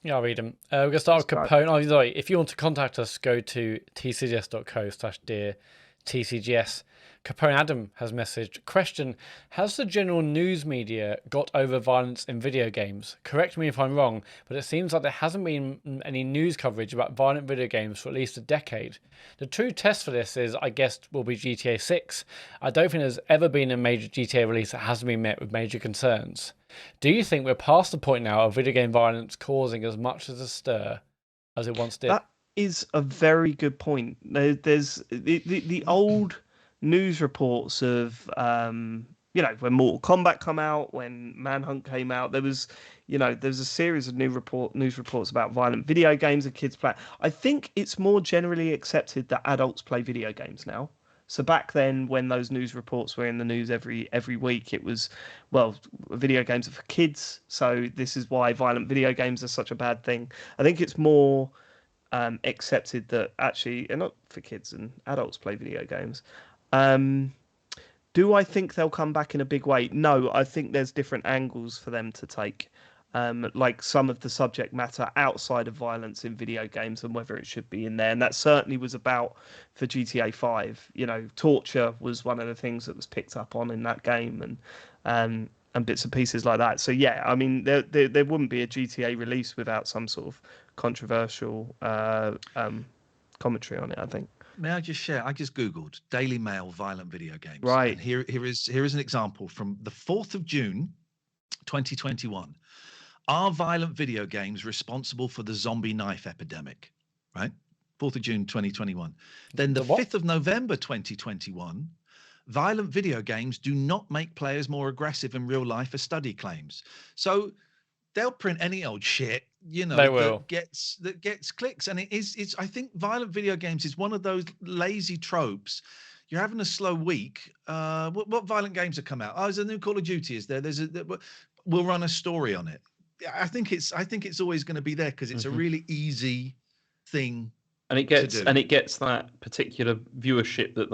Yeah, I'll read them. We're going to start with Let's Capone. Oh, sorry. If you want to contact us, go to tcgs.co/dear TCGS. Capone Adam has messaged, question, has the general news media got over violence in video games? Correct me if I'm wrong, but it seems like there hasn't been any news coverage about violent video games for at least a decade. The true test for this is, I guess, will be GTA 6. I don't think there's ever been a major GTA release that hasn't been met with major concerns. Do you think we're past the point now of video game violence causing as much as a stir as it once did? That is a very good point. There's the old news reports of when Mortal Kombat come out, when Manhunt came out, there was a series of news reports about violent video games and kids play. I think it's more generally accepted that adults play video games now. So back then, when those news reports were in the news every week, it was, well, video games are for kids, so this is why violent video games are such a bad thing. I think it's more accepted that actually they're not for kids and adults play video games. Do I think they'll come back in a big way? No, I think there's different angles for them to take. Like some of the subject matter outside of violence in video games and whether it should be in there. And that certainly was about for GTA 5. Torture was one of the things that was picked up on in that game and bits and pieces like that. So, yeah, I mean, there wouldn't be a GTA release without some sort of controversial commentary on it, I think. May I just share? I just Googled Daily Mail violent video games. Right. And here is an example from the 4th of June, 2021. Are violent video games responsible for the zombie knife epidemic? Right? 4th of June, 2021. Then the 5th of November, 2021, violent video games do not make players more aggressive in real life, a study claims. So they'll print any old shit, that gets clicks. And it's I think violent video games is one of those lazy tropes. You're having a slow week. What violent games have come out? Oh, there's a new Call of Duty. Is there? We'll run a story on it. I think it's always going to be there because it's a really easy thing. And it gets that particular viewership that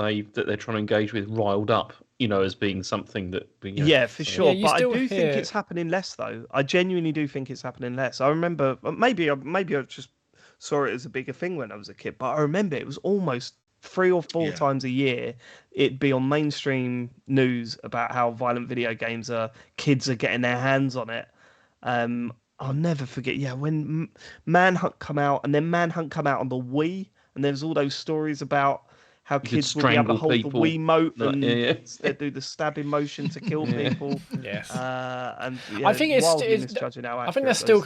they're trying to engage with riled up, as being something that. Yeah, for sure. Yeah, but I do think it's happening less, though. I genuinely do think it's happening less. I remember maybe I just saw it as a bigger thing when I was a kid, but I remember it was almost 3 or 4 times a year. It'd be on mainstream news about how violent video games kids are getting their hands on it. I'll never forget. Yeah, when Manhunt come out, and then Manhunt come out on the Wii, and there's all those stories about how kids will be able to hold the Wiimote and they do the stabbing motion to kill people. Yes, and I think it's misjudging how I think they're still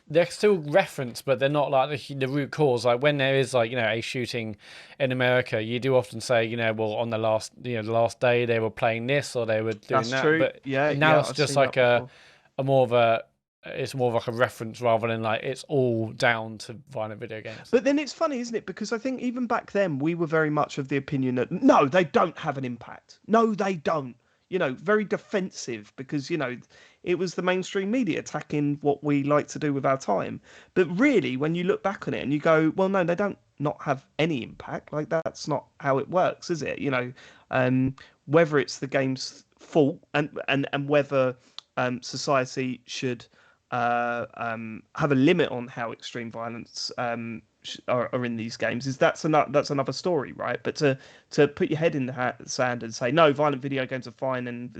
they're still referenced, but they're not like the root cause. Like when there is a shooting in America, you do often say well on the last day they were playing this or they were doing that. True. But now it's just like it's more of like a reference rather than like it's all down to violent video games. But then it's funny, isn't it? Because I think even back then we were very much of the opinion that no, they don't have an impact. No, they don't. Very defensive because it was the mainstream media attacking what we like to do with our time. But really, when you look back on it and you go, well, no, they don't not have any impact. Like that's not how it works, is it? Whether it's the game's fault and whether society should have a limit on how extreme violence are in these games that's another story, right? But to put your head in the sand and say no, violent video games are fine, and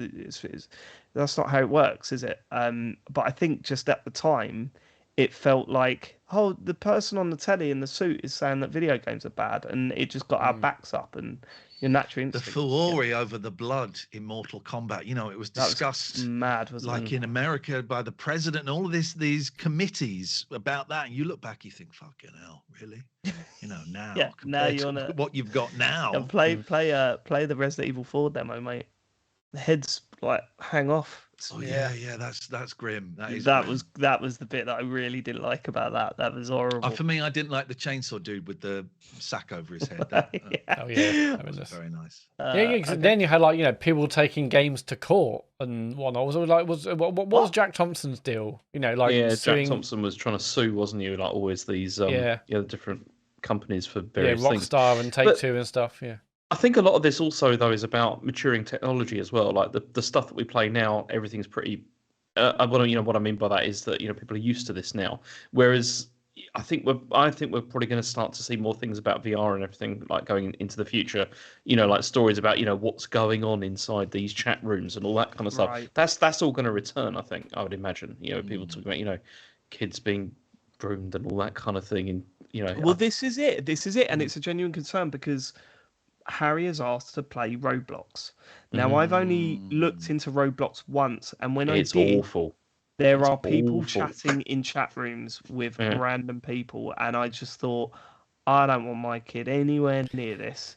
that's not how it works, is it? But I think just at the time it felt like, oh, the person on the telly in the suit is saying that video games are bad, and it just got our backs up and your natural instinct. The furore over the blood in Mortal Kombat, it was discussed mad, wasn't it? In America by the president and all of these committees about that. And you look back, you think, fucking hell, really? Now. Now you want what you've got now. And play the Resident Evil 4 demo, mate. The heads like hang off. Oh yeah, that's grim. That is that grim. was the bit that I really didn't like about that. That was horrible. For me, I didn't like the chainsaw dude with the sack over his head. That, Oh yeah, that wasn't very nice. Yeah, 'cause then you had like people taking games to court and whatnot. Was it like what was Jack Thompson's deal? Like suing... Jack Thompson was trying to sue, wasn't he? Like always these different companies for various things. Rockstar and Take-Two and stuff. Yeah. I think a lot of this also though is about maturing technology as well. Like the stuff that we play now, everything's pretty. What I mean by that is that people are used to this now, whereas I think we're probably going to start to see more things about VR and everything like going into the future. Like stories about what's going on inside these chat rooms and all that kind of stuff. Right. That's all going to return. I think I would imagine. People talking about kids being groomed and all that kind of thing. And well, this is it, and it's a genuine concern because Harry has asked to play Roblox. Now, I've only looked into Roblox once, and when it's I did, awful. There are people chatting in chat rooms with random people, and I just thought, I don't want my kid anywhere near this.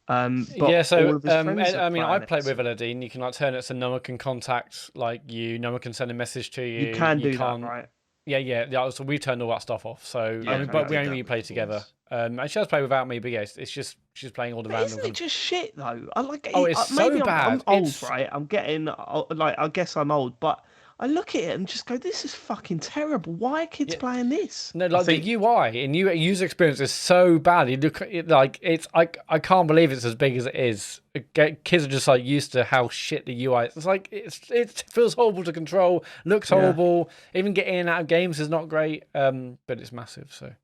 But so all of his friends I mean, I play it, with Aladdin. You can like turn it so no one can contact you. No one can send a message to you. You can do that, right? Yeah. So we turned all that stuff off. So, but we only really play together. And she does play without me, but yes, it's just she's playing all the random. Isn't it just shit though? I like. Oh, it's so bad. I'm old, right? I'm getting like. I guess I'm old, but I look at it and just go, "This is fucking terrible. Why are kids playing this?" No, like the UI and user experience is so bad. You look at it like it's. I can't believe it's as big as it is. Kids are just like used to how shit the UI is. It's like it feels horrible to control. Looks horrible. Even getting in and out of games is not great. But it's massive. So.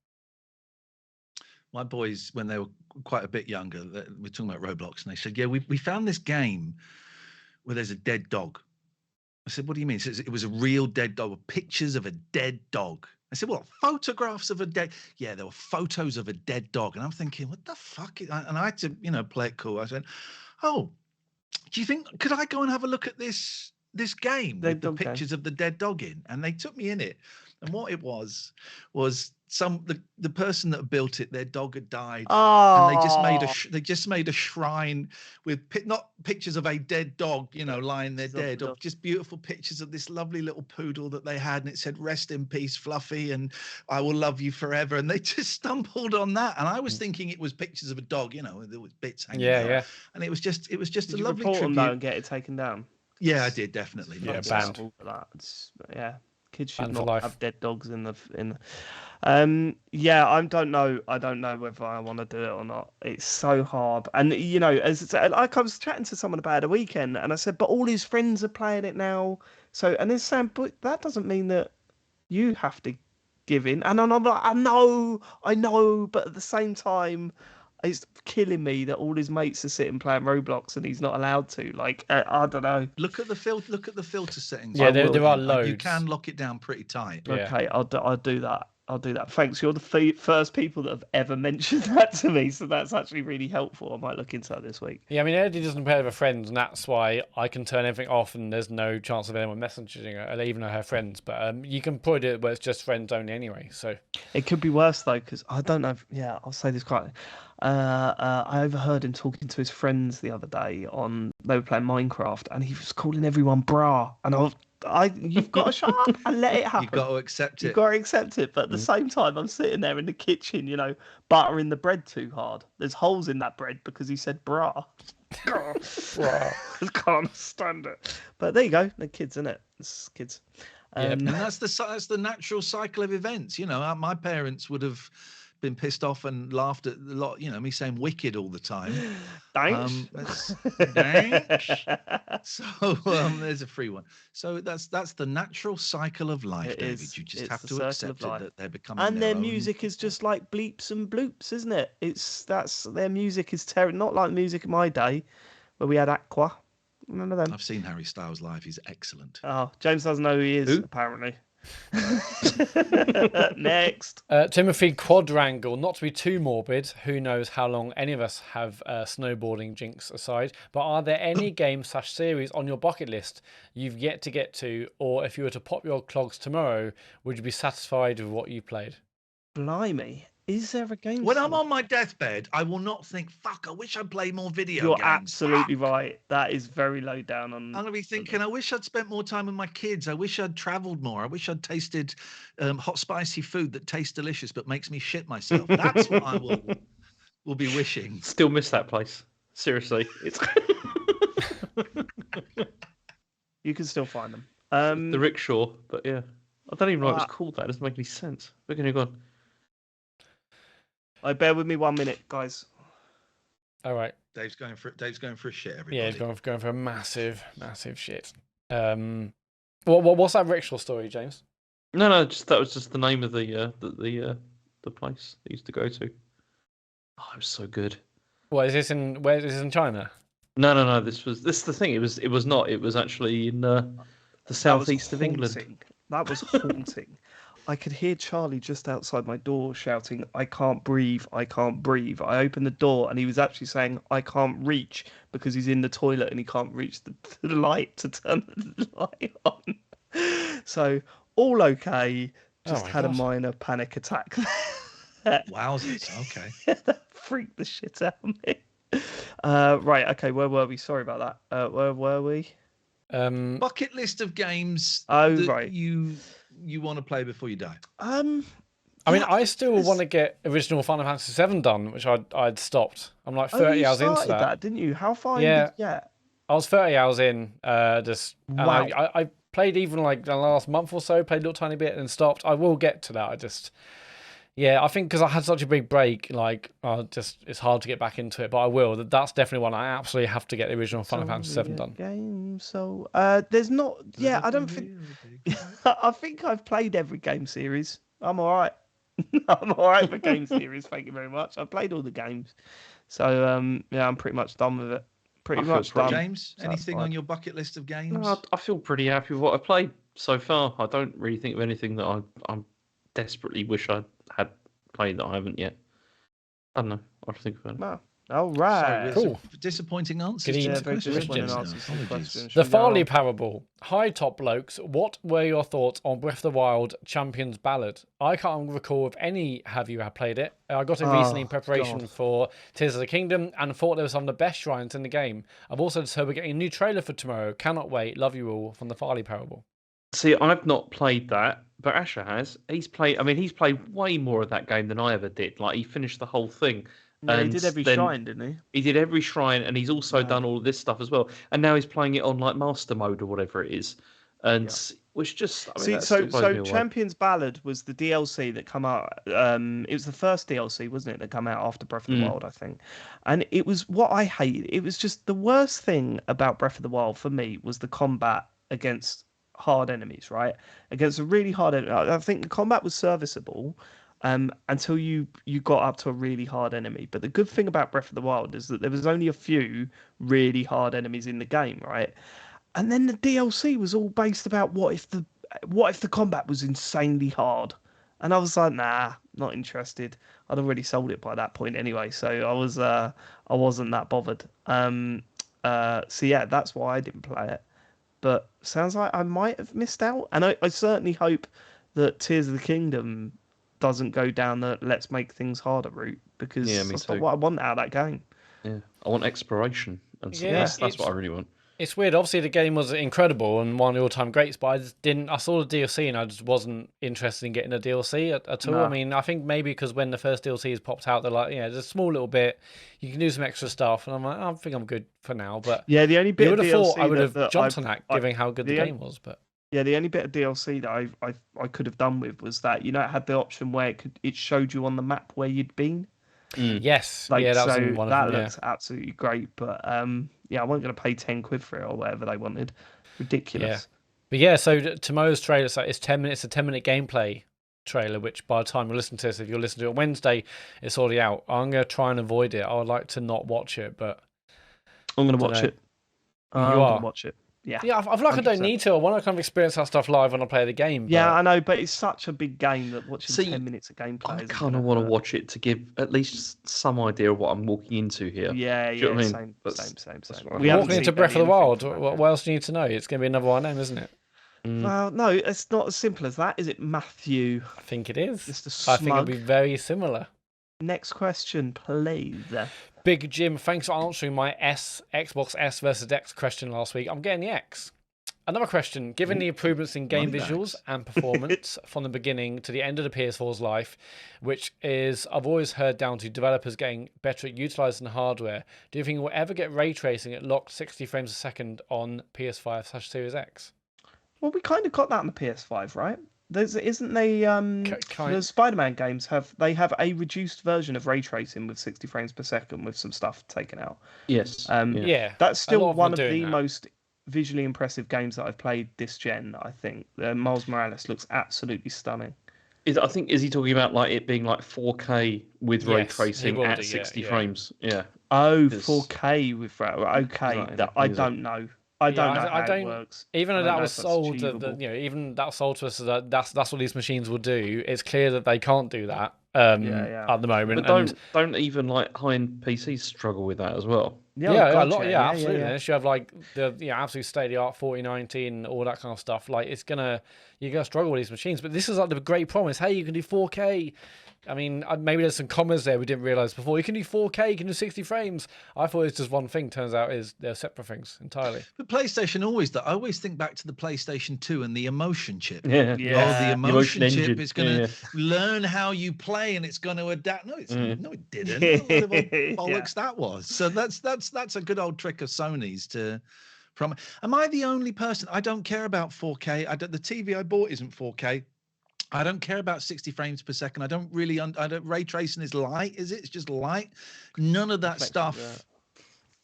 My boys, when they were quite a bit younger, we're talking about Roblox, and they said, "Yeah, we found this game where there's a dead dog." I said, "What do you mean?" It was a real dead dog with pictures of a dead dog. I said, "What? Photographs of a dead?" Yeah, there were photos of a dead dog, and I'm thinking, "What the fuck?" And I had to, play it cool. I said, "Oh, do you think could I go and have a look at this game with the pictures of the dead dog in?" And they took me in it, and what it was the person that built it, their dog had died, and they just made a shrine with not pictures of a dead dog, lying there dead, or just beautiful pictures of this lovely little poodle that they had, and it said "Rest in peace, Fluffy," and "I will love you forever." And they just stumbled on that, and I was thinking it was pictures of a dog, there was bits hanging out. And it was just a lovely tribute. Them though and get it taken down? Yeah, I did definitely. Yeah, banned. Kids should not have dead dogs in the. I don't know. I don't know whether I want to do it or not. It's so hard. And I was chatting to someone about it a weekend, and I said, but all his friends are playing it now. So, and they're saying, but that doesn't mean that you have to give in. And I'm like, I know, but at the same time, it's killing me that all his mates are sitting playing Roblox and he's not allowed to. Like, I don't know. Look at the filter settings. Yeah, there are loads. You can lock it down pretty tight. Yeah. Okay, I'll do that. I'll do that. Thanks. You're the first people that have ever mentioned that to me, so that's actually really helpful. I might look into that this week. Yeah, I mean, Eddie doesn't play with her friends, and that's why I can turn everything off, and there's no chance of anyone messaging her, even her friends. But you can put it where it's just friends only anyway. So it could be worse though, because I don't know. I'll say this quietly. I overheard him talking to his friends the other day they were playing Minecraft, and he was calling everyone bra, and you've got to shut up and let it happen. You've got to accept it. You've got to accept it. But at the same time, I'm sitting there in the kitchen, buttering the bread too hard. There's holes in that bread because he said bra. I can't stand it. But there you go. They're kids, isn't it? It's kids. And that's the natural cycle of events. My parents would have been pissed off and laughed at a lot, me saying wicked all the time. Thanks. Thanks. So there's a free one. So that's the natural cycle of life, David. You just have to accept it that they're becoming and their music is just like bleeps and bloops, isn't it? Their music is terrible. Not like music in my day where we had Aqua. Remember them? I've seen Harry Styles live. He's excellent. Oh, James doesn't know who he is, apparently. Next. Timothy Quadrangle, not to be too morbid, who knows how long any of us have snowboarding jinx aside, but are there any games/series on your bucket list you've yet to get to, or if you were to pop your clogs tomorrow, would you be satisfied with what you played? Blimey. Is there a game? When I'm series? on my deathbed, I will not think, "Fuck, I wish I'd played more video You're games." absolutely Fuck. right. That is very low down on. I'm gonna be thinking, I wish I'd spent more time with my kids. I wish I'd travelled more. I wish I'd tasted hot, spicy food that tastes delicious but makes me shit myself. That's what I will be wishing. Still miss that place. Seriously, it's You can still find them. the rickshaw. But yeah, I don't even know why it was Ah. called that. It doesn't make any sense. We're gonna go on. Bear with me 1 minute, guys. All right. Dave's going for a shit. Everybody. Yeah, he's going for a massive shit. What's that rickshaw story, James? No, that was just the name of the place they used to go to. Oh, it was so good. What is this in? Where is this in China? No. This is the thing. It was not. It was actually in the southeast of England. That was haunting. I could hear Charlie just outside my door shouting, "I can't breathe, I can't breathe." I opened the door and he was actually saying, "I can't reach," because he's in the toilet and he can't reach the light to turn the light on. So, all okay. Just had a minor panic attack. Wowzers. Okay. That freaked the shit out of me. Right, okay, where were we? Sorry about that. Where were we? Bucket list of games Oh, that right. you want to play before you die. I mean, I still want to get original Final Fantasy VII done, which I'd stopped. I'm like 30 hours into that. Didn't you? How far Yeah. did you get? I was 30 hours in. And Wow. I played even like the last month or so, played a little tiny bit and stopped. I will get to that. I think because I had such a big break, like, it's hard to get back into it, but I will. That's definitely one I absolutely have to get the original Final Fantasy VII done. Game, so there's not. Yeah, I don't think. I think I've played every game series. I'm all right. I'm all right for game series. Thank you very much. I've played all the games, so yeah, I'm pretty much done with it. Pretty much done. James, anything on your bucket list of games? No, I feel pretty happy with what I've played so far. I don't really think of anything that I'm desperately wish I had played that I haven't yet. I don't know. I'll think about it. No. All right. Cool. Disappointing answers. Yeah, very disappointing Questions. answers to the question. The Farley Parable. Hi, top blokes. What were your thoughts on Breath of the Wild Champions Ballad? I can't recall if any have you have played it. I got it recently in preparation for Tears of the Kingdom and thought there were some of the best shrines in the game. I've also just heard we're getting a new trailer for tomorrow. Cannot wait. Love you all, from the Farley Parable. See, I've not played that, but Asher has. He's played way more of that game than I ever did. Like, he finished the whole thing. Yeah, he did every shrine, didn't he? He did every shrine, and he's also done all of this stuff as well. And now he's playing it on like master mode or whatever it is, and which just so Champions Ballad was the DLC that come out. It was the first DLC, wasn't it, that come out after Breath of the Wild, I think. And it was what I hated. It was just the worst thing about Breath of the Wild for me was the combat against hard enemies, right? Against a really hard enemy. I think the combat was serviceable. Until you got up to a really hard enemy. But the good thing about Breath of the Wild is that there was only a few really hard enemies in the game, right? And then the DLC was all based about what if the combat was insanely hard. And I was like, nah, not interested. I'd already sold it by that point anyway, so I wasn't that bothered. So yeah, that's why I didn't play it. But sounds like I might have missed out. And I certainly hope that Tears of the Kingdom doesn't go down the let's make things harder route, because that's not what I want out of that game. Yeah, I want exploration, and so that's what I really want. It's weird. Obviously, the game was incredible and one of the all-time greats, but I saw the DLC and I just wasn't interested in getting a DLC at all. No. I mean, I think maybe because when the first DLC has popped out, they're like, there's a small little bit, you can do some extra stuff, and I'm like, I think I'm good for now. But yeah, the only bit you would of have DLC thought I would have jumped on that, given how good the game was, but. Yeah, the only bit of DLC that I could have done with was that, it had the option where it showed you on the map where you'd been. Yes, that that looks absolutely great. But I wasn't going to pay 10 quid for it or whatever they wanted. Ridiculous. Yeah. But yeah, so tomorrow's trailer, so it's 10 minutes, a 10-minute gameplay trailer, which by the time you listen to this, if you're listening to it on Wednesday, it's already out. I'm going to try and avoid it. I would like to not watch it, but I'm going to watch it. I'm going to watch it. Yeah, I feel like 100%. I don't need to. I want to kind of experience that stuff live when I play the game. But... Yeah, I know, but it's such a big game that watching 10 minutes of gameplay. I kind of want to watch it to give at least some idea of what I'm walking into here. Yeah, do you know what I mean? Same. We're walking into Breath of the Wild. What else do you need to know? It's going to be another one, isn't it? Well, no, it's not as simple as that, is it, Matthew? I think it is. Just a smug... I think it'll be very similar. Next question, please. Big Jim, thanks for answering my Xbox S versus X question last week. I'm getting the X. Another question. Given the improvements in game visuals and performance from the beginning to the end of the PS4's life, which is, I've always heard, down to developers getting better at utilizing the hardware, do you think we'll ever get ray tracing at locked 60 frames a second on PS5/Series X? Well, we kind of got that on the PS5, right? Isn't the Spider-Man games have a reduced version of ray tracing with 60 frames per second with some stuff taken out. Yes. Yeah. That's still one of the most visually impressive games that I've played this gen. I think Miles Morales looks absolutely stunning. Is he talking about like it being like 4K with ray tracing at 60 frames? Yeah. Oh, 4K with okay. I don't know. I don't know how it works. Even though that was sold, even that sold to us that that's what these machines will do. It's clear that they can't do that at the moment. But don't even like high-end PCs struggle with that as well? A lot. Yeah, absolutely. Unless you have like the absolute state-of-the-art 4090 and all that kind of stuff, like you're gonna struggle with these machines. But this is like the great promise. Hey, you can do 4K. I mean, maybe there's some commas there we didn't realize before. You can do 4K, you can do 60 frames. I thought it was just one thing. Turns out they're separate things entirely. But PlayStation I always think back to the PlayStation 2 and the emotion chip. Yeah. The emotion chip is going to learn how you play and it's going to adapt. No, no, it didn't. What bollocks that was. So that's a good old trick of Sony's to. Am I the only person? I don't care about 4K. The TV I bought isn't 4K. I don't care about 60 frames per second. I don't really. Ray tracing is light. Is it? It's just light. None of that stuff.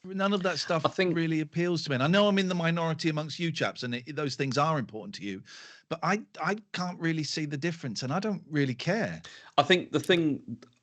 None of that stuff. I think really appeals to me. And I know I'm in the minority amongst you chaps, and those things are important to you. But I can't really see the difference, and I don't really care. I think the thing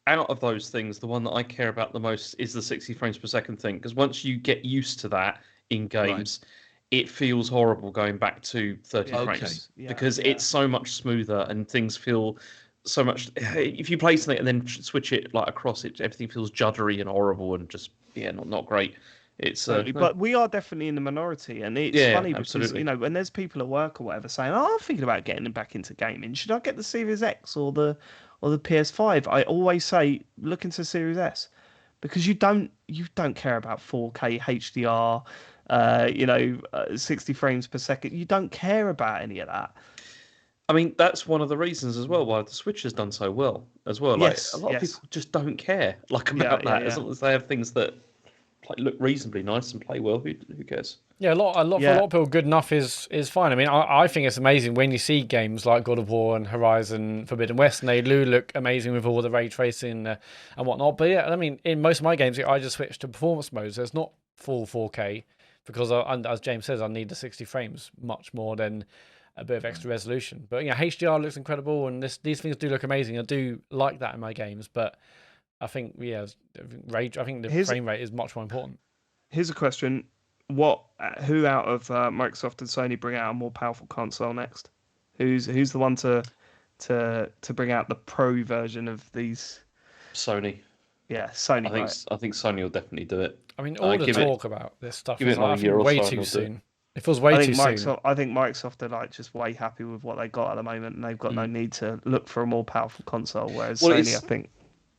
out of those things, the one that I care about the most is the 60 frames per second thing, because once you get used to that in games. Right. It feels horrible going back to 30 frames because it's so much smoother and things feel so much. If you play something and then switch it like across it, everything feels juddery and horrible and just not great. It's but we are definitely in the minority, and it's funny because when there's people at work or whatever saying, "Oh, I'm thinking about getting back into gaming. Should I get the Series X or the PS5?" I always say, look into Series S because you don't care about 4K HDR. 60 frames per second. You don't care about any of that. I mean, that's one of the reasons as well why the Switch has done so well as well. Like a lot of people just don't care about that. As long as they have things that look reasonably nice and play well, who cares? Yeah, a lot for a lot of people, good enough is fine. I mean, I think it's amazing when you see games like God of War and Horizon Forbidden West, and they do look amazing with all the ray tracing and whatnot. But I mean, in most of my games, I just switch to performance mode, so it's not full 4K. Because, as James says, I need the 60 frames much more than a bit of extra resolution. But HDR looks incredible, and these things do look amazing. I do like that in my games, but I think the frame rate is much more important. Here's a question: who out of Microsoft and Sony bring out a more powerful console next? Who's the one to bring out the pro version of these? Sony. Yeah, Sony. I think Sony will definitely do it. I mean, all the talk about this stuff is way too soon. It feels way too soon. I think Microsoft are just way happy with what they got at the moment, and they've got no need to look for a more powerful console. Whereas Sony,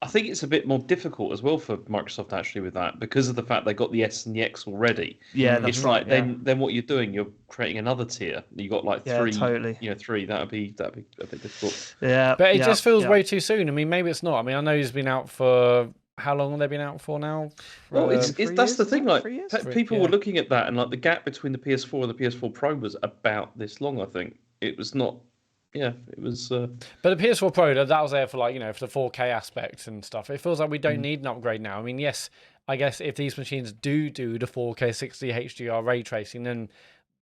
I think it's a bit more difficult as well for Microsoft actually with that because of the fact they got the S and the X already. Yeah, it's right. Then what you're doing, you're creating another tier. You got like three. Totally. Three. That'd be a bit difficult. Yeah, but it just feels way too soon. I mean, maybe it's not. I mean, I know he's been out for. How long have they been out for now? Well, that's the thing. Like people were looking at that, and like the gap between the PS4 and the PS4 Pro was about this long. I think it was not. Yeah, it was. But the PS4 Pro, that was there for for the 4K aspects and stuff. It feels like we don't need an upgrade now. I mean, yes, I guess if these machines do the 4K 60 HDR ray tracing, then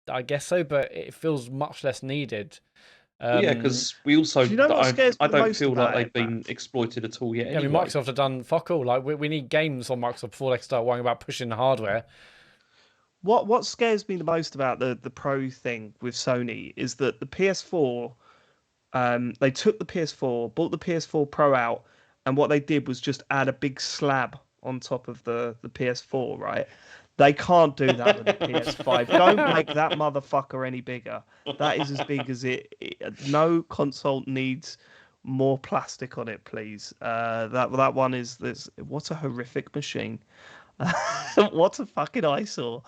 I guess so. But it feels much less needed. Because we also, I don't feel like they've been exploited at all yet. Yeah, anyway. I mean, Microsoft have done fuck all. Like we need games on Microsoft before they start worrying about pushing the hardware. What scares me the most about the Pro thing with Sony is that the PS4, they took the PS4, bought the PS4 Pro out, and what they did was just add a big slab on top of the PS4, right? They can't do that with the PS5. Don't make that motherfucker any bigger. That is as big as it. No console needs more plastic on it, please. That one is this. What a horrific machine. What a fucking eyesore.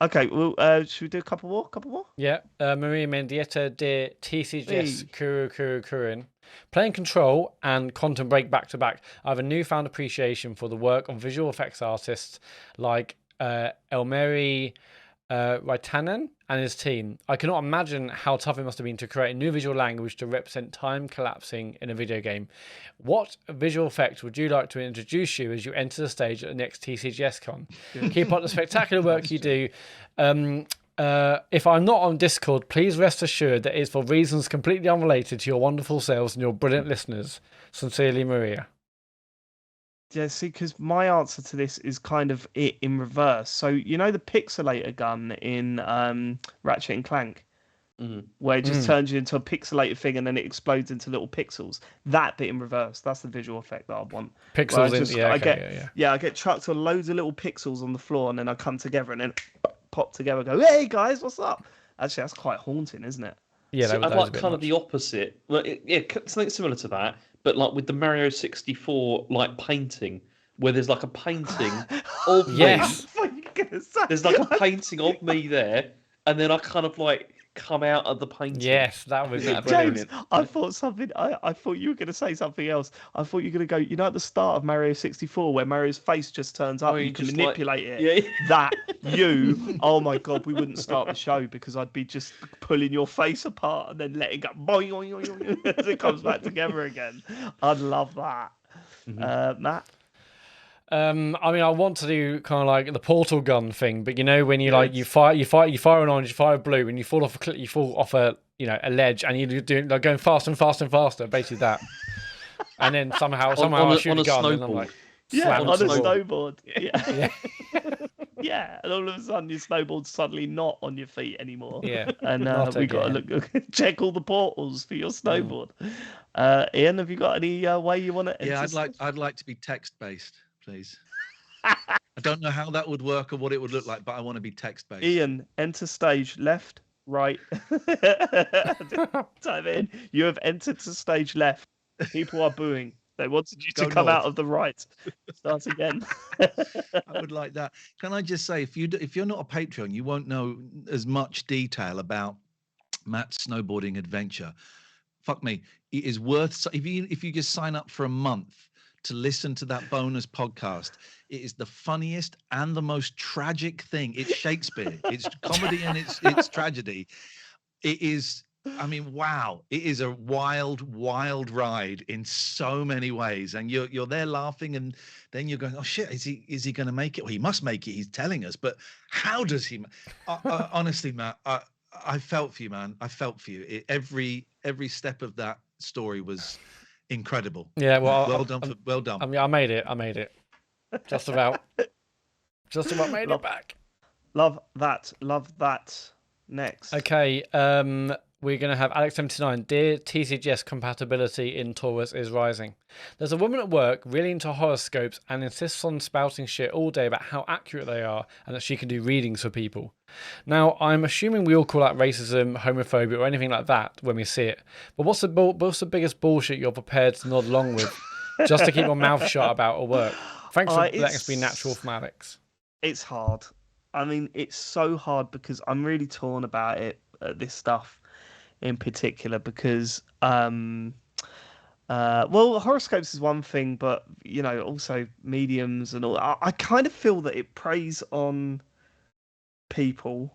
Okay, well, should we do a couple more? Couple more? Yeah, Maria Mendieta de TCGS Hey. Kurin. Playing Control and Quantum Break back to back, I have a newfound appreciation for the work of visual effects artists like Elmeri Raitanen and his team. I cannot imagine how tough it must have been to create a new visual language to represent time collapsing in a video game. What visual effect would you like to introduce you as you enter the stage at the next TCGS Con? Keep up the spectacular work you do. If I'm not on Discord, please rest assured that it is for reasons completely unrelated to your wonderful selves and your brilliant listeners. Sincerely, Maria. Yeah, see, because my answer to this is kind of it in reverse. So you know the pixelator gun in Ratchet and Clank, where it just turns you into a pixelated thing and then it explodes into little pixels. That bit in reverse. That's the visual effect that I want. Pixels I get chucked on loads of little pixels on the floor and then I come together and then pop together and go, hey guys, what's up? Actually, that's quite haunting, isn't it? Yeah, I'd like kind of the opposite. Well, something similar to that, but like with the Mario 64 like painting, where there's like a painting of me. There's like a painting of me there, and then I kind of like come out of the painting. Yes, that was it. James, I thought I thought you were going to say something else. I thought you were going to go, you know, at the start of Mario 64, where Mario's face just turns up, and you can manipulate it. Yeah. That you, oh my god, we wouldn't start the show because I'd be just pulling your face apart and then letting go, boing, boing, boing, boing, as it comes back together again. I'd love that. Matt. I mean, I want to do kind of like the portal gun thing, but you know, when you like you fire an orange, you fire a blue, and you fall off a a ledge, and you're doing like going faster and faster and faster, basically that. And then somehow I shoot a gun, and I'm like, on a snowboard. Yeah. Yeah, and all of a sudden your snowboard's suddenly not on your feet anymore. Yeah, and we got to check all the portals for your snowboard. Ian, have you got any way you want to? Yeah, I'd like to be text based, please. I don't know how that would work or what it would look like, but I want to be text based. Ian, enter stage left, right. Type in. You have entered to stage left. People are booing. They wanted you to come out of the right. Start again. I would like that. Can I just say, if you're not a Patreon, you won't know as much detail about Matt's snowboarding adventure. Fuck me, it is worth. If you just sign up for a month to listen to that bonus podcast, it is the funniest and the most tragic thing. It's Shakespeare. It's comedy and it's tragedy. It is. I mean, wow! It is a wild, wild ride in so many ways, and you're there laughing, and then you're going, "Oh shit! Is he going to make it? Well, he must make it. He's telling us, but how does he?" Honestly, Matt, I felt for you, man. I felt for you. Every step of that story was incredible. Yeah, well done. Well done. I mean, I made it. Just about made it back. Love that. Next. Okay. We're going to have Alex79. Dear TCGS, compatibility in Taurus is rising. There's a woman at work really into horoscopes and insists on spouting shit all day about how accurate they are and that she can do readings for people. Now, I'm assuming we all call that racism, homophobia, or anything like that when we see it. But what's the biggest bullshit you're prepared to nod along with just to keep your mouth shut about at work? Thanks for letting us be natural from Alex. It's hard. I mean, it's so hard because I'm really torn about it, this stuff in particular, because horoscopes is one thing, but also mediums and all. I kind of feel that it preys on people.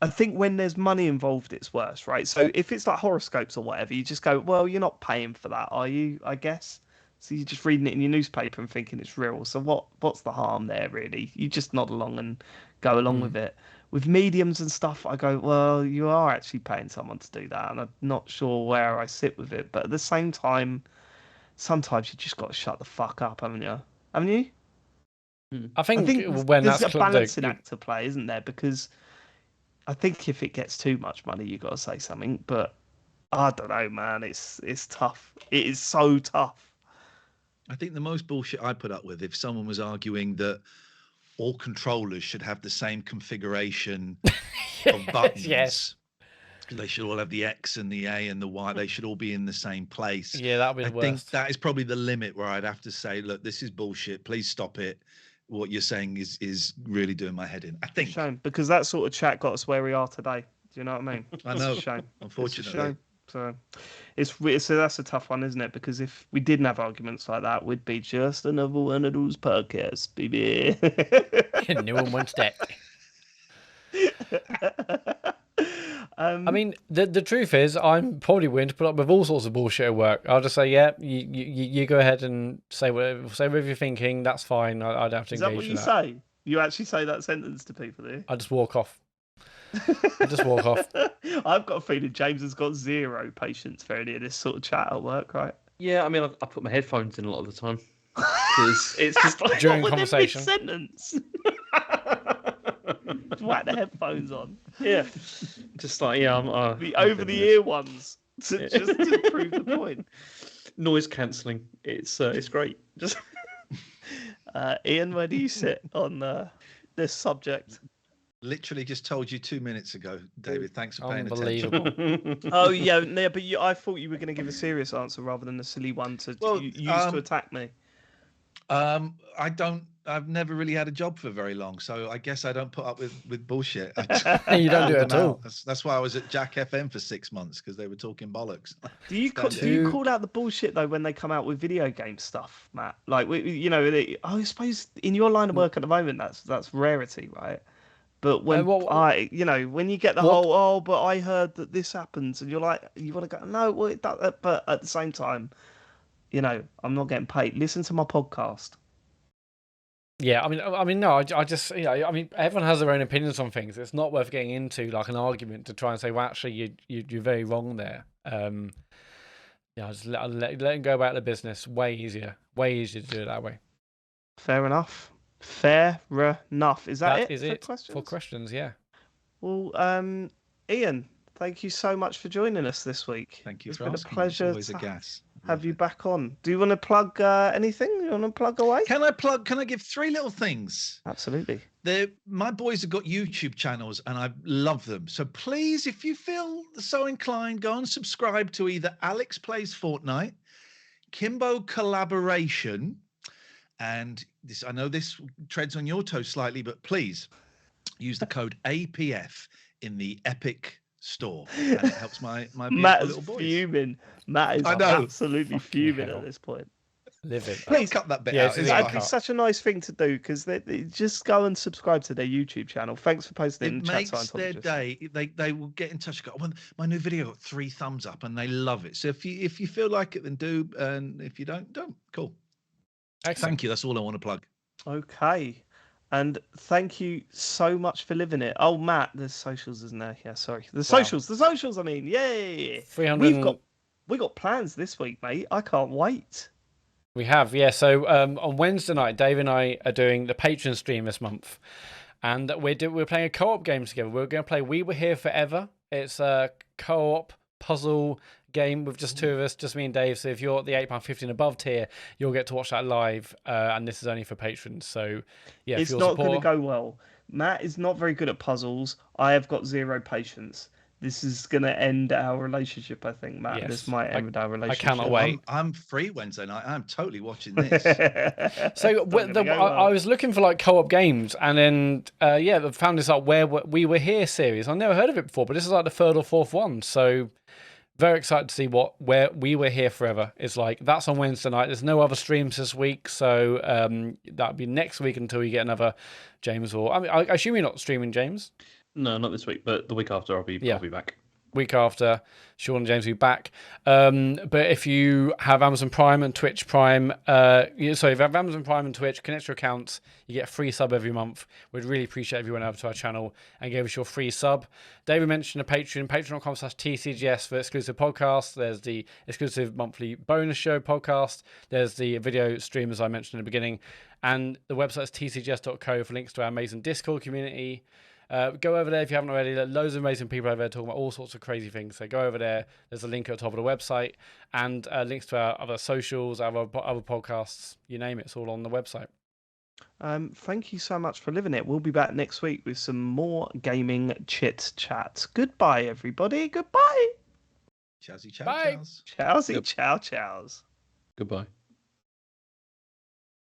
I think when there's money involved, it's worse, right? So if it's like horoscopes or whatever, you just go, well, you're not paying for that, are you? I guess. So you're just reading it in your newspaper and thinking it's real. So what's the harm there, really? You just nod along and go along with it. With mediums and stuff, I go, well, you are actually paying someone to do that, and I'm not sure where I sit with it. But at the same time, sometimes you just got to shut the fuck up, haven't you? Haven't you? I think when there's that's a balancing act to play, isn't there? Because I think if it gets too much money, you got to say something. But I don't know, man. It's tough. It is so tough. I think the most bullshit I put up with, if someone was arguing that all controllers should have the same configuration of buttons. Yes. They should all have the X and the A and the Y. They should all be in the same place. Yeah, that'd be the I think worst. that is probably the limit where I'd have to say, look, this is bullshit. Please stop it. What you're saying is really doing my head in. I think. Shame, because that sort of chat got us where we are today. Do you know what I mean? I know. It's a shame. Unfortunately. It's a shame. So that's a tough one, isn't it? Because if we didn't have arguments like that, we'd be just another one of those podcasts, baby. No one wants that. I mean, the truth is, I'm probably willing to put up with all sorts of bullshit at work. I'll just say, yeah, you go ahead and say whatever you're thinking. That's fine. I don't have to engage. Is that what you say? You actually say that sentence to people, do you? I just walk off. I've got a feeling James has got zero patience for any of this sort of chat at work, right? Yeah, I mean, I put my headphones in a lot of the time because it's just like During conversation. Sentence. Whack the headphones on. Yeah, just like I'm the over the ear ones just to prove the point. Noise cancelling. It's great. Just Ian, where do you sit on this subject? Literally just told you 2 minutes ago, David. Thanks for paying Unbelievable. attention. Oh yeah, but I thought you were going to give a serious answer rather than a silly one to use to attack me. I've never really had a job for very long, so I guess I don't put up with bullshit. You don't do it at all. That's why I was at Jack FM for 6 months, because they were talking bollocks. Do you call out the bullshit though when they come out with video game stuff, Matt? Like I suppose in your line of work at the moment that's rarity, right? But when when you get the whole but I heard that this happens, and you're like, you want to go, no, well, but at the same time, I'm not getting paid. Listen to my podcast. Yeah, I mean, no, I just, I mean, everyone has their own opinions on things. It's not worth getting into like an argument to try and say, well, actually, you're very wrong there. Just let them go about the business. Way easier to do it that way. Fair enough. Is that is for it questions? for questions? Yeah. Well, Ian, thank you so much for joining us this week. Thank you it's for been asking. A pleasure. It's always a gas. Have you back on? Do you want to plug anything? You want to plug away? Can I give 3 little things? Absolutely. My boys have got YouTube channels and I love them. So please, if you feel so inclined, go and subscribe to either Alex Plays Fortnite, Kimbo Collaboration, and this, I know this treads on your toes slightly, but please use the code APF in the Epic store, and it helps my Matt little boys. Fuming. Matt is absolutely fuming at this point. Live it. Please cut that bit out. That'd be such a nice thing to do, because they just go and subscribe to their YouTube channel. Thanks for posting. It makes their day. They will get in touch. Go, well, my new video got 3 thumbs up, and they love it. So if you feel like it, then do, and if you don't. Cool. Excellent. Thank you. That's all I want to plug. Okay. And thank you so much for living it. Oh, Matt, there's socials, isn't there? Yeah, sorry. The socials, I mean. Yay. 300. We got plans this week, mate. I can't wait. We have, yeah. So on Wednesday night, Dave and I are doing the Patreon stream this month. And we're playing a co-op game together. We're going to play We Were Here Forever. It's a co-op puzzle game with just 2 of us, just me and Dave. So if you're at the £8.50 and above tier, you'll get to watch that live. And this is only for patrons. So yeah, it's not going to go well. Matt is not very good at puzzles. I have got 0 patience. This is going to end our relationship, I think, Matt. Yes. This might end our relationship. I cannot wait. I'm free Wednesday night. I'm totally watching this. So I was looking for like co-op games, and then I found this like Where We Were Here series. I've never heard of it before, but this is like the 3rd or 4th one. So very excited to see Where We Were Here Forever is like. That's on Wednesday night. There's no other streams this week, so that'll be next week until you get another James. Or I assume you're not streaming, James. No, not this week, but the week after I'll be back. Week after, Sean and James will be back. But if you have Amazon Prime and Twitch Prime, if you have Amazon Prime and Twitch, connect your accounts, you get a free sub every month. We'd really appreciate if you went over to our channel and gave us your free sub. David mentioned a Patreon, patreon.com/TCGS for exclusive podcasts. There's the exclusive monthly bonus show podcast. There's the video stream, as I mentioned in the beginning. And the website is tcgs.co for links to our amazing Discord community. Go over there if you haven't already. There are loads of amazing people over there talking about all sorts of crazy things. So go over there. There's a link at the top of the website, and links to our other socials, our other podcasts. You name it, it's all on the website. Thank you so much for living it. We'll be back next week with some more gaming chit chat. Goodbye, everybody. Goodbye. Chowsy chow Bye. chows. Chowsy, Yep. chow chows. Goodbye.